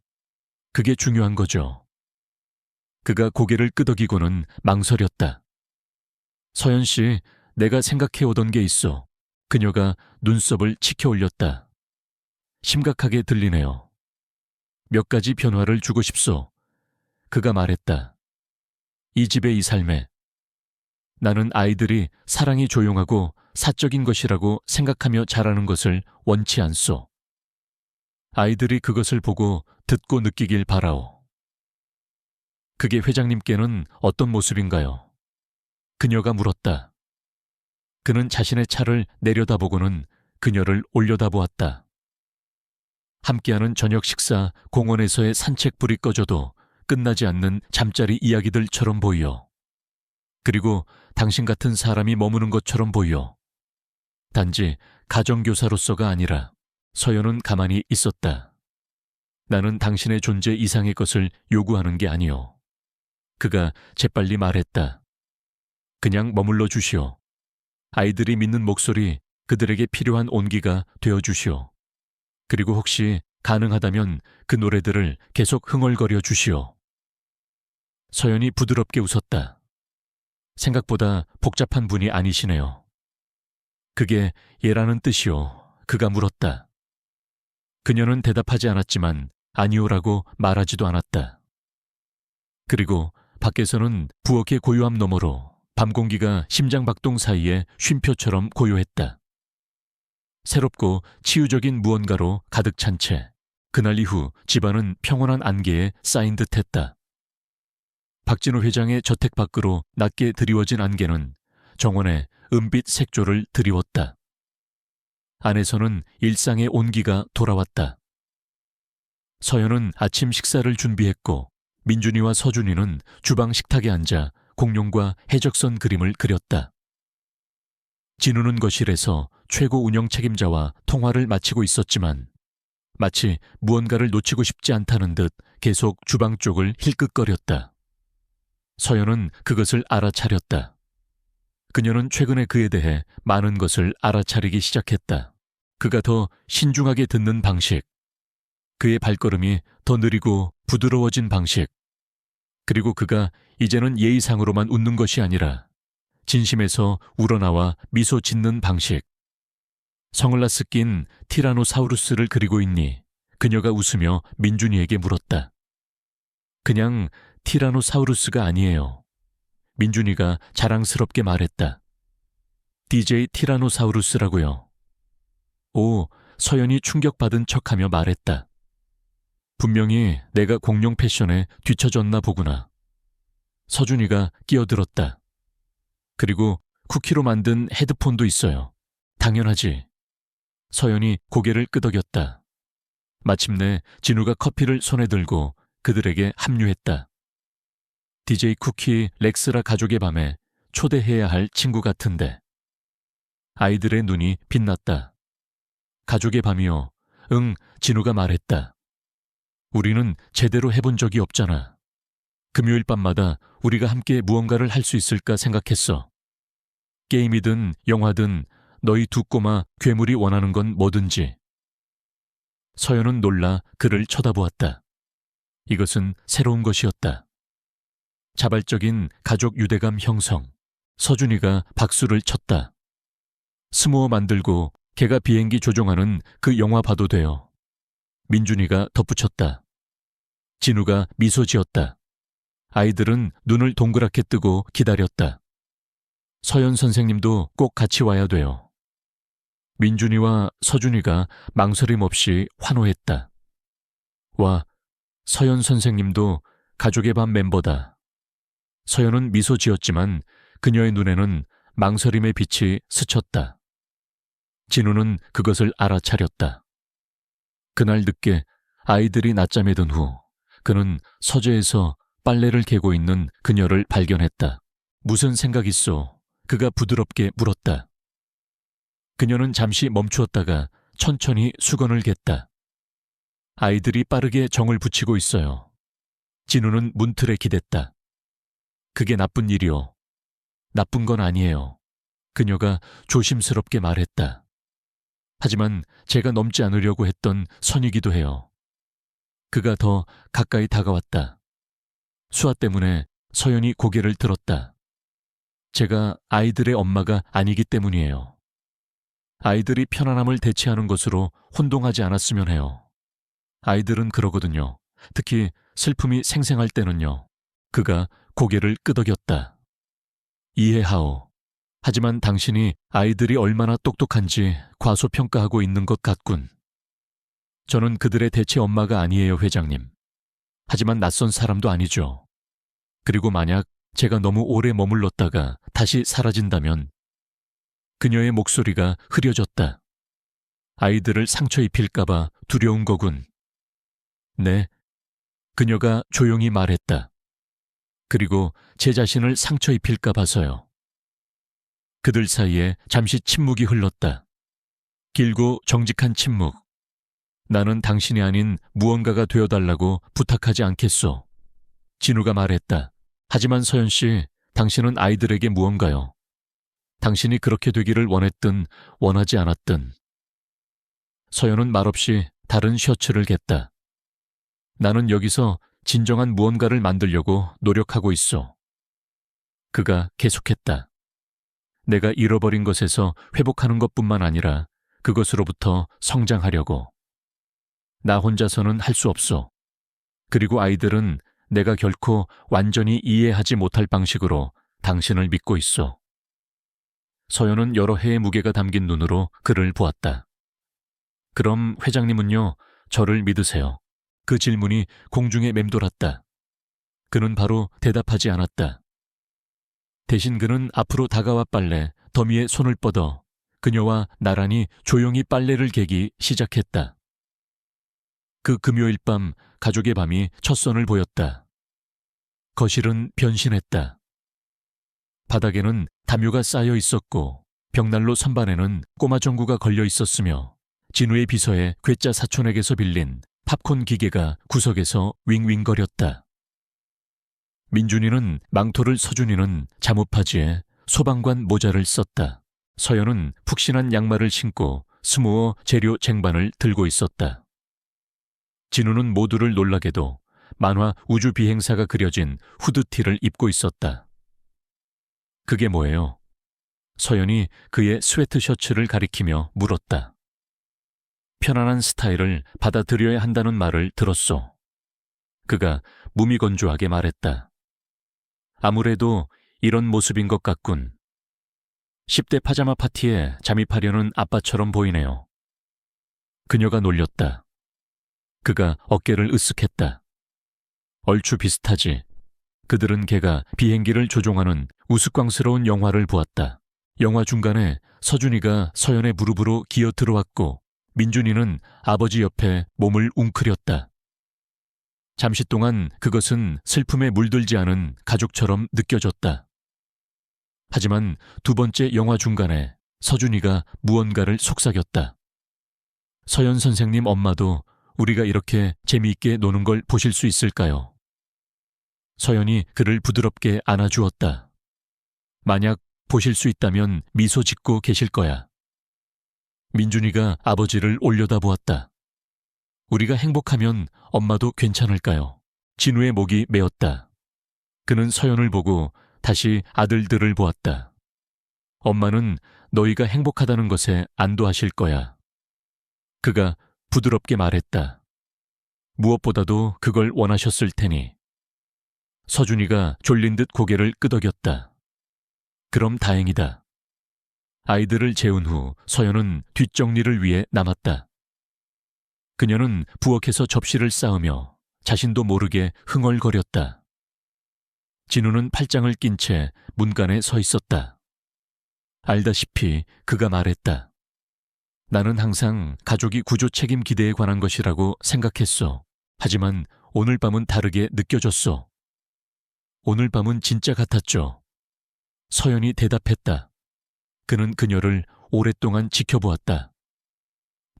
그게 중요한 거죠. 그가 고개를 끄덕이고는 망설였다. 서연 씨, 내가 생각해오던 게 있어. 그녀가 눈썹을 치켜 올렸다. 심각하게 들리네요. 몇 가지 변화를 주고 싶소. 그가 말했다. 이 집의 이 삶에. 나는 아이들이 사랑이 조용하고 사적인 것이라고 생각하며 자라는 것을 원치 않소. 아이들이 그것을 보고 듣고 느끼길 바라오. 그게 회장님께는 어떤 모습인가요? 그녀가 물었다. 그는 자신의 차를 내려다보고는 그녀를 올려다보았다. 함께하는 저녁 식사, 공원에서의 산책불이 꺼져도 끝나지 않는 잠자리 이야기들처럼 보여. 그리고 당신 같은 사람이 머무는 것처럼 보여. 단지 가정교사로서가 아니라. 서연은 가만히 있었다. 나는 당신의 존재 이상의 것을 요구하는 게 아니오. 그가 재빨리 말했다. 그냥 머물러 주시오. 아이들이 믿는 목소리, 그들에게 필요한 온기가 되어 주시오. 그리고 혹시 가능하다면 그 노래들을 계속 흥얼거려 주시오. 서연이 부드럽게 웃었다. 생각보다 복잡한 분이 아니시네요. 그게 얘라는 뜻이오. 그가 물었다. 그녀는 대답하지 않았지만 아니오라고 말하지도 않았다. 그리고 밖에서는 부엌의 고요함 너머로 밤 공기가 심장박동 사이에 쉼표처럼 고요했다. 새롭고 치유적인 무언가로 가득 찬 채 그날 이후 집안은 평온한 안개에 쌓인 듯했다. 박진호 회장의 저택 밖으로 낮게 드리워진 안개는 정원에 은빛 색조를 드리웠다. 안에서는 일상의 온기가 돌아왔다. 서연은 아침 식사를 준비했고 민준이와 서준이는 주방 식탁에 앉아 공룡과 해적선 그림을 그렸다. 진우는 거실에서 최고 운영 책임자와 통화를 마치고 있었지만 마치 무언가를 놓치고 싶지 않다는 듯 계속 주방 쪽을 힐끗거렸다. 서연은 그것을 알아차렸다. 그녀는 최근에 그에 대해 많은 것을 알아차리기 시작했다. 그가 더 신중하게 듣는 방식, 그의 발걸음이 더 느리고 부드러워진 방식, 그리고 그가 이제는 예의상으로만 웃는 것이 아니라 진심에서 우러나와 미소 짓는 방식. 선글라스 낀 티라노사우루스를 그리고 있니? 그녀가 웃으며 민준이에게 물었다. 그냥 티라노사우루스가 아니에요. 민준이가 자랑스럽게 말했다. DJ 티라노사우루스라고요. 오, 서연이 충격받은 척하며 말했다. 분명히 내가 공룡 패션에 뒤처졌나 보구나. 서준이가 끼어들었다. 그리고 쿠키로 만든 헤드폰도 있어요. 당연하지. 서연이 고개를 끄덕였다. 마침내 진우가 커피를 손에 들고 그들에게 합류했다. DJ 쿠키 렉스라 가족의 밤에 초대해야 할 친구 같은데. 아이들의 눈이 빛났다. 가족의 밤이요. 응, 진우가 말했다. 우리는 제대로 해본 적이 없잖아. 금요일 밤마다 우리가 함께 무언가를 할 수 있을까 생각했어. 게임이든 영화든 너희 두 꼬마 괴물이 원하는 건 뭐든지. 서연은 놀라 그를 쳐다보았다. 이것은 새로운 것이었다. 자발적인 가족 유대감 형성. 서준이가 박수를 쳤다. 스모어 만들고 걔가 비행기 조종하는 그 영화 봐도 돼요. 민준이가 덧붙였다. 진우가 미소 지었다. 아이들은 눈을 동그랗게 뜨고 기다렸다. 서연 선생님도 꼭 같이 와야 돼요. 민준이와 서준이가 망설임 없이 환호했다. 와, 서연 선생님도 가족의 밤 멤버다. 서연은 미소 지었지만 그녀의 눈에는 망설임의 빛이 스쳤다. 진우는 그것을 알아차렸다. 그날 늦게 아이들이 낮잠에 든 후 그는 서재에서 빨래를 개고 있는 그녀를 발견했다. 무슨 생각 있어? 그가 부드럽게 물었다. 그녀는 잠시 멈추었다가 천천히 수건을 갰다. 아이들이 빠르게 정을 붙이고 있어요. 진우는 문틀에 기댔다. 그게 나쁜 일이요. 나쁜 건 아니에요. 그녀가 조심스럽게 말했다. 하지만 제가 넘지 않으려고 했던 선이기도 해요. 그가 더 가까이 다가왔다. 수아 때문에 서연이 고개를 들었다. 제가 아이들의 엄마가 아니기 때문이에요. 아이들이 편안함을 대체하는 것으로 혼동하지 않았으면 해요. 아이들은 그러거든요. 특히 슬픔이 생생할 때는요. 그가 고개를 끄덕였다. 이해하오. 하지만 당신이 아이들이 얼마나 똑똑한지 과소평가하고 있는 것 같군. 저는 그들의 대체 엄마가 아니에요, 회장님. 하지만 낯선 사람도 아니죠. 그리고 만약 제가 너무 오래 머물렀다가 다시 사라진다면 그녀의 목소리가 흐려졌다. 아이들을 상처 입힐까봐 두려운 거군. 네, 그녀가 조용히 말했다. 그리고 제 자신을 상처 입힐까 봐서요. 그들 사이에 잠시 침묵이 흘렀다. 길고 정직한 침묵. 나는 당신이 아닌 무언가가 되어달라고 부탁하지 않겠소. 진우가 말했다. 하지만 서연 씨, 당신은 아이들에게 무언가요. 당신이 그렇게 되기를 원했든 원하지 않았든. 서연은 말없이 다른 셔츠를 겠다. 나는 여기서 진정한 무언가를 만들려고 노력하고 있어. 그가 계속했다. 내가 잃어버린 것에서 회복하는 것뿐만 아니라 그것으로부터 성장하려고. 나 혼자서는 할 수 없어. 그리고 아이들은 내가 결코 완전히 이해하지 못할 방식으로 당신을 믿고 있어. 서연은 여러 해의 무게가 담긴 눈으로 그를 보았다. 그럼 회장님은요, 저를 믿으세요. 그 질문이 공중에 맴돌았다. 그는 바로 대답하지 않았다. 대신 그는 앞으로 다가와 빨래 더미에 손을 뻗어 그녀와 나란히 조용히 빨래를 개기 시작했다. 그 금요일 밤 가족의 밤이 첫 선을 보였다. 거실은 변신했다. 바닥에는 담요가 쌓여 있었고 벽난로 선반에는 꼬마 전구가 걸려 있었으며 진우의 비서에 괴짜 사촌에게서 빌린 팝콘 기계가 구석에서 윙윙거렸다. 민준이는 망토를, 서준이는 자무파지에 소방관 모자를 썼다. 서연은 푹신한 양말을 신고 스모어 재료 쟁반을 들고 있었다. 진우는 모두를 놀라게도 만화 우주 비행사가 그려진 후드티를 입고 있었다. 그게 뭐예요? 서연이 그의 스웨트 셔츠를 가리키며 물었다. 편안한 스타일을 받아들여야 한다는 말을 들었소. 그가 무미건조하게 말했다. 아무래도 이런 모습인 것 같군. 10대 파자마 파티에 잠입하려는 아빠처럼 보이네요. 그녀가 놀렸다. 그가 어깨를 으쓱했다. 얼추 비슷하지. 그들은 걔가 비행기를 조종하는 우스꽝스러운 영화를 보았다. 영화 중간에 서준이가 서연의 무릎으로 기어 들어왔고 민준이는 아버지 옆에 몸을 웅크렸다. 잠시 동안 그것은 슬픔에 물들지 않은 가족처럼 느껴졌다. 하지만 두 번째 영화 중간에 서준이가 무언가를 속삭였다. 서연 선생님 엄마도 우리가 이렇게 재미있게 노는 걸 보실 수 있을까요? 서연이 그를 부드럽게 안아주었다. 만약 보실 수 있다면 미소 짓고 계실 거야. 민준이가 아버지를 올려다보았다. 우리가 행복하면 엄마도 괜찮을까요? 진우의 목이 메었다. 그는 서연을 보고 다시 아들들을 보았다. 엄마는 너희가 행복하다는 것에 안도하실 거야. 그가 부드럽게 말했다. 무엇보다도 그걸 원하셨을 테니. 서준이가 졸린 듯 고개를 끄덕였다. 그럼 다행이다. 아이들을 재운 후 서연은 뒷정리를 위해 남았다. 그녀는 부엌에서 접시를 쌓으며 자신도 모르게 흥얼거렸다. 진우는 팔짱을 낀 채 문간에 서 있었다. 알다시피 그가 말했다. 나는 항상 가족이 구조 책임 기대에 관한 것이라고 생각했어. 하지만 오늘 밤은 다르게 느껴졌어. 오늘 밤은 진짜 같았죠. 서연이 대답했다. 그는 그녀를 오랫동안 지켜보았다.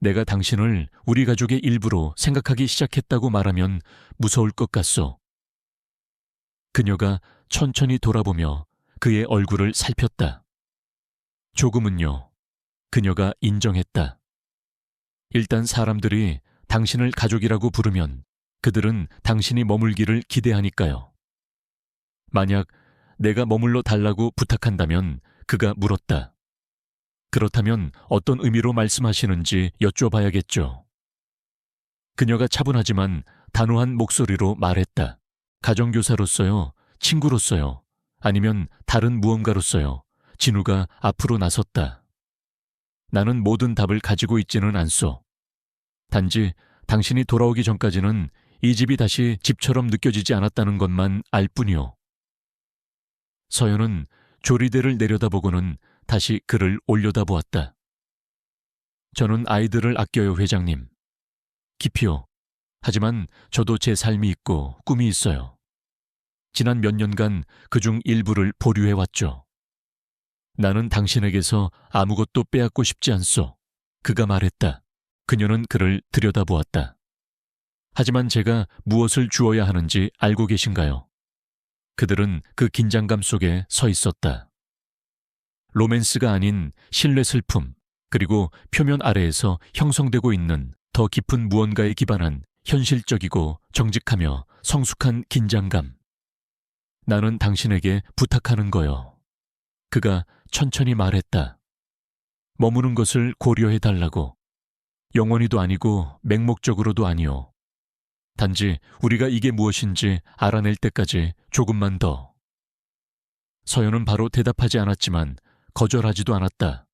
내가 당신을 우리 가족의 일부로 생각하기 시작했다고 말하면 무서울 것 같소. 그녀가 천천히 돌아보며 그의 얼굴을 살폈다. 조금은요. 그녀가 인정했다. 일단 사람들이 당신을 가족이라고 부르면 그들은 당신이 머물기를 기대하니까요. 만약 내가 머물러 달라고 부탁한다면 그가 물었다. 그렇다면 어떤 의미로 말씀하시는지 여쭤봐야겠죠. 그녀가 차분하지만 단호한 목소리로 말했다. 가정교사로서요, 친구로서요, 아니면 다른 무언가로서요. 진우가 앞으로 나섰다. 나는 모든 답을 가지고 있지는 않소. 단지 당신이 돌아오기 전까지는 이 집이 다시 집처럼 느껴지지 않았다는 것만 알 뿐이요. 서연은 조리대를 내려다보고는 다시 그를 올려다보았다. 저는 아이들을 아껴요, 회장님. 깊이요. 하지만 저도 제 삶이 있고 꿈이 있어요. 지난 몇 년간 그중 일부를 보류해왔죠. 나는 당신에게서 아무것도 빼앗고 싶지 않소. 그가 말했다. 그녀는 그를 들여다보았다. 하지만 제가 무엇을 주어야 하는지 알고 계신가요? 그들은 그 긴장감 속에 서 있었다. 로맨스가 아닌 신뢰 슬픔, 그리고 표면 아래에서 형성되고 있는 더 깊은 무언가에 기반한 현실적이고 정직하며 성숙한 긴장감. 나는 당신에게 부탁하는 거요. 그가 천천히 말했다. 머무는 것을 고려해달라고. 영원히도 아니고 맹목적으로도 아니오. 단지 우리가 이게 무엇인지 알아낼 때까지 조금만 더. 서연은 바로 대답하지 않았지만 거절하지도 않았다.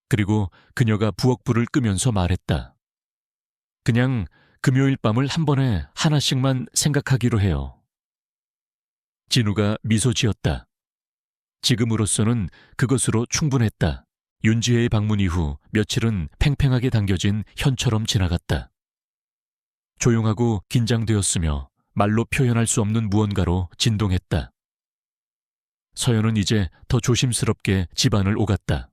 그리고 그녀가 부엌불을 끄면서 말했다. 그냥 금요일 밤을 한 번에 하나씩만 생각하기로 해요. 진우가 미소 지었다. 지금으로서는 그것으로 충분했다. 윤지혜의 방문 이후 며칠은 팽팽하게 당겨진 현처럼 지나갔다. 조용하고 긴장되었으며 말로 표현할 수 없는 무언가로 진동했다. 서연은 이제 더 조심스럽게 집안을 오갔다.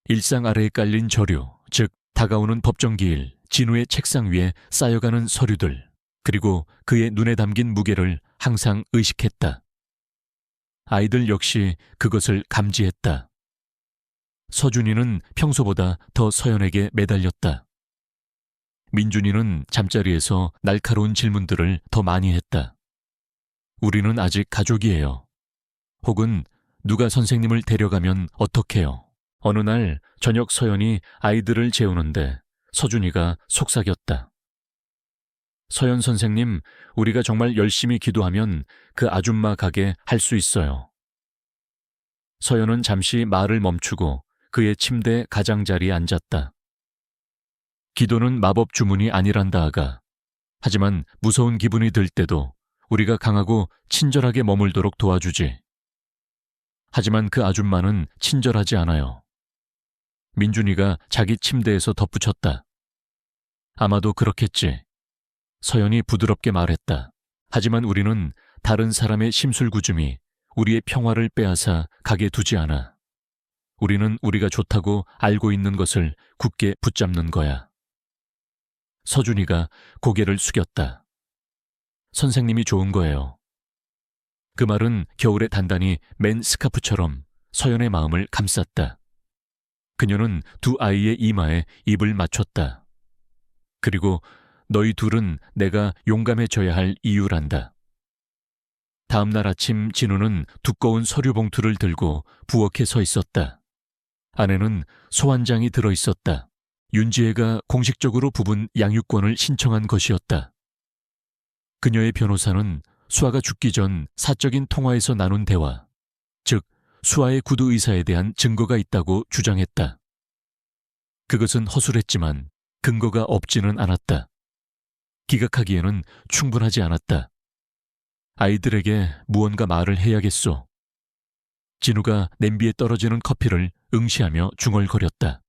일상 아래에 깔린 저류, 즉 다가오는 법정기일, 진우의 책상 위에 쌓여가는 서류들, 그리고 그의 눈에 담긴 무게를 항상 의식했다. 아이들 역시 그것을 감지했다. 서준이는 평소보다 더 서연에게 매달렸다. 민준이는 잠자리에서 날카로운 질문들을 더 많이 했다. 우리는 아직 가족이에요. 혹은 누가 선생님을 데려가면 어떡해요? 어느 날 저녁 서연이 아이들을 재우는데 서준이가 속삭였다. 서연 선생님, 우리가 정말 열심히 기도하면 그 아줌마 가게 할 수 있어요. 서연은 잠시 말을 멈추고 그의 침대 가장자리에 앉았다. 기도는 마법 주문이 아니란다, 아가. 하지만 무서운 기분이 들 때도 우리가 강하고 친절하게 머물도록 도와주지. 하지만 그 아줌마는 친절하지 않아요. 민준이가 자기 침대에서 덧붙였다. 아마도 그렇겠지. 서연이 부드럽게 말했다. 하지만 우리는 다른 사람의 심술구줌이 우리의 평화를 빼앗아 가게 두지 않아. 우리는 우리가 좋다고 알고 있는 것을 굳게 붙잡는 거야. 서준이가 고개를 숙였다. 선생님이 좋은 거예요. 그 말은 겨울에 단단히 맨 스카프처럼 서연의 마음을 감쌌다. 그녀는 두 아이의 이마에 입을 맞췄다. 그리고 너희 둘은 내가 용감해져야 할 이유란다. 다음 날 아침 진우는 두꺼운 서류 봉투를 들고 부엌에 서 있었다. 안에는 소환장이 들어있었다. 윤지혜가 공식적으로 부분 양육권을 신청한 것이었다. 그녀의 변호사는 수아가 죽기 전 사적인 통화에서 나눈 대화, 즉 수아의 구두 의사에 대한 증거가 있다고 주장했다. 그것은 허술했지만 근거가 없지는 않았다. 기각하기에는 충분하지 않았다. 아이들에게 무언가 말을 해야겠소. 진우가 냄비에 떨어지는 커피를 응시하며 중얼거렸다.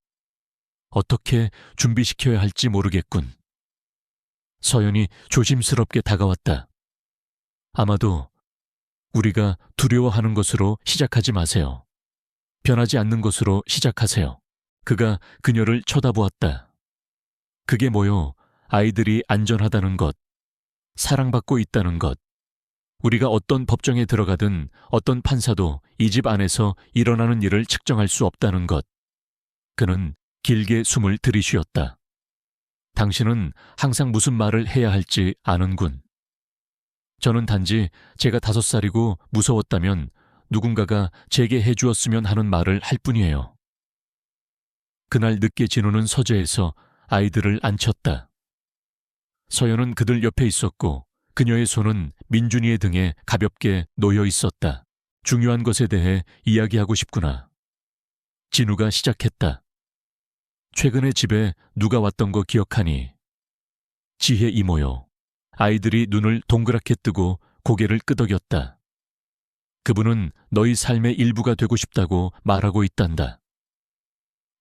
어떻게 준비시켜야 할지 모르겠군. 서연이 조심스럽게 다가왔다. 아마도 우리가 두려워하는 것으로 시작하지 마세요. 변하지 않는 것으로 시작하세요. 그가 그녀를 쳐다보았다. 그게 뭐요? 아이들이 안전하다는 것, 사랑받고 있다는 것. 우리가 어떤 법정에 들어가든 어떤 판사도 이 집 안에서 일어나는 일을 측정할 수 없다는 것. 그는 길게 숨을 들이쉬었다. 당신은 항상 무슨 말을 해야 할지 아는군. 저는 단지 제가 5살이고 무서웠다면 누군가가 제게 해주었으면 하는 말을 할 뿐이에요. 그날 늦게 진우는 서재에서 아이들을 안쳤다. 서연은 그들 옆에 있었고 그녀의 손은 민준이의 등에 가볍게 놓여 있었다. 중요한 것에 대해 이야기하고 싶구나. 진우가 시작했다. 최근에 집에 누가 왔던 거 기억하니? 지혜 이모요. 아이들이 눈을 동그랗게 뜨고 고개를 끄덕였다. 그분은 너희 삶의 일부가 되고 싶다고 말하고 있단다.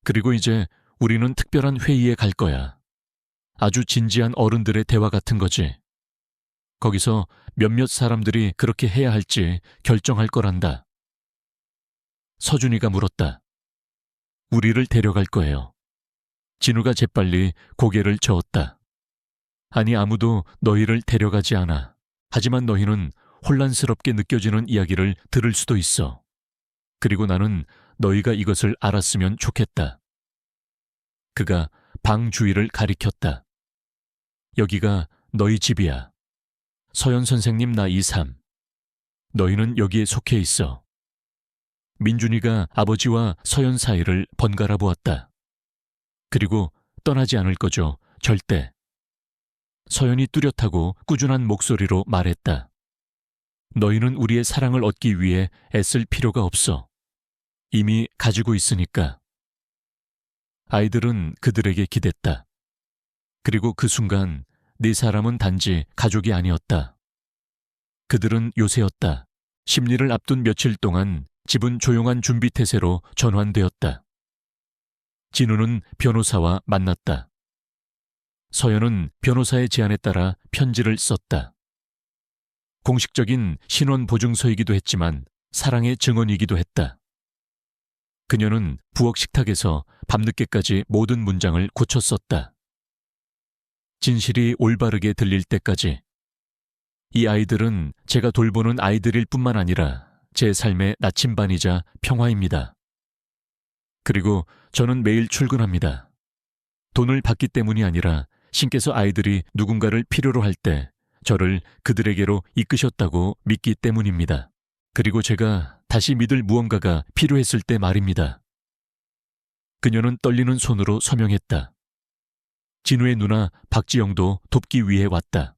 그리고 이제 우리는 특별한 회의에 갈 거야. 아주 진지한 어른들의 대화 같은 거지. 거기서 몇몇 사람들이 그렇게 해야 할지 결정할 거란다. 서준이가 물었다. 우리를 데려갈 거예요. 진우가 재빨리 고개를 저었다. 아니, 아무도 너희를 데려가지 않아. 하지만 너희는 혼란스럽게 느껴지는 이야기를 들을 수도 있어. 그리고 나는 너희가 이것을 알았으면 좋겠다. 그가 방 주위를 가리켰다. 여기가 너희 집이야. 서연 선생님 나이 3. 너희는 여기에 속해 있어. 민준이가 아버지와 서연 사이를 번갈아 보았다. 그리고 떠나지 않을 거죠, 절대. 서연이 뚜렷하고 꾸준한 목소리로 말했다. 너희는 우리의 사랑을 얻기 위해 애쓸 필요가 없어. 이미 가지고 있으니까. 아이들은 그들에게 기댔다. 그리고 그 순간 네 사람은 단지 가족이 아니었다. 그들은 요새였다. 심리를 앞둔 며칠 동안 집은 조용한 준비태세로 전환되었다. 진우는 변호사와 만났다. 서연은 변호사의 제안에 따라 편지를 썼다. 공식적인 신원 보증서이기도 했지만 사랑의 증언이기도 했다. 그녀는 부엌 식탁에서 밤늦게까지 모든 문장을 고쳐 썼다. 진실이 올바르게 들릴 때까지. 이 아이들은 제가 돌보는 아이들일 뿐만 아니라 제 삶의 나침반이자 평화입니다. 그리고 저는 매일 출근합니다. 돈을 받기 때문이 아니라 신께서 아이들이 누군가를 필요로 할 때 저를 그들에게로 이끄셨다고 믿기 때문입니다. 그리고 제가 다시 믿을 무언가가 필요했을 때 말입니다. 그녀는 떨리는 손으로 서명했다. 진우의 누나 박지영도 돕기 위해 왔다.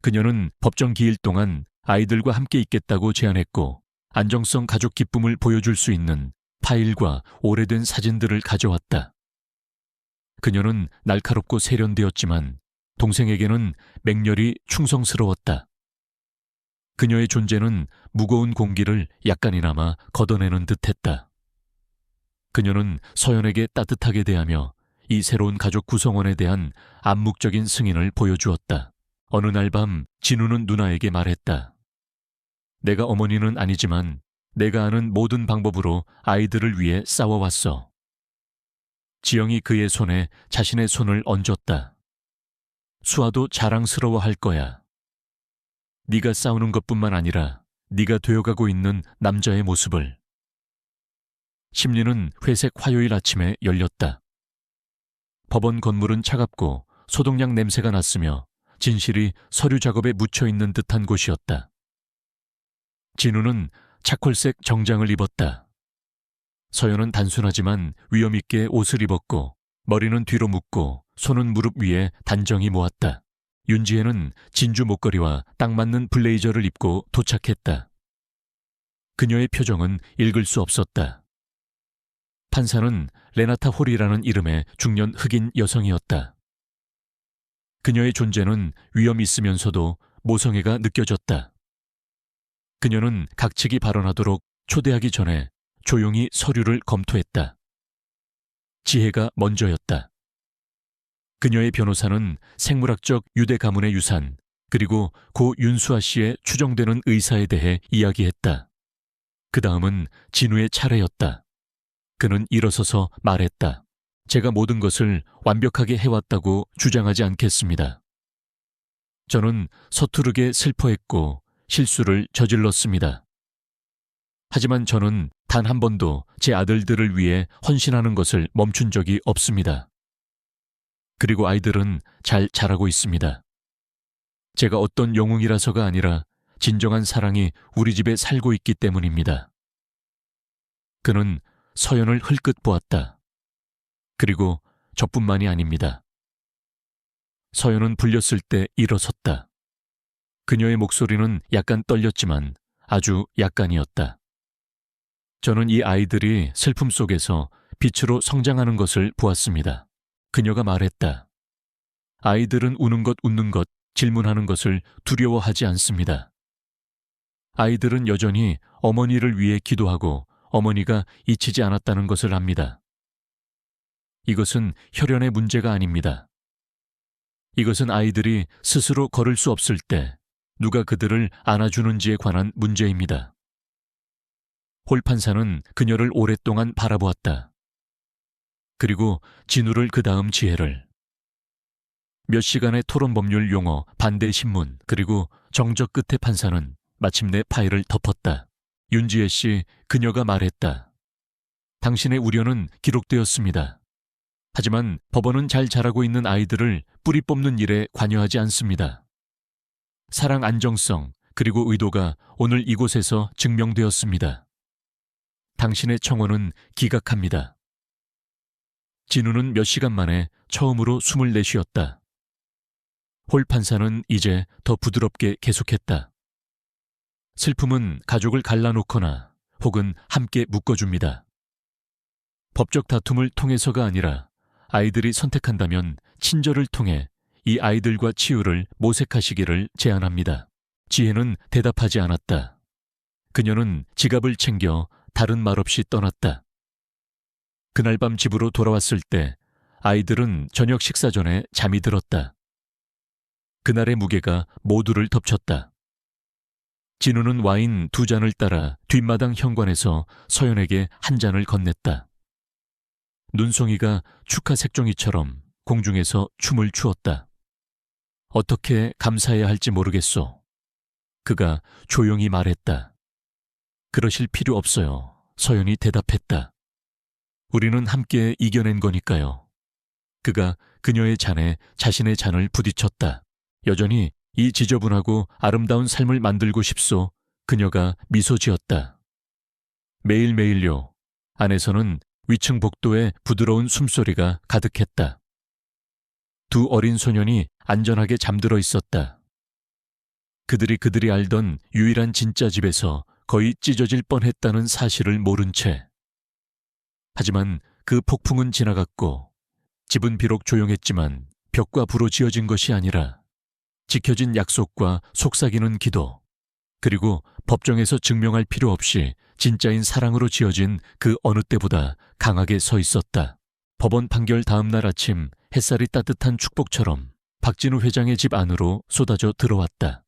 그녀는 법정 기일 동안 아이들과 함께 있겠다고 제안했고 안정성 가족 기쁨을 보여줄 수 있는 파일과 오래된 사진들을 가져왔다. 그녀는 날카롭고 세련되었지만 동생에게는 맹렬히 충성스러웠다. 그녀의 존재는 무거운 공기를 약간이나마 걷어내는 듯했다. 그녀는 서연에게 따뜻하게 대하며 이 새로운 가족 구성원에 대한 암묵적인 승인을 보여주었다. 어느 날 밤 진우는 누나에게 말했다. 내가 어머니는 아니지만 내가 아는 모든 방법으로 아이들을 위해 싸워왔어. 지영이 그의 손에 자신의 손을 얹었다. 수아도 자랑스러워할 거야. 네가 싸우는 것뿐만 아니라 네가 되어가고 있는 남자의 모습을. 심리는 회색 화요일 아침에 열렸다. 법원 건물은 차갑고 소독약 냄새가 났으며 진실이 서류 작업에 묻혀있는 듯한 곳이었다. 진우는 차콜색 정장을 입었다. 서연은 단순하지만 위엄있게 옷을 입었고 머리는 뒤로 묶고 손은 무릎 위에 단정히 모았다. 윤지혜는 진주 목걸이와 딱 맞는 블레이저를 입고 도착했다. 그녀의 표정은 읽을 수 없었다. 판사는 레나타 홀이라는 이름의 중년 흑인 여성이었다. 그녀의 존재는 위험 있으면서도 모성애가 느껴졌다. 그녀는 각 측이 발언하도록 초대하기 전에 조용히 서류를 검토했다. 지혜가 먼저였다. 그녀의 변호사는 생물학적 유대 가문의 유산, 그리고 고 윤수아 씨의 추정되는 의사에 대해 이야기했다. 그 다음은 진우의 차례였다. 그는 일어서서 말했다. 제가 모든 것을 완벽하게 해왔다고 주장하지 않겠습니다. 저는 서투르게 슬퍼했고 실수를 저질렀습니다. 하지만 저는 단 한 번도 제 아들들을 위해 헌신하는 것을 멈춘 적이 없습니다. 그리고 아이들은 잘 자라고 있습니다. 제가 어떤 영웅이라서가 아니라 진정한 사랑이 우리 집에 살고 있기 때문입니다. 그는 서연을 흘끗 보았다. 그리고 저뿐만이 아닙니다. 서연은 불렸을 때 일어섰다. 그녀의 목소리는 약간 떨렸지만 아주 약간이었다. 저는 이 아이들이 슬픔 속에서 빛으로 성장하는 것을 보았습니다. 그녀가 말했다. 아이들은 우는 것, 웃는 것, 질문하는 것을 두려워하지 않습니다. 아이들은 여전히 어머니를 위해 기도하고 어머니가 잊히지 않았다는 것을 압니다. 이것은 혈연의 문제가 아닙니다. 이것은 아이들이 스스로 걸을 수 없을 때 누가 그들을 안아주는지에 관한 문제입니다. 홀 판사는 그녀를 오랫동안 바라보았다. 그리고 진우를 그 다음 지혜를. 몇 시간의 토론 법률 용어, 반대 신문, 그리고 정적 끝에 판사는 마침내 파일을 덮었다. 윤지혜 씨, 그녀가 말했다. 당신의 우려는 기록되었습니다. 하지만 법원은 잘 자라고 있는 아이들을 뿌리 뽑는 일에 관여하지 않습니다. 사랑 안정성, 그리고 의도가 오늘 이곳에서 증명되었습니다. 당신의 청원은 기각합니다. 진우는 몇 시간 만에 처음으로 숨을 내쉬었다. 홀 판사는 이제 더 부드럽게 계속했다. 슬픔은 가족을 갈라놓거나 혹은 함께 묶어줍니다. 법적 다툼을 통해서가 아니라 아이들이 선택한다면 친절을 통해 이 아이들과 치유를 모색하시기를 제안합니다. 지혜는 대답하지 않았다. 그녀는 지갑을 챙겨 다른 말 없이 떠났다. 그날 밤 집으로 돌아왔을 때 아이들은 저녁 식사 전에 잠이 들었다. 그날의 무게가 모두를 덮쳤다. 진우는 와인 2잔을 따라 뒷마당 현관에서 서연에게 한 잔을 건넸다. 눈송이가 축하 색종이처럼 공중에서 춤을 추었다. 어떻게 감사해야 할지 모르겠소. 그가 조용히 말했다. 그러실 필요 없어요. 서연이 대답했다. 우리는 함께 이겨낸 거니까요. 그가 그녀의 잔에 자신의 잔을 부딪혔다. 여전히 이 지저분하고 아름다운 삶을 만들고 싶소. 그녀가 미소 지었다. 매일매일요. 안에서는 위층 복도에 부드러운 숨소리가 가득했다. 두 어린 소년이 안전하게 잠들어 있었다. 그들이 알던 유일한 진짜 집에서 거의 찢어질 뻔했다는 사실을 모른 채. 하지만 그 폭풍은 지나갔고 집은 비록 조용했지만 벽과 불로 지어진 것이 아니라 지켜진 약속과 속삭이는 기도, 그리고 법정에서 증명할 필요 없이 진짜인 사랑으로 지어진 그 어느 때보다 강하게 서 있었다. 법원 판결 다음 날 아침 햇살이 따뜻한 축복처럼 박진우 회장의 집 안으로 쏟아져 들어왔다.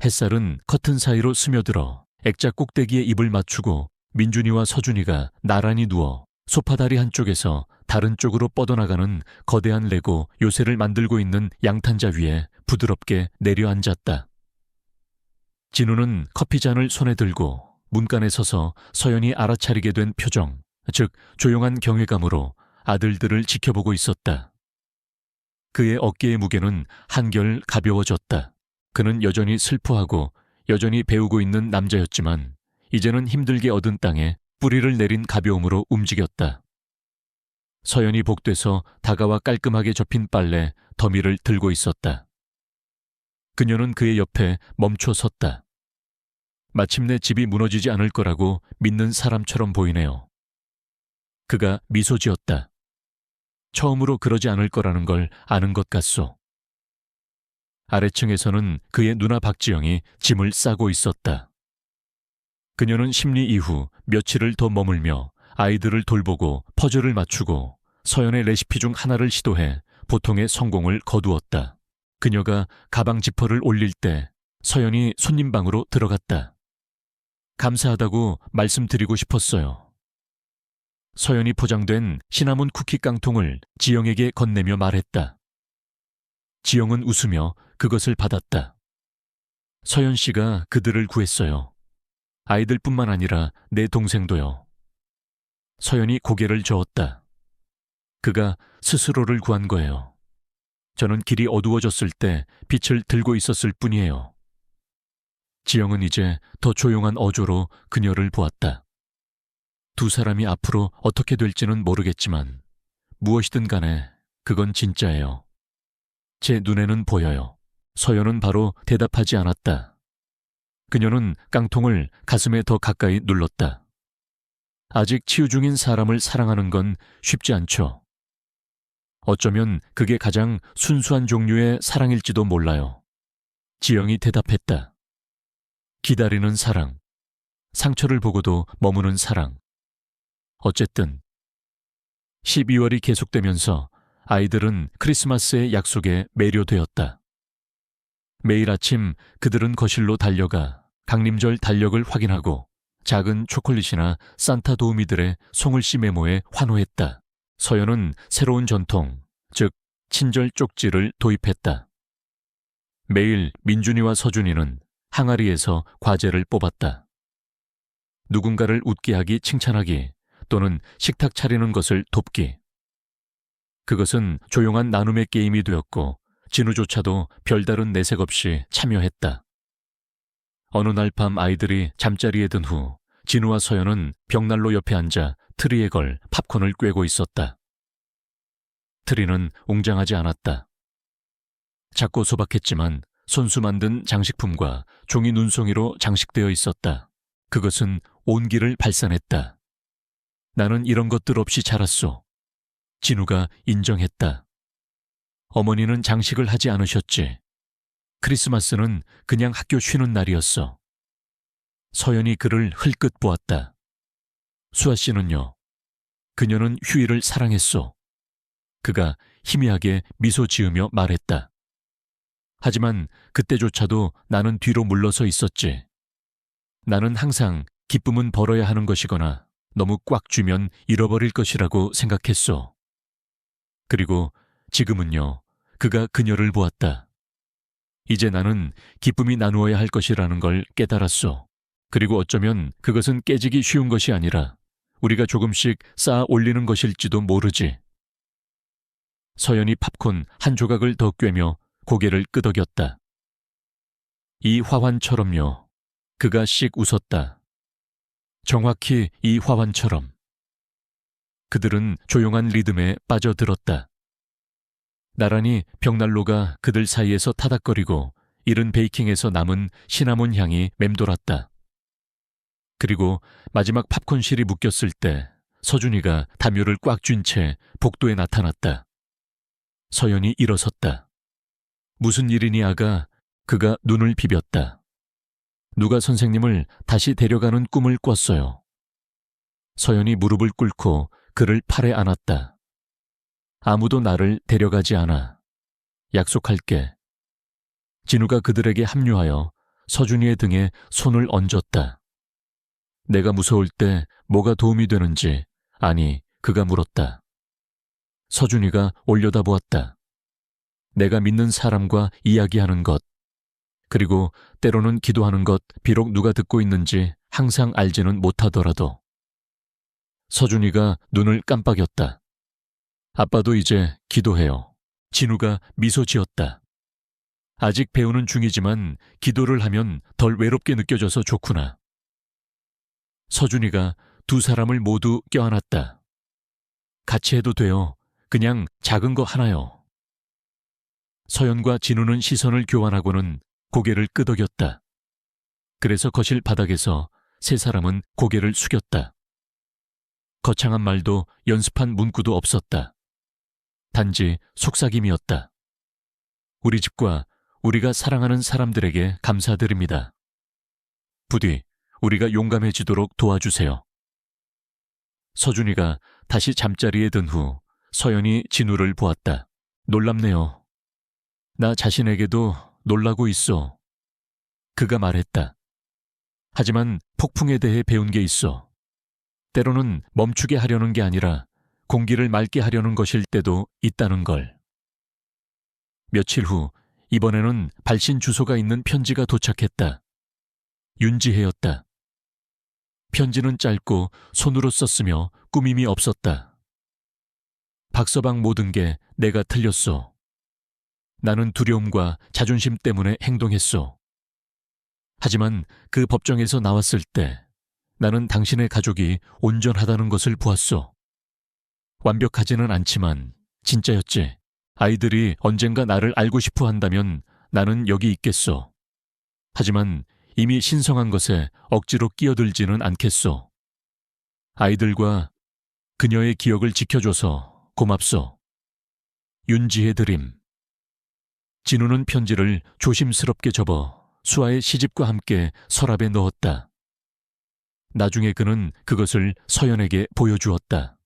햇살은 커튼 사이로 스며들어 액자 꼭대기에 입을 맞추고 민준이와 서준이가 나란히 누워 소파 다리 한쪽에서 다른 쪽으로 뻗어나가는 거대한 레고 요새를 만들고 있는 양탄자 위에 부드럽게 내려앉았다. 진우는 커피잔을 손에 들고 문간에 서서 서연이 알아차리게 된 표정, 즉 조용한 경외감으로 아들들을 지켜보고 있었다. 그의 어깨의 무게는 한결 가벼워졌다. 그는 여전히 슬퍼하고 여전히 배우고 있는 남자였지만 이제는 힘들게 얻은 땅에 뿌리를 내린 가벼움으로 움직였다. 서연이 복돼서 다가와 깔끔하게 접힌 빨래 더미를 들고 있었다. 그녀는 그의 옆에 멈춰 섰다. 마침내 집이 무너지지 않을 거라고 믿는 사람처럼 보이네요. 그가 미소 지었다. 처음으로 그러지 않을 거라는 걸 아는 것 같소. 아래층에서는 그의 누나 박지영이 짐을 싸고 있었다. 그녀는 심리 이후 며칠을 더 머물며 아이들을 돌보고 퍼즐을 맞추고 서연의 레시피 중 하나를 시도해 보통의 성공을 거두었다. 그녀가 가방 지퍼를 올릴 때 서연이 손님 방으로 들어갔다. 감사하다고 말씀드리고 싶었어요. 서연이 포장된 시나몬 쿠키 깡통을 지영에게 건네며 말했다. 지영은 웃으며 그것을 받았다. 서연 씨가 그들을 구했어요. 아이들뿐만 아니라 내 동생도요. 서연이 고개를 저었다. 그가 스스로를 구한 거예요. 저는 길이 어두워졌을 때 빛을 들고 있었을 뿐이에요. 지영은 이제 더 조용한 어조로 그녀를 보았다. 두 사람이 앞으로 어떻게 될지는 모르겠지만 무엇이든 간에 그건 진짜예요. 제 눈에는 보여요. 서연은 바로 대답하지 않았다. 그녀는 깡통을 가슴에 더 가까이 눌렀다. 아직 치유 중인 사람을 사랑하는 건 쉽지 않죠. 어쩌면 그게 가장 순수한 종류의 사랑일지도 몰라요. 지영이 대답했다. 기다리는 사랑, 상처를 보고도 머무는 사랑. 어쨌든 12월이 계속되면서 아이들은 크리스마스의 약속에 매료되었다. 매일 아침 그들은 거실로 달려가 강림절 달력을 확인하고 작은 초콜릿이나 산타 도우미들의 송글씨 메모에 환호했다. 서연은 새로운 전통, 즉 친절 쪽지를 도입했다. 매일 민준이와 서준이는 항아리에서 과제를 뽑았다. 누군가를 웃게 하기, 칭찬하기, 또는 식탁 차리는 것을 돕기. 그것은 조용한 나눔의 게임이 되었고 진우조차도 별다른 내색 없이 참여했다. 어느 날 밤 아이들이 잠자리에 든 후 진우와 서연은 벽난로 옆에 앉아 트리에 걸 팝콘을 꿰고 있었다. 트리는 웅장하지 않았다. 작고 소박했지만 손수 만든 장식품과 종이 눈송이로 장식되어 있었다. 그것은 온기를 발산했다. 나는 이런 것들 없이 자랐소. 진우가 인정했다. 어머니는 장식을 하지 않으셨지. 크리스마스는 그냥 학교 쉬는 날이었어. 서연이 그를 흘끗 보았다. 수아 씨는요? 그녀는 휴일을 사랑했소. 그가 희미하게 미소 지으며 말했다. 하지만 그때조차도 나는 뒤로 물러서 있었지. 나는 항상 기쁨은 벌어야 하는 것이거나 너무 꽉 쥐면 잃어버릴 것이라고 생각했소. 그리고 지금은요, 그가 그녀를 보았다. 이제 나는 기쁨이 나누어야 할 것이라는 걸 깨달았소. 그리고 어쩌면 그것은 깨지기 쉬운 것이 아니라 우리가 조금씩 쌓아 올리는 것일지도 모르지. 서연이 팝콘 한 조각을 더 꿰며 고개를 끄덕였다. 이 화환처럼요. 그가 씩 웃었다. 정확히 이 화환처럼. 그들은 조용한 리듬에 빠져들었다. 나란히 벽난로가 그들 사이에서 타닥거리고 이른 베이킹에서 남은 시나몬 향이 맴돌았다. 그리고 마지막 팝콘실이 묶였을 때 서준이가 담요를 꽉 쥔 채 복도에 나타났다. 서연이 일어섰다. 무슨 일이니 아가? 그가 눈을 비볐다. 누가 선생님을 다시 데려가는 꿈을 꿨어요. 서연이 무릎을 꿇고 그를 팔에 안았다. 아무도 나를 데려가지 않아. 약속할게. 진우가 그들에게 합류하여 서준이의 등에 손을 얹었다. 내가 무서울 때 뭐가 도움이 되는지, 아니, 그가 물었다. 서준이가 올려다보았다. 내가 믿는 사람과 이야기하는 것, 그리고 때로는 기도하는 것, 비록 누가 듣고 있는지 항상 알지는 못하더라도. 서준이가 눈을 깜빡였다. 아빠도 이제 기도해요. 진우가 미소 지었다. 아직 배우는 중이지만 기도를 하면 덜 외롭게 느껴져서 좋구나. 서준이가 두 사람을 모두 껴안았다. 같이 해도 돼요. 그냥 작은 거 하나요. 서연과 진우는 시선을 교환하고는 고개를 끄덕였다. 그래서 거실 바닥에서 세 사람은 고개를 숙였다. 거창한 말도 연습한 문구도 없었다. 단지 속삭임이었다. 우리 집과 우리가 사랑하는 사람들에게 감사드립니다. 부디 우리가 용감해지도록 도와주세요. 서준이가 다시 잠자리에 든 후 서연이 진우를 보았다. 놀랍네요. 나 자신에게도 놀라고 있어. 그가 말했다. 하지만 폭풍에 대해 배운 게 있어. 때로는 멈추게 하려는 게 아니라 공기를 맑게 하려는 것일 때도 있다는 걸. 며칠 후 이번에는 발신 주소가 있는 편지가 도착했다. 윤지혜였다. 편지는 짧고 손으로 썼으며 꾸밈이 없었다. 박서방 모든 게 내가 틀렸소. 나는 두려움과 자존심 때문에 행동했소. 하지만 그 법정에서 나왔을 때 나는 당신의 가족이 온전하다는 것을 보았소. 완벽하지는 않지만 진짜였지. 아이들이 언젠가 나를 알고 싶어 한다면 나는 여기 있겠소. 하지만 이미 신성한 것에 억지로 끼어들지는 않겠소. 아이들과 그녀의 기억을 지켜줘서 고맙소. 윤지혜 드림. 진우는 편지를 조심스럽게 접어 수아의 시집과 함께 서랍에 넣었다. 나중에 그는 그것을 서연에게 보여주었다.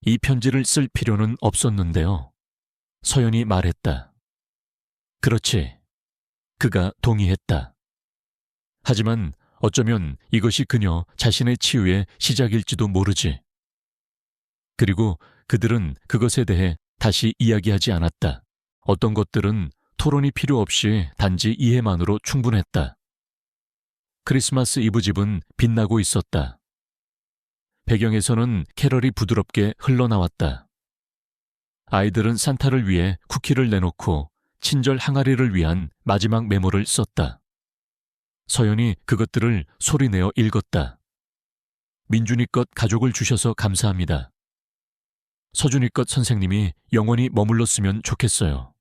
이 편지를 쓸 필요는 없었는데요. 서연이 말했다. 그렇지. 그가 동의했다. 하지만 어쩌면 이것이 그녀 자신의 치유의 시작일지도 모르지. 그리고 그들은 그것에 대해 다시 이야기하지 않았다. 어떤 것들은 토론이 필요 없이 단지 이해만으로 충분했다. 크리스마스 이브 집은 빛나고 있었다. 배경에서는 캐럴이 부드럽게 흘러나왔다. 아이들은 산타를 위해 쿠키를 내놓고 친절 항아리를 위한 마지막 메모를 썼다. 서연이 그것들을 소리내어 읽었다. 민준이껏 가족을 주셔서 감사합니다. 서준이껏 선생님이 영원히 머물렀으면 좋겠어요.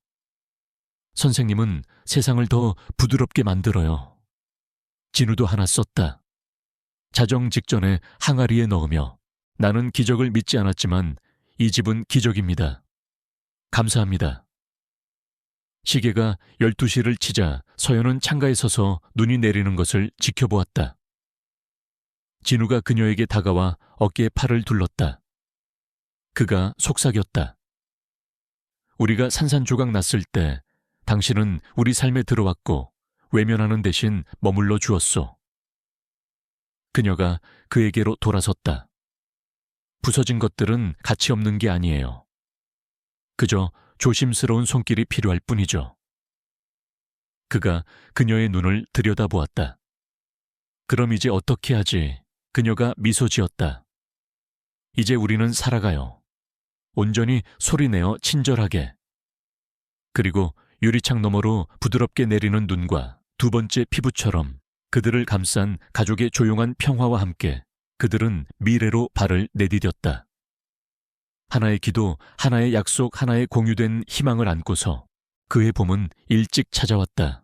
선생님은 세상을 더 부드럽게 만들어요. 진우도 하나 썼다. 자정 직전에 항아리에 넣으며 나는 기적을 믿지 않았지만 이 집은 기적입니다. 감사합니다. 시계가 12시를 치자 서연은 창가에 서서 눈이 내리는 것을 지켜보았다. 진우가 그녀에게 다가와 어깨에 팔을 둘렀다. 그가 속삭였다. 우리가 산산조각 났을 때 당신은 우리 삶에 들어왔고 외면하는 대신 머물러 주었소. 그녀가 그에게로 돌아섰다. 부서진 것들은 가치 없는 게 아니에요. 그저 조심스러운 손길이 필요할 뿐이죠. 그가 그녀의 눈을 들여다보았다. 그럼 이제 어떻게 하지? 그녀가 미소 지었다. 이제 우리는 살아가요. 온전히 소리내어 친절하게. 그리고 유리창 너머로 부드럽게 내리는 눈과 두 번째 피부처럼 그들을 감싼 가족의 조용한 평화와 함께 그들은 미래로 발을 내디뎠다. 하나의 기도, 하나의 약속, 하나의 공유된 희망을 안고서 그의 봄은 일찍 찾아왔다.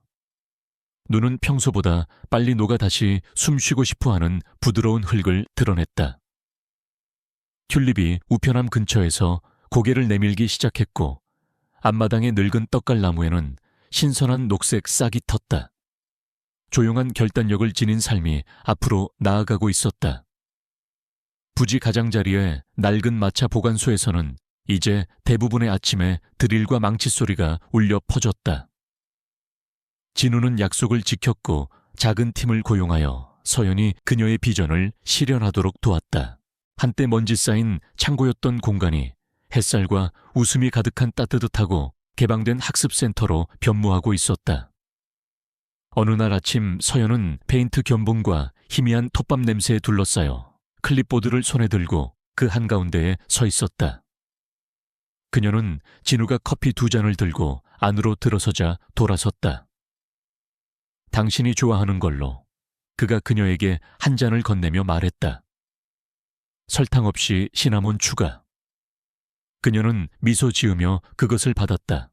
눈은 평소보다 빨리 녹아 다시 숨쉬고 싶어하는 부드러운 흙을 드러냈다. 튤립이 우편함 근처에서 고개를 내밀기 시작했고 앞마당의 늙은 떡갈나무에는 신선한 녹색 싹이 텄다. 조용한 결단력을 지닌 삶이 앞으로 나아가고 있었다. 부지 가장자리의 낡은 마차 보관소에서는 이제 대부분의 아침에 드릴과 망치 소리가 울려 퍼졌다. 진우는 약속을 지켰고 작은 팀을 고용하여 서연이 그녀의 비전을 실현하도록 도왔다. 한때 먼지 쌓인 창고였던 공간이 햇살과 웃음이 가득한 따뜻하고 개방된 학습센터로 변모하고 있었다. 어느 날 아침 서연은 페인트 견본과 희미한 톱밥 냄새에 둘러싸여 클립보드를 손에 들고 그 한가운데에 서 있었다. 그녀는 진우가 커피 2잔을 들고 안으로 들어서자 돌아섰다. 당신이 좋아하는 걸로. 그가 그녀에게 한 잔을 건네며 말했다. 설탕 없이 시나몬 추가. 그녀는 미소 지으며 그것을 받았다.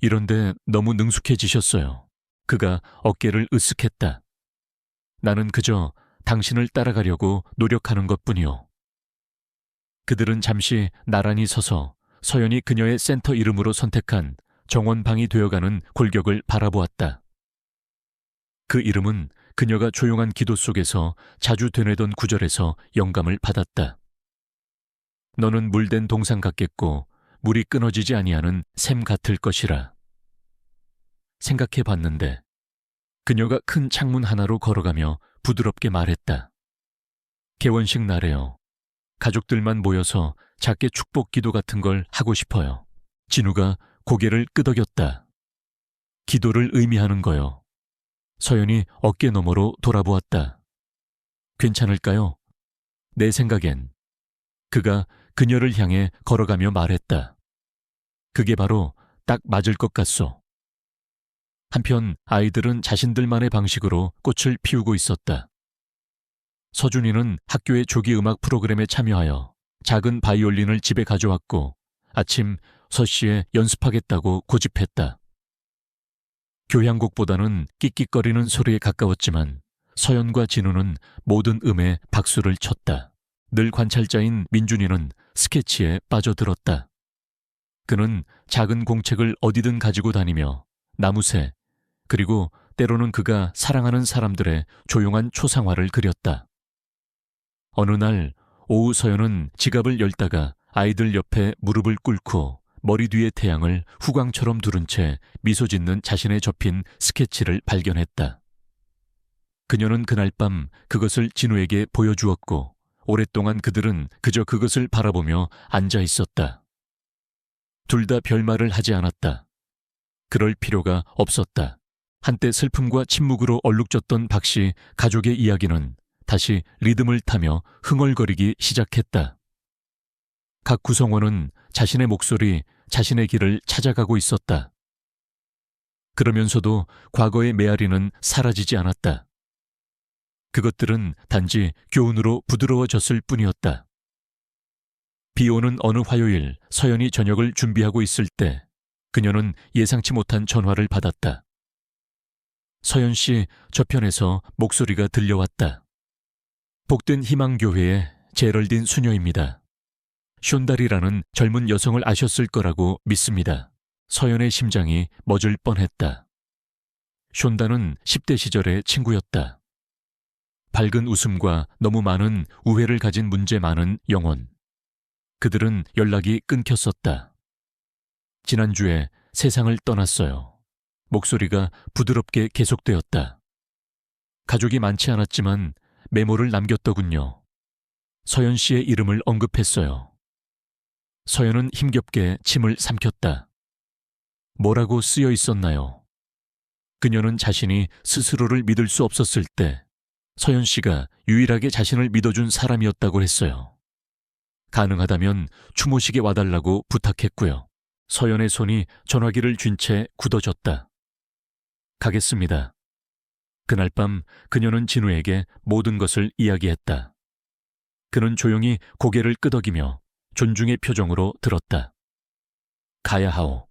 이런데 너무 능숙해지셨어요. 그가 어깨를 으쓱했다. 나는 그저 당신을 따라가려고 노력하는 것뿐이요. 그들은 잠시 나란히 서서 서연이 그녀의 센터 이름으로 선택한 정원방이 되어가는 골격을 바라보았다. 그 이름은 그녀가 조용한 기도 속에서 자주 되뇌던 구절에서 영감을 받았다. 너는 물된 동상 같겠고 물이 끊어지지 아니하는 샘 같을 것이라. 생각해 봤는데 그녀가 큰 창문 하나로 걸어가며 부드럽게 말했다. 개원식 날에요. 가족들만 모여서 작게 축복 기도 같은 걸 하고 싶어요. 진우가 고개를 끄덕였다. 기도를 의미하는 거요. 서연이 어깨 너머로 돌아보았다. 괜찮을까요? 내 생각엔. 그가 그녀를 향해 걸어가며 말했다. 그게 바로 딱 맞을 것 같소. 한편 아이들은 자신들만의 방식으로 꽃을 피우고 있었다. 서준이는 학교의 조기 음악 프로그램에 참여하여 작은 바이올린을 집에 가져왔고 아침 서시에 연습하겠다고 고집했다. 교향곡보다는 끽끽거리는 소리에 가까웠지만 서연과 진우는 모든 음에 박수를 쳤다. 늘 관찰자인 민준이는 스케치에 빠져들었다. 그는 작은 공책을 어디든 가지고 다니며 나무새, 그리고 때로는 그가 사랑하는 사람들의 조용한 초상화를 그렸다. 어느 날 오후 서연은 지갑을 열다가 아이들 옆에 무릎을 꿇고 머리 뒤의 태양을 후광처럼 두른 채 미소 짓는 자신의 접힌 스케치를 발견했다. 그녀는 그날 밤 그것을 진우에게 보여주었고 오랫동안 그들은 그저 그것을 바라보며 앉아 있었다. 둘 다 별말을 하지 않았다. 그럴 필요가 없었다. 한때 슬픔과 침묵으로 얼룩졌던 박씨 가족의 이야기는 다시 리듬을 타며 흥얼거리기 시작했다. 각 구성원은 자신의 목소리, 자신의 길을 찾아가고 있었다. 그러면서도 과거의 메아리는 사라지지 않았다. 그것들은 단지 교훈으로 부드러워졌을 뿐이었다. 비 오는 어느 화요일 서연이 저녁을 준비하고 있을 때 그녀는 예상치 못한 전화를 받았다. 서연 씨 저편에서 목소리가 들려왔다. 복된 희망교회의 제럴딘 수녀입니다. 숀달이라는 젊은 여성을 아셨을 거라고 믿습니다. 서연의 심장이 멎을 뻔했다. 숀달은 10대 시절의 친구였다. 밝은 웃음과 너무 많은 우애를 가진 문제 많은 영혼. 그들은 연락이 끊겼었다. 지난주에 세상을 떠났어요. 목소리가 부드럽게 계속되었다. 가족이 많지 않았지만 메모를 남겼더군요. 서연 씨의 이름을 언급했어요. 서연은 힘겹게 침을 삼켰다. 뭐라고 쓰여 있었나요? 그녀는 자신이 스스로를 믿을 수 없었을 때 서연 씨가 유일하게 자신을 믿어준 사람이었다고 했어요. 가능하다면 추모식에 와달라고 부탁했고요. 서연의 손이 전화기를 쥔 채 굳어졌다. 가겠습니다. 그날 밤 그녀는 진우에게 모든 것을 이야기했다. 그는 조용히 고개를 끄덕이며 존중의 표정으로 들었다. 가야 하오.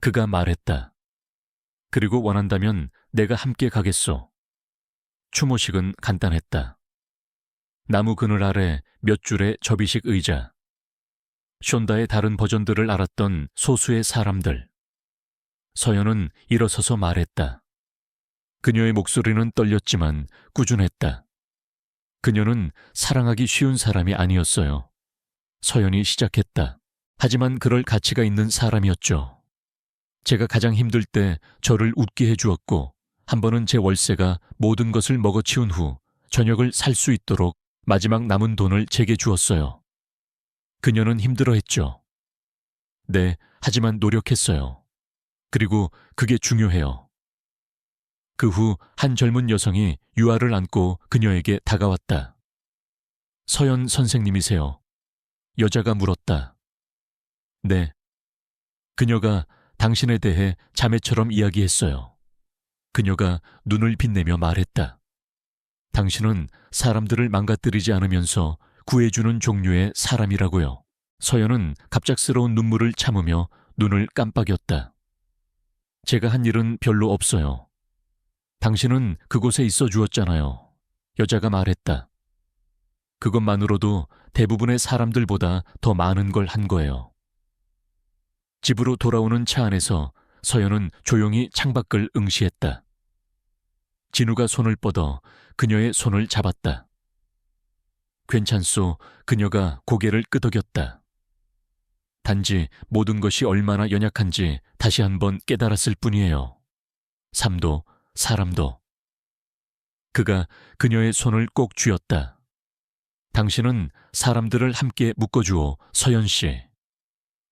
그가 말했다. 그리고 원한다면 내가 함께 가겠소. 추모식은 간단했다. 나무 그늘 아래 몇 줄의 접이식 의자. 션다의 다른 버전들을 알았던 소수의 사람들. 서연은 일어서서 말했다. 그녀의 목소리는 떨렸지만 꾸준했다. 그녀는 사랑하기 쉬운 사람이 아니었어요. 서연이 시작했다. 하지만 그럴 가치가 있는 사람이었죠. 제가 가장 힘들 때 저를 웃게 해주었고, 한 번은 제 월세가 모든 것을 먹어치운 후 저녁을 살 수 있도록 마지막 남은 돈을 제게 주었어요. 그녀는 힘들어했죠. 네, 하지만 노력했어요. 그리고 그게 중요해요. 그 후 한 젊은 여성이 유아를 안고 그녀에게 다가왔다. 서연 선생님이세요? 여자가 물었다. 네. 그녀가 당신에 대해 자매처럼 이야기했어요. 그녀가 눈을 빛내며 말했다. 당신은 사람들을 망가뜨리지 않으면서 구해주는 종류의 사람이라고요. 서연은 갑작스러운 눈물을 참으며 눈을 깜빡였다. 제가 한 일은 별로 없어요. 당신은 그곳에 있어 주었잖아요. 여자가 말했다. 그것만으로도 대부분의 사람들보다 더 많은 걸 한 거예요. 집으로 돌아오는 차 안에서 서연은 조용히 창밖을 응시했다. 진우가 손을 뻗어 그녀의 손을 잡았다. 괜찮소. 그녀가 고개를 끄덕였다. 단지 모든 것이 얼마나 연약한지 다시 한번 깨달았을 뿐이에요. 삶도 사람도. 그가 그녀의 손을 꼭 쥐었다. 당신은 사람들을 함께 묶어주오, 서연 씨.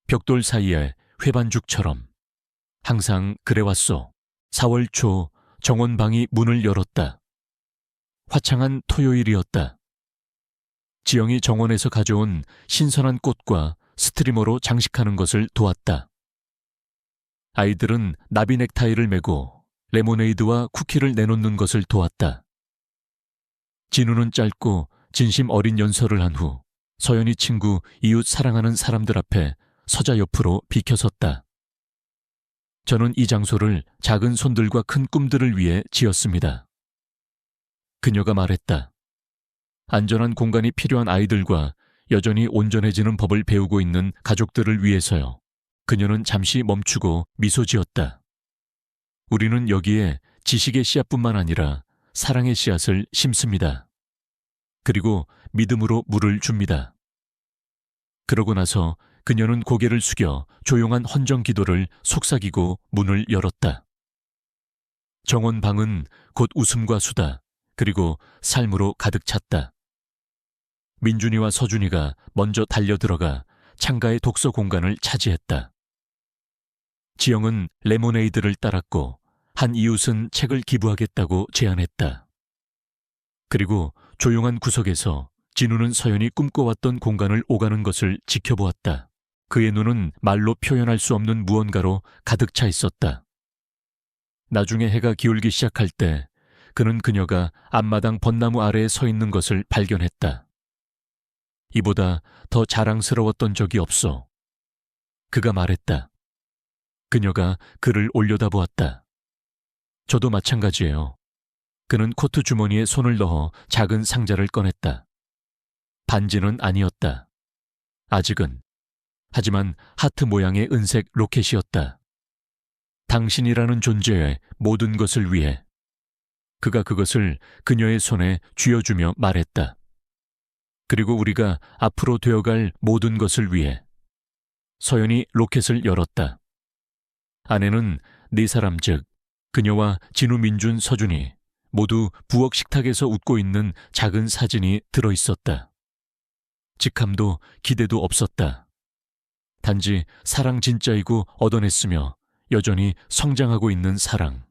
벽돌 사이에 회반죽처럼. 항상 그래왔소. 4월 초 정원방이 문을 열었다. 화창한 토요일이었다. 지영이 정원에서 가져온 신선한 꽃과 스트리머로 장식하는 것을 도왔다. 아이들은 나비 넥타이를 메고 레모네이드와 쿠키를 내놓는 것을 도왔다. 진우는 짧고 진심 어린 연설을 한 후 서연이 친구, 이웃 사랑하는 사람들 앞에 서자 옆으로 비켜섰다. 저는 이 장소를 작은 손들과 큰 꿈들을 위해 지었습니다. 그녀가 말했다. 안전한 공간이 필요한 아이들과 여전히 온전해지는 법을 배우고 있는 가족들을 위해서요. 그녀는 잠시 멈추고 미소 지었다. 우리는 여기에 지식의 씨앗뿐만 아니라 사랑의 씨앗을 심습니다. 그리고 믿음으로 물을 줍니다. 그러고 나서 그녀는 고개를 숙여 조용한 헌정 기도를 속삭이고 문을 열었다. 정원 방은 곧 웃음과 수다, 그리고 삶으로 가득 찼다. 민준이와 서준이가 먼저 달려들어가 창가의 독서 공간을 차지했다. 지영은 레모네이드를 따랐고 한 이웃은 책을 기부하겠다고 제안했다. 그리고 조용한 구석에서 진우는 서연이 꿈꿔왔던 공간을 오가는 것을 지켜보았다. 그의 눈은 말로 표현할 수 없는 무언가로 가득 차 있었다. 나중에 해가 기울기 시작할 때 그는 그녀가 앞마당 벚나무 아래에 서 있는 것을 발견했다. 이보다 더 자랑스러웠던 적이 없어. 그가 말했다. 그녀가 그를 올려다보았다. 저도 마찬가지예요. 그는 코트 주머니에 손을 넣어 작은 상자를 꺼냈다. 반지는 아니었다. 아직은. 하지만 하트 모양의 은색 로켓이었다. 당신이라는 존재의 모든 것을 위해. 그가 그것을 그녀의 손에 쥐어주며 말했다. 그리고 우리가 앞으로 되어갈 모든 것을 위해. 서연이 로켓을 열었다. 안에는 네 사람 즉 그녀와 진우, 민준, 서준이 모두 부엌 식탁에서 웃고 있는 작은 사진이 들어있었다. 직함도 기대도 없었다. 단지 사랑 진짜이고 얻어냈으며 여전히 성장하고 있는 사랑.